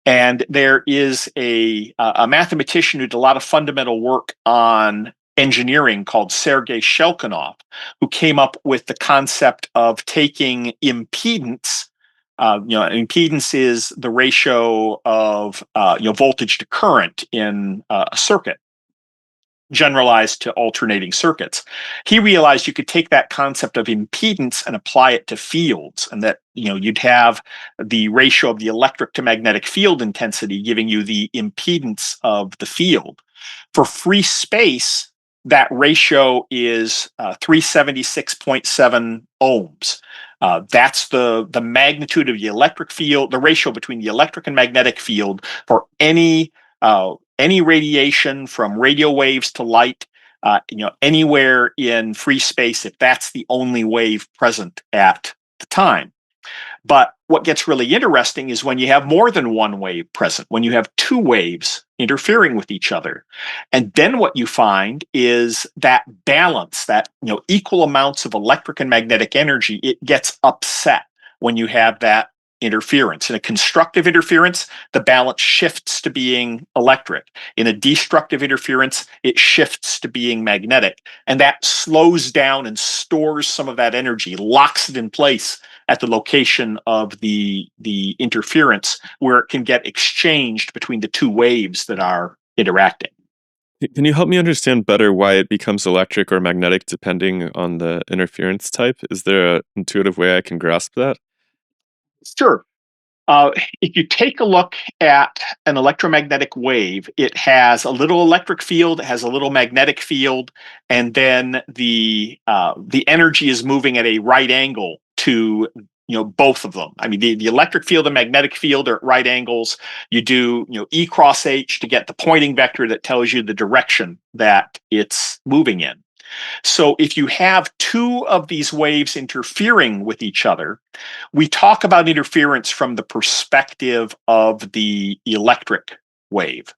And there is a mathematician who did a lot of fundamental work on engineering called Sergei Shelkonov, who came up with the concept of taking impedance. Impedance is the ratio of voltage to current in a circuit, generalized to alternating circuits. He realized you could take that concept of impedance and apply it to fields, and that you'd have the ratio of the electric to magnetic field intensity giving you the impedance of the field. For free space, that ratio is 376.7 ohms. That's the magnitude of the electric field, the ratio between the electric and magnetic field for any radiation from radio waves to light, anywhere in free space, if that's the only wave present at the time. But what gets really interesting is when you have more than one wave present, when you have two waves interfering with each other. And then what you find is that balance, that equal amounts of electric and magnetic energy, it gets upset when you have that interference. In a constructive interference, the balance shifts to being electric. In a destructive interference, it shifts to being magnetic. And that slows down and stores some of that energy, locks it in place at the location of the interference, where it can get exchanged between the two waves that are interacting. Can you help me understand better why it becomes electric or magnetic depending on the interference type? Is there an intuitive way I can grasp that? Sure. If you take a look at an electromagnetic wave, it has a little electric field, it has a little magnetic field, and then the energy is moving at a right angle to both of them. I mean, the electric field and magnetic field are at right angles. You do E cross H to get the pointing vector that tells you the direction that it's moving in. So if you have two of these waves interfering with each other, we talk about interference from the perspective of the electric wave.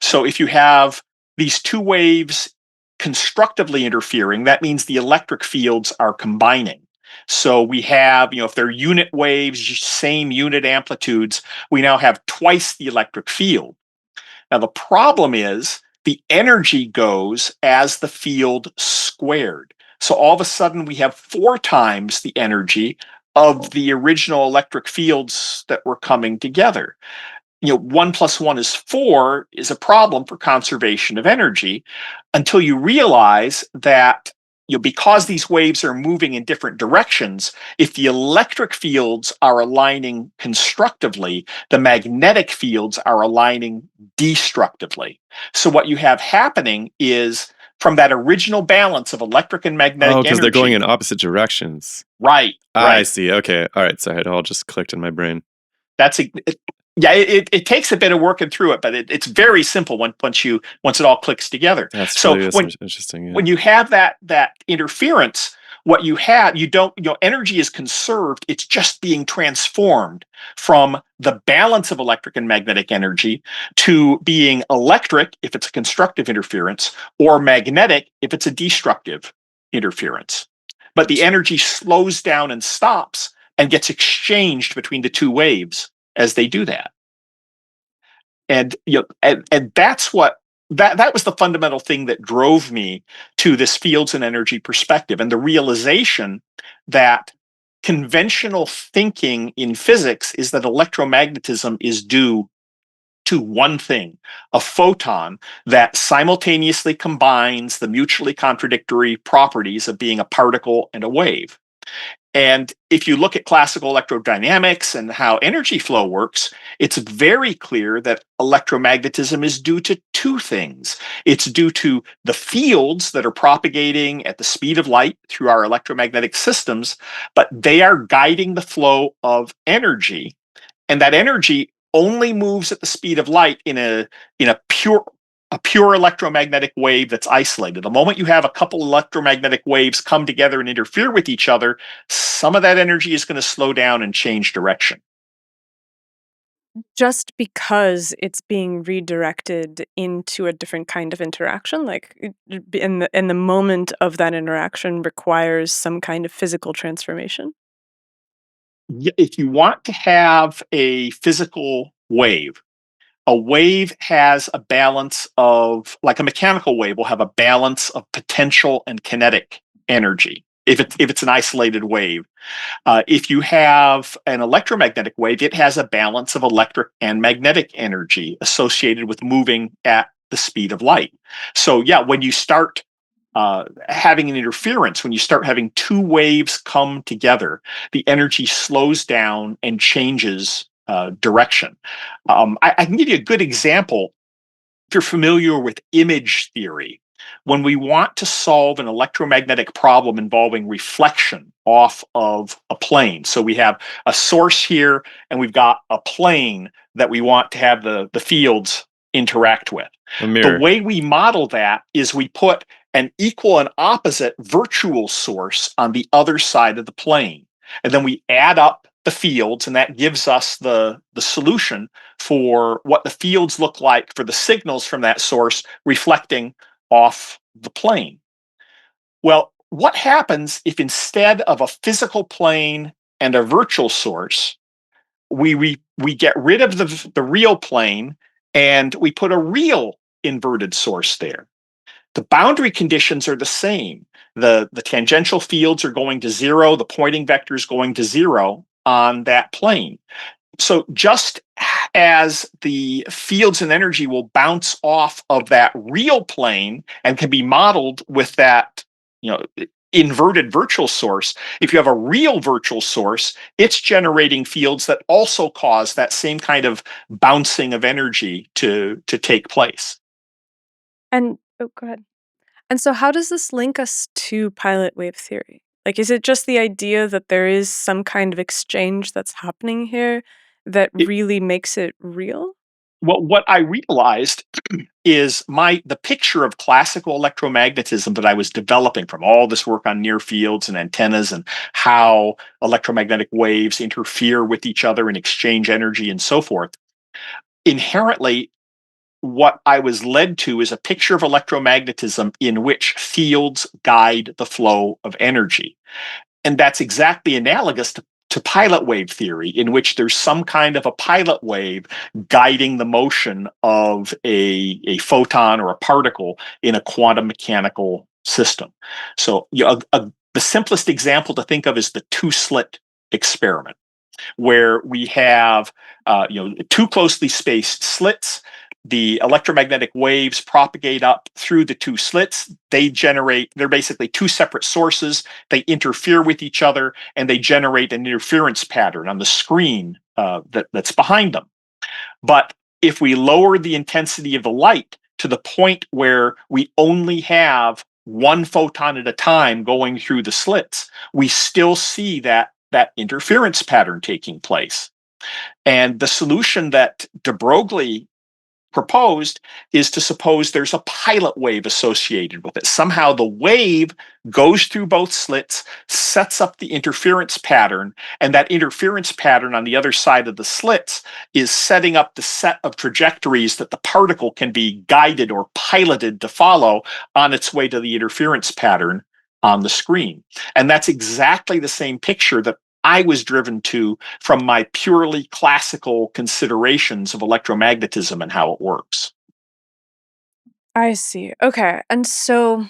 So if you have these two waves constructively interfering, that means the electric fields are combining. So we have, if they're unit waves, same unit amplitudes, we now have twice the electric field. Now the problem is, the energy goes as the field squared. So all of a sudden we have 4 times the energy of the original electric fields that were coming together. 1 + 1 is 4 is a problem for conservation of energy, until you realize that because these waves are moving in different directions, if the electric fields are aligning constructively, the magnetic fields are aligning destructively. So what you have happening is, from that original balance of electric and magnetic energy. Oh, because they're going in opposite directions. Right. I see. Okay. All right. So it all just clicked in my brain. It takes a bit of working through it, but it's very simple once it all clicks together. That's so really when, interesting. Yeah. when you have that interference, What you have, you don't, energy is conserved. It's just being transformed from the balance of electric and magnetic energy to being electric if it's a constructive interference, or magnetic if it's a destructive interference. But the energy slows down and stops and gets exchanged between the two waves as they do that. And and that's what that was the fundamental thing that drove me to this fields and energy perspective, and the realization that conventional thinking in physics is that electromagnetism is due to one thing: a photon that simultaneously combines the mutually contradictory properties of being a particle and a wave. And if you look at classical electrodynamics and how energy flow works, it's very clear that electromagnetism is due to two things. It's due to the fields that are propagating at the speed of light through our electromagnetic systems, but they are guiding the flow of energy. And that energy only moves at the speed of light in a pure electromagnetic wave that's isolated. The moment you have a couple electromagnetic waves come together and interfere with each other, some of that energy is going to slow down and change direction. Just because it's being redirected into a different kind of interaction, like in the moment of that interaction requires some kind of physical transformation. If you want to have a physical wave, a wave has a balance of, like a mechanical wave will have a balance of potential and kinetic energy if it's an isolated wave. If you have an electromagnetic wave, it has a balance of electric and magnetic energy associated with moving at the speed of light. So yeah, when you start having an interference, when you start having two waves come together, the energy slows down and changes direction. I can give you a good example. If you're familiar with image theory, when we want to solve an electromagnetic problem involving reflection off of a plane, so we have a source here and we've got a plane that we want to have the fields interact with. A The mirror. way we model that is we put an equal and opposite virtual source on the other side of the plane. And then we add up the fields, and that gives us the solution for what the fields look like for the signals from that source reflecting off the plane. Well, what happens if instead of a physical plane and a virtual source, we get rid of the real plane and we put a real inverted source there? The boundary conditions are the same. The tangential fields are going to zero, the Poynting vector is going to zero on that plane. So just as the fields and energy will bounce off of that real plane and can be modeled with that, inverted virtual source, if you have a real virtual source, it's generating fields that also cause that same kind of bouncing of energy to take place. And oh, go ahead. And so, how does this link us to pilot wave theory? Like, is it just the idea that there is some kind of exchange that's happening here that It, really makes it real? well, what I realized is the picture of classical electromagnetism that I was developing from all this work on near fields and antennas and how electromagnetic waves interfere with each other and exchange energy and so forth. Inherently, what I was led to is a picture of electromagnetism in which fields guide the flow of energy. And that's exactly analogous to pilot wave theory, in which there's some kind of a pilot wave guiding the motion of a photon or a particle in a quantum mechanical system. So the simplest example to think of is the two-slit experiment, where we have two closely spaced slits. The electromagnetic waves propagate up through the two slits. They're basically two separate sources. They interfere with each other and they generate an interference pattern on the screen that's behind them. But if we lower the intensity of the light to the point where we only have one photon at a time going through the slits, we still see that interference pattern taking place. And the solution that de Broglie proposed is to suppose there's a pilot wave associated with it. Somehow the wave goes through both slits, sets up the interference pattern, and that interference pattern on the other side of the slits is setting up the set of trajectories that the particle can be guided or piloted to follow on its way to the interference pattern on the screen. And that's exactly the same picture that I was driven to from my purely classical considerations of electromagnetism and how it works. I see. Okay. And so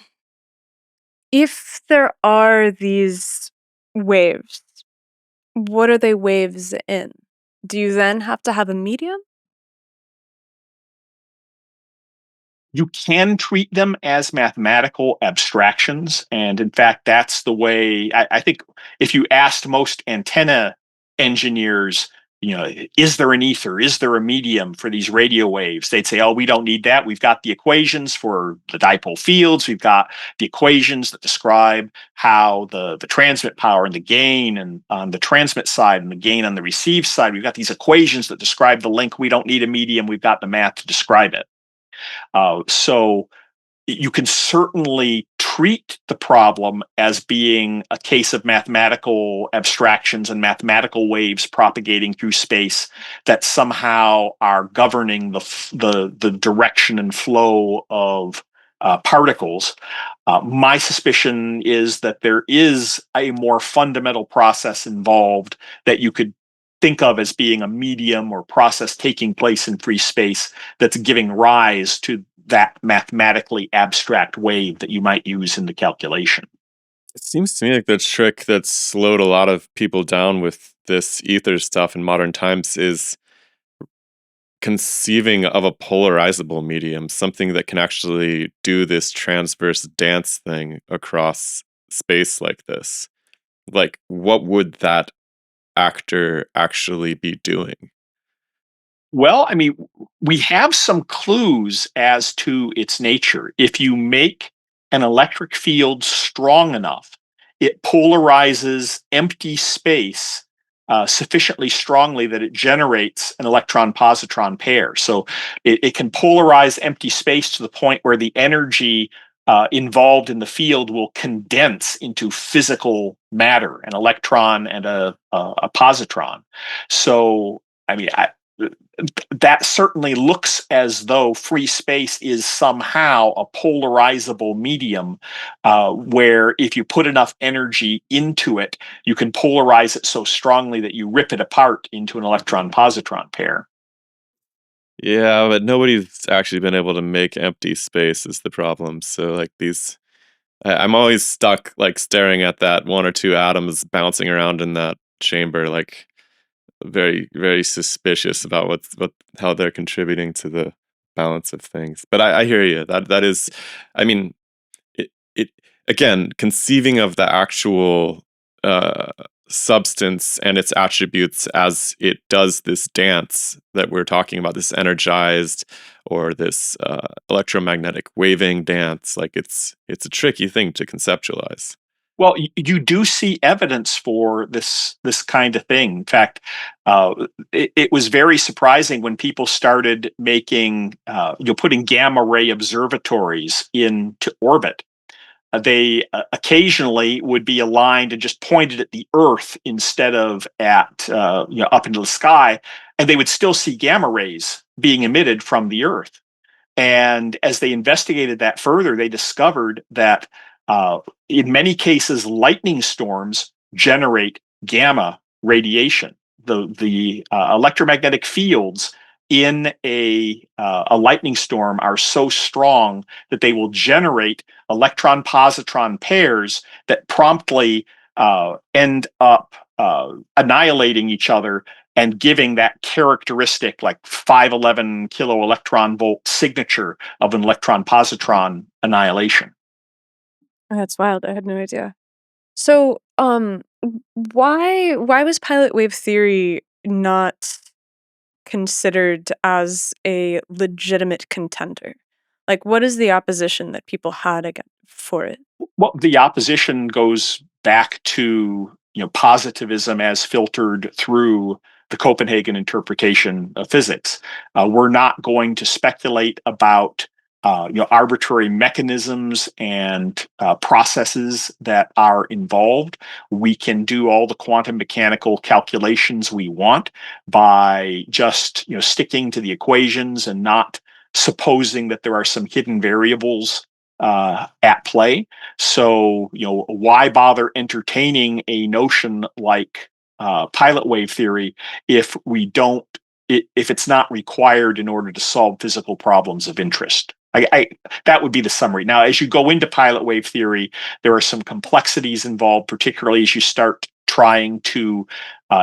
if there are these waves, what are they waves in? Do you then have to have a medium? You can treat them as mathematical abstractions. And in fact, that's the way I think if you asked most antenna engineers, is there an ether? Is there a medium for these radio waves? They'd say, oh, we don't need that. We've got the equations for the dipole fields. We've got the equations that describe how the transmit power and the gain and on the transmit side and the gain on the receive side. We've got these equations that describe the link. We don't need a medium. We've got the math to describe it. So you can certainly treat the problem as being a case of mathematical abstractions and mathematical waves propagating through space that somehow are governing the direction and flow of particles. My suspicion is that there is a more fundamental process involved that you could think of as being a medium or process taking place in free space that's giving rise to that mathematically abstract wave that you might use in the calculation. It seems to me like the trick that's slowed a lot of people down with this ether stuff in modern times is conceiving of a polarizable medium, something that can actually do this transverse dance thing across space like this. Like, what would that actor actually be doing? Well, I mean, we have some clues as to its nature. If you make an electric field strong enough, it polarizes empty space sufficiently strongly that it generates an electron positron pair. So it can polarize empty space to the point where the energy involved in the field will condense into physical matter, an electron and a positron. So, I mean, that certainly looks as though free space is somehow a polarizable medium where if you put enough energy into it, you can polarize it so strongly that you rip it apart into an electron positron pair. Yeah, but nobody's actually been able to make empty space is the problem. So like I'm always stuck like staring at that one or two atoms bouncing around in that chamber, like very, very suspicious about how they're contributing to the balance of things. But I hear you. That is, I mean, it again, conceiving of the actual uh, substance and its attributes as it does this dance that we're talking about, this energized or this electromagnetic waving dance. Like it's a tricky thing to conceptualize. Well, you do see evidence for this kind of thing. In fact, it was very surprising when people started making putting gamma ray observatories into orbit. They occasionally would be aligned and just pointed at the Earth instead of at up into the sky, and they would still see gamma rays being emitted from the Earth. And as they investigated that further, they discovered that in many cases, lightning storms generate gamma radiation. The electromagnetic fields in a lightning storm are so strong that they will generate electron positron pairs that promptly end up annihilating each other and giving that characteristic like 511 kilo electron volt signature of an electron positron annihilation. That's wild. I had no idea. So, why was pilot wave theory not considered as a legitimate contender? Like, what is the opposition that people had for it? Well, the opposition goes back to positivism as filtered through the Copenhagen interpretation of physics. We're not going to speculate about arbitrary mechanisms and processes that are involved. We can do all the quantum mechanical calculations we want by just sticking to the equations and not supposing that there are some hidden variables at play. So, why bother entertaining a notion like pilot wave theory if if it's not required in order to solve physical problems of interest? That would be the summary. Now, as you go into pilot wave theory, there are some complexities involved, particularly as you start trying to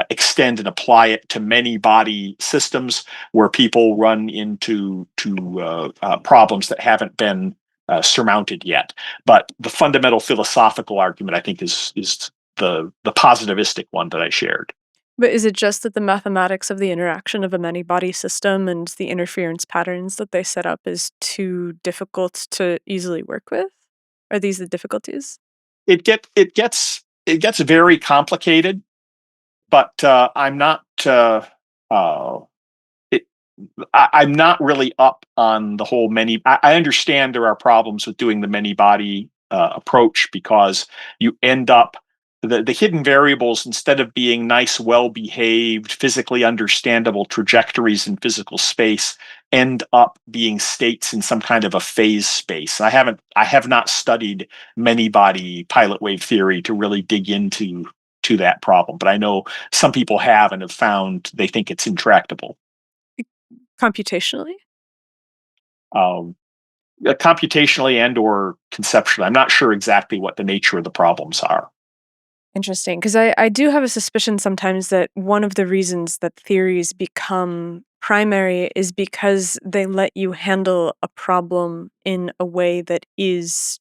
extend and apply it to many body systems where people run into problems that haven't been surmounted yet. But the fundamental philosophical argument, I think, is the positivistic one that I shared. But is it just that the mathematics of the interaction of a many-body system and the interference patterns that they set up is too difficult to easily work with? Are these the difficulties? It gets very complicated, but I'm not. I'm not really up on the whole many. I understand there are problems with doing the many body approach because you end up the hidden variables, instead of being nice, well behaved, physically understandable trajectories in physical space, end up being states in some kind of a phase space. I have not studied many body pilot wave theory to really dig into that problem, but I know some people have and have found they think it's intractable. Computationally? Um, Computationally and or conceptually. I'm not sure exactly what the nature of the problems are. Interesting, because I do have a suspicion sometimes that one of the reasons that theories become primary is because they let you handle a problem in a way that is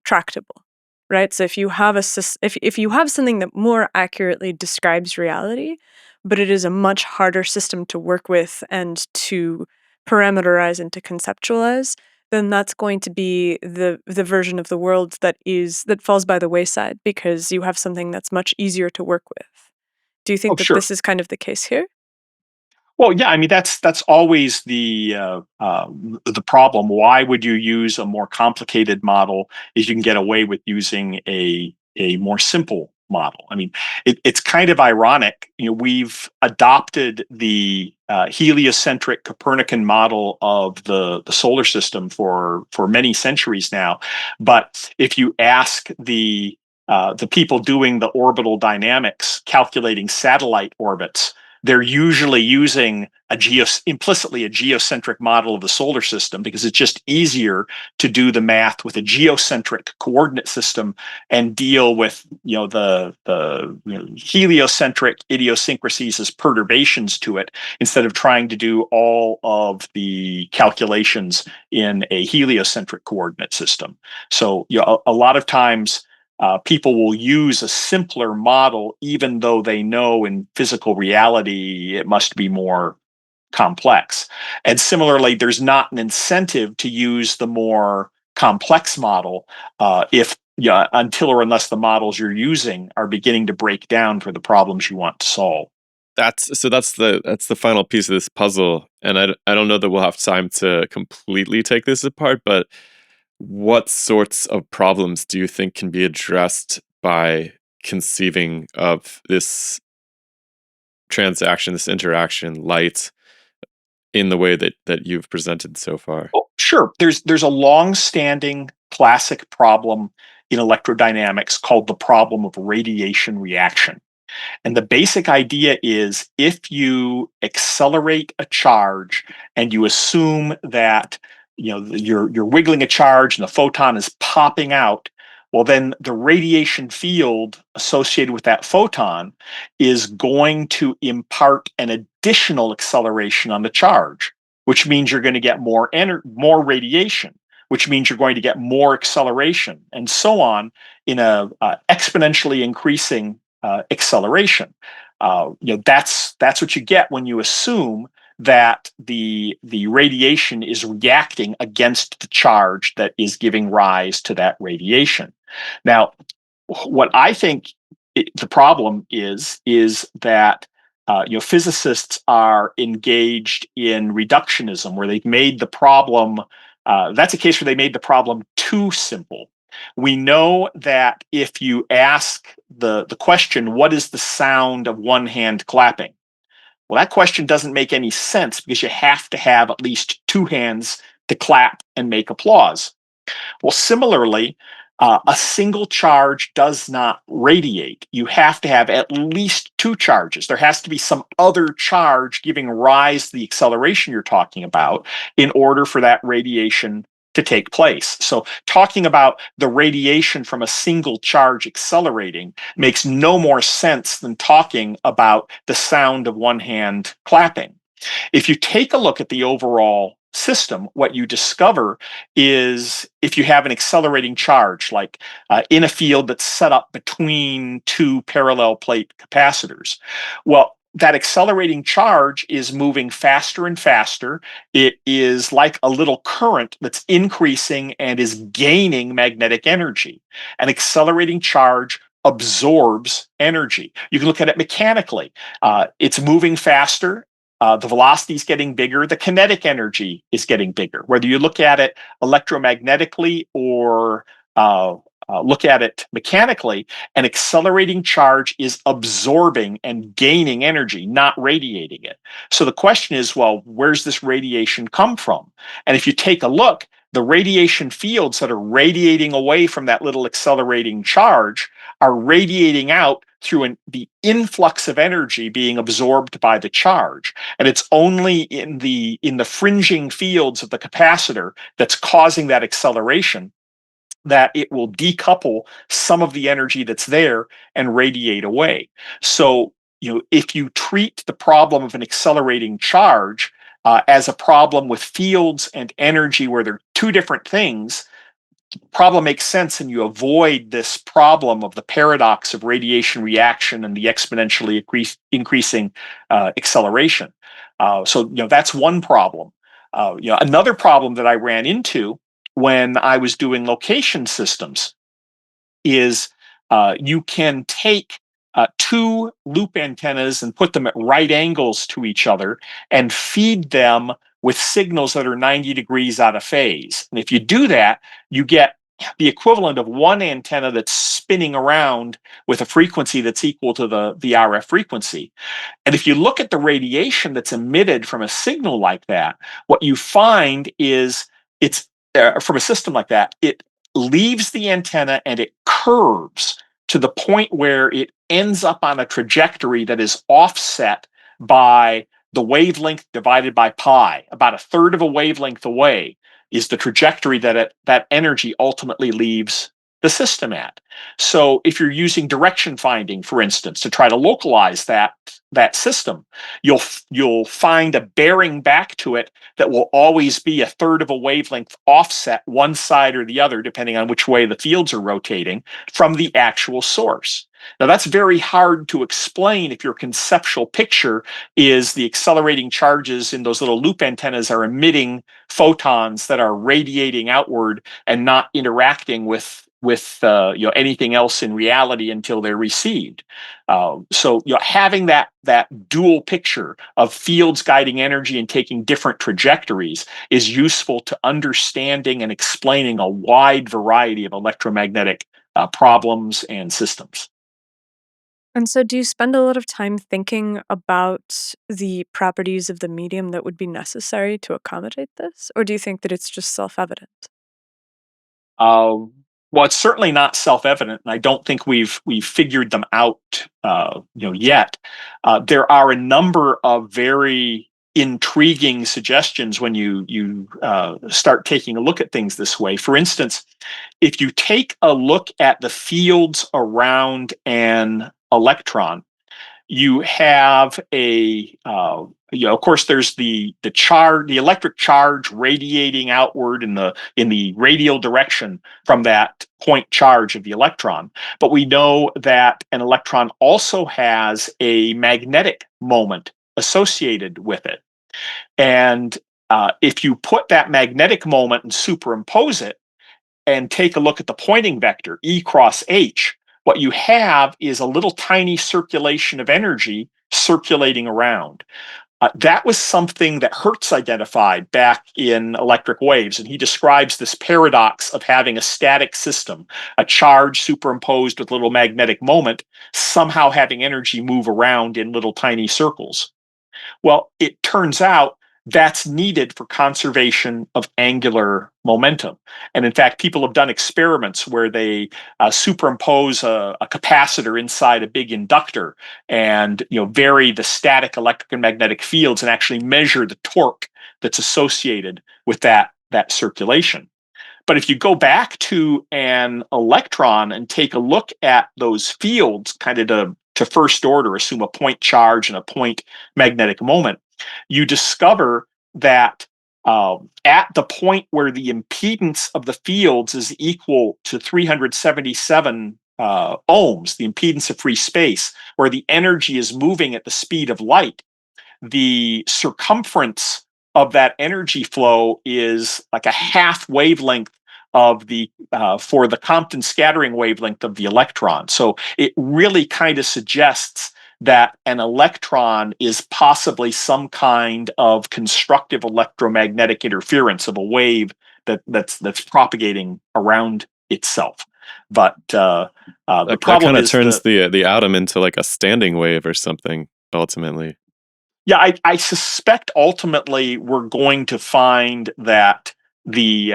tractable, right? So if you have if you have something that more accurately describes reality, but it is a much harder system to work with and to parameterize and to conceptualize, then that's going to be the version of the world that falls by the wayside because you have something that's much easier to work with. Do you Oh, think that sure. this is kind of the case here? Well, yeah. I mean, that's always the problem. Why would you use a more complicated model if you can get away with using a more simple model? I mean, it's kind of ironic. We've adopted the heliocentric Copernican model of the solar system for many centuries now, but if you ask the people doing the orbital dynamics, calculating satellite orbits, they're usually using implicitly a geocentric model of the solar system because it's just easier to do the math with a geocentric coordinate system and deal with the heliocentric idiosyncrasies as perturbations to it instead of trying to do all of the calculations in a heliocentric coordinate system. So a lot of times people will use a simpler model, even though they know in physical reality it must be more complex. And similarly, there's not an incentive to use the more complex model if until or unless the models you're using are beginning to break down for the problems you want to solve. That's the final piece of this puzzle, and I don't know that we'll have time to completely take this apart, but what sorts of problems do you think can be addressed by conceiving of this transaction, this interaction, light, in the way that you've presented so far? Well, sure. There's a long-standing classic problem in electrodynamics called the problem of radiation reaction. And the basic idea is if you accelerate a charge and you assume that you're wiggling a charge and the photon is popping out, well then the radiation field associated with that photon is going to impart an additional acceleration on the charge, which means you're going to get more radiation, which means you're going to get more acceleration, and so on in a exponentially increasing acceleration. That's what you get when you assume that the radiation is reacting against the charge that is giving rise to that radiation. Now, what I think the problem is that physicists are engaged in reductionism, where they've made the problem. That's a case where they made the problem too simple. We know that if you ask the question, what is the sound of one hand clapping? Well, that question doesn't make any sense because you have to have at least two hands to clap and make applause. Well, similarly, a single charge does not radiate. You have to have at least two charges. There has to be some other charge giving rise to the acceleration you're talking about in order for that radiation to take place. So, talking about the radiation from a single charge accelerating makes no more sense than talking about the sound of one hand clapping. If you take a look at the overall system, what you discover is if you have an accelerating charge, like in a field that's set up between two parallel plate capacitors, well, that accelerating charge is moving faster and faster. It is like a little current that's increasing and is gaining magnetic energy. An accelerating charge absorbs energy. You can look at it mechanically. It's moving faster. The velocity is getting bigger. The kinetic energy is getting bigger. Whether you look at it electromagnetically or look at it mechanically, an accelerating charge is absorbing and gaining energy, not radiating it. So the question is, well, where's this radiation come from? And if you take a look, the radiation fields that are radiating away from that little accelerating charge are radiating out through the influx of energy being absorbed by the charge. And it's only in the fringing fields of the capacitor that's causing that acceleration that it will decouple some of the energy that's there and radiate away. So, if you treat the problem of an accelerating charge as a problem with fields and energy where they're two different things, problem makes sense and you avoid this problem of the paradox of radiation reaction and the exponentially increasing acceleration. So that's one problem. Another problem that I ran into when I was doing location systems is you can take two loop antennas and put them at right angles to each other and feed them with signals that are 90 degrees out of phase. And if you do that, you get the equivalent of one antenna that's spinning around with a frequency that's equal to the RF frequency. And if you look at the radiation that's emitted from a signal like that, what you find is it's from a system like that, it leaves the antenna and it curves to the point where it ends up on a trajectory that is offset by the wavelength divided by pi. About a third of a wavelength away is the trajectory that that energy ultimately leaves the system at. So if you're using direction finding, for instance, to try to localize that system, you'll find a bearing back to it that will always be a third of a wavelength offset one side or the other, depending on which way the fields are rotating, from the actual source. Now, that's very hard to explain if your conceptual picture is the accelerating charges in those little loop antennas are emitting photons that are radiating outward and not interacting with anything else in reality until they're received. So having that dual picture of fields guiding energy and taking different trajectories is useful to understanding and explaining a wide variety of electromagnetic problems and systems. And so, do you spend a lot of time thinking about the properties of the medium that would be necessary to accommodate this? Or do you think that it's just self evident? Uh, well, it's certainly not self-evident, and I don't think we've figured them out, yet. There are a number of very intriguing suggestions when you start taking a look at things this way. For instance, if you take a look at the fields around an electron, you have of course, there's the electric charge radiating outward in the radial direction from that point charge of the electron. But we know that an electron also has a magnetic moment associated with it. And if you put that magnetic moment and superimpose it and take a look at the Poynting vector, E cross H, what you have is a little tiny circulation of energy circulating around. That was something that Hertz identified back in electric waves. And he describes this paradox of having a static system, a charge superimposed with little magnetic moment, somehow having energy move around in little tiny circles. Well, it turns out that's needed for conservation of angular momentum. And in fact, people have done experiments where they superimpose a capacitor inside a big inductor and vary the static electric and magnetic fields and actually measure the torque that's associated with that circulation. But if you go back to an electron and take a look at those fields, kind of to first order, assume a point charge and a point magnetic moment, you discover that at the point where the impedance of the fields is equal to 377 ohms, the impedance of free space, where the energy is moving at the speed of light, the circumference of that energy flow is like a half wavelength of the for the Compton scattering wavelength of the electron. So it really kind of suggests that an electron is possibly some kind of constructive electromagnetic interference of a wave that's propagating around itself. But the That problem kind of is turns the atom into like a standing wave or something, ultimately. Yeah, I suspect ultimately we're going to find that the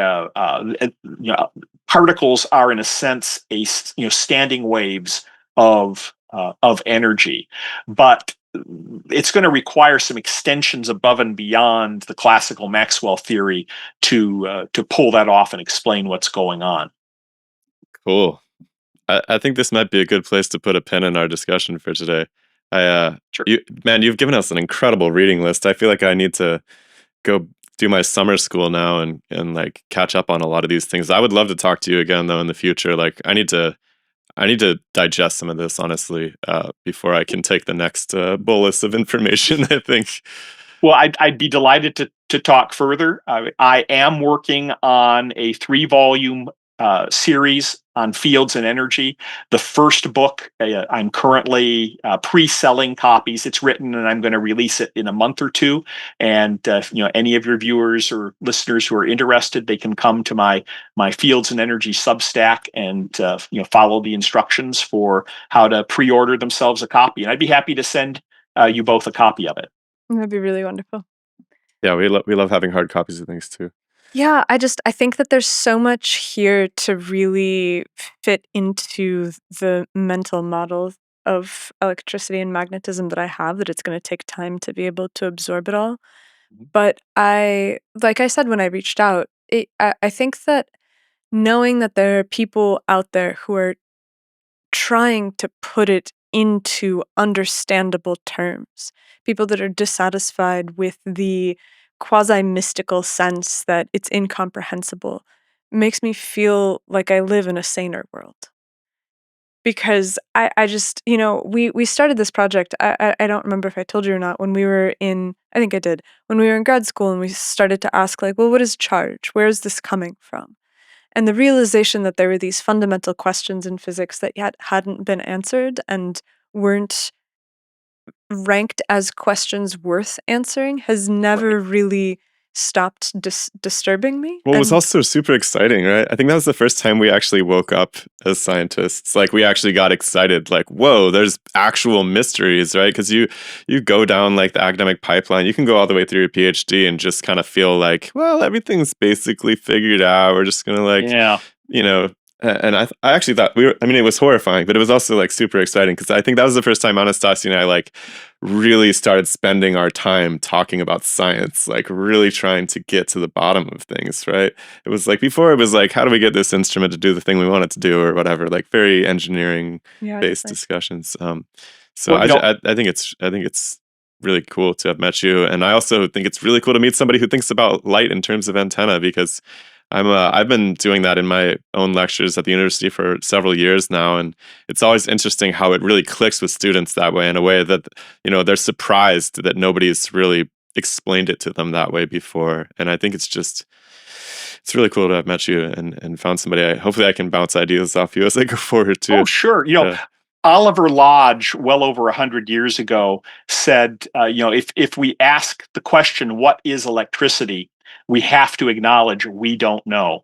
particles are in a sense standing waves of energy, but it's going to require some extensions above and beyond the classical Maxwell theory to pull that off and explain what's going on. Cool. I think this might be a good place to put a pin in our discussion for today. Sure. You've given us an incredible reading list. I feel like I need to go do my summer school now and like catch up on a lot of these things. I would love to talk to you again though in the future. Like I need to digest some of this honestly before I can take the next bolus of information. I think. Well, I'd be delighted to talk further. I am working on a 3-volume series on fields and energy. The first book, I'm currently pre-selling copies. It's written, and I'm going to release it in a month or two. And any of your viewers or listeners who are interested, they can come to my fields and energy Substack and follow the instructions for how to pre-order themselves a copy. And I'd be happy to send you both a copy of it. That'd be really wonderful. Yeah, we love having hard copies of things too. Yeah, I think that there's so much here to really fit into the mental model of electricity and magnetism that I have, that it's going to take time to be able to absorb it all. But like I said when I reached out, I think that knowing that there are people out there who are trying to put it into understandable terms, people that are dissatisfied with the quasi-mystical sense that it's incomprehensible, makes me feel like I live in a saner world. Because I just, we started this project, I don't remember if I told you or not, when we were I think I did, when we were in grad school and we started to ask like, well, what is charge? Where is this coming from? And the realization that there were these fundamental questions in physics that yet hadn't been answered and weren't ranked as questions worth answering has never really stopped disturbing me. Well, it was And also super exciting, right? I think that was the first time we actually woke up as scientists. Like we actually got excited, like, whoa, there's actual mysteries, right? Because you go down like the academic pipeline, you can go all the way through your PhD and just kind of feel like, well, everything's basically figured out. We're just gonna like, and I actually thought it was horrifying, but it was also like super exciting because I think that was the first time Anastasia and I like really started spending our time talking about science, like really trying to get to the bottom of things, right? It was like before it was like, how do we get this instrument to do the thing we want it to do or whatever, like very engineering based discussions. I think it's really cool to have met you. And I also think it's really cool to meet somebody who thinks about light in terms of antenna because I've been doing that in my own lectures at the university for several years now, and it's always interesting how it really clicks with students that way in a way that they're surprised that nobody's really explained it to them that way before. And I think it's really cool to have met you and found somebody. Hopefully I can bounce ideas off you as I go forward too. Oh, sure. Oliver Lodge, well over 100 years ago, said, if we ask the question, what is electricity, we have to acknowledge we don't know.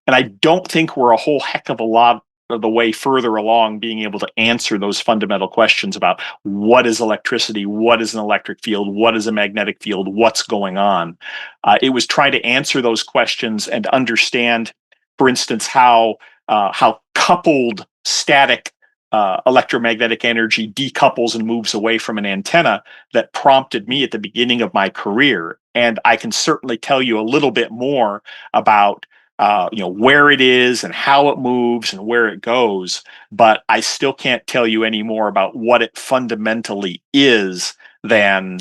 And I don't think we're a whole heck of a lot of the way further along being able to answer those fundamental questions about what is electricity, what is an electric field, what is a magnetic field, what's going on. It was trying to answer those questions and understand, for instance, how coupled static electromagnetic energy decouples and moves away from an antenna that prompted me at the beginning of my career. And I can certainly tell you a little bit more about where it is and how it moves and where it goes, but I still can't tell you any more about what it fundamentally is than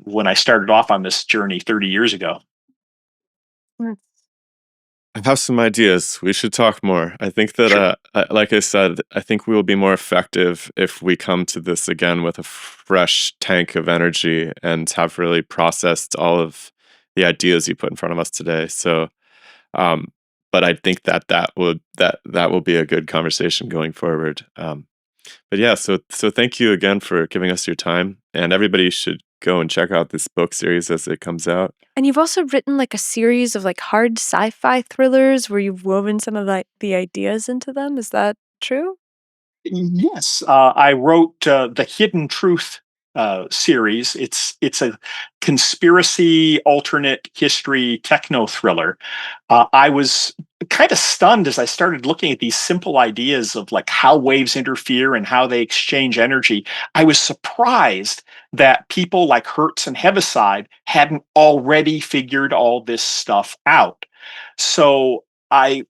when I started off on this journey 30 years ago. I have some ideas. We should talk more. I think that, like I said, I think we will be more effective if we come to this again with a fresh tank of energy and have really processed all of the ideas you put in front of us today. So, but I think that will be a good conversation going forward. But yeah, so thank you again for giving us your time, and everybody should go and check out this book series as it comes out. And you've also written like a series of like hard sci-fi thrillers where you've woven some of the ideas into them. Is that true? Yes, I wrote the Hidden Truth series. It's a conspiracy, alternate history, techno thriller. I was kind of stunned as I started looking at these simple ideas of like how waves interfere and how they exchange energy. I was surprised that people like Hertz and Heaviside hadn't already figured all this stuff out. So I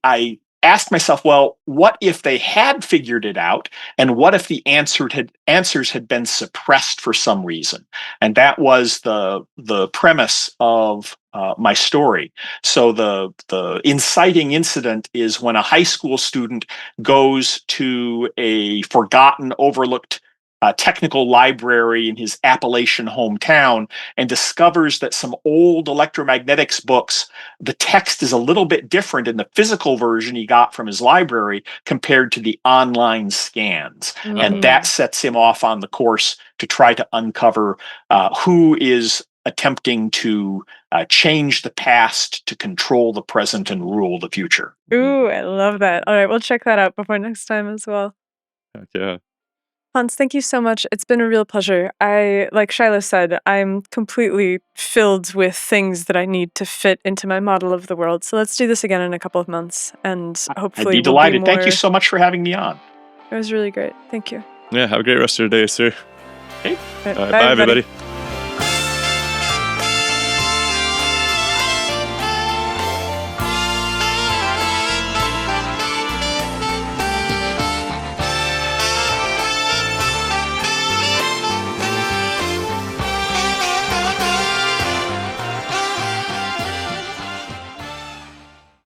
asked myself, well, what if they had figured it out, and what if the answers had been suppressed for some reason? And that was the premise of my story. So the inciting incident is when a high school student goes to a forgotten, overlooked technical library in his Appalachian hometown and discovers that some old electromagnetics books, the text is a little bit different in the physical version he got from his library compared to the online scans. And that sets him off on the course to try to uncover who is attempting to change the past to control the present and rule the future. Ooh, I love that. All right, we'll check that out before next time as well. Heck yeah. Hans, thank you so much. It's been a real pleasure. Like Shiloh said, I'm completely filled with things that I need to fit into my model of the world. So let's do this again in a couple of months, and hopefully I'd be delighted. Thank you so much for having me on. It was really great. Thank you. Yeah, have a great rest of your day, sir. Okay. Bye, everybody.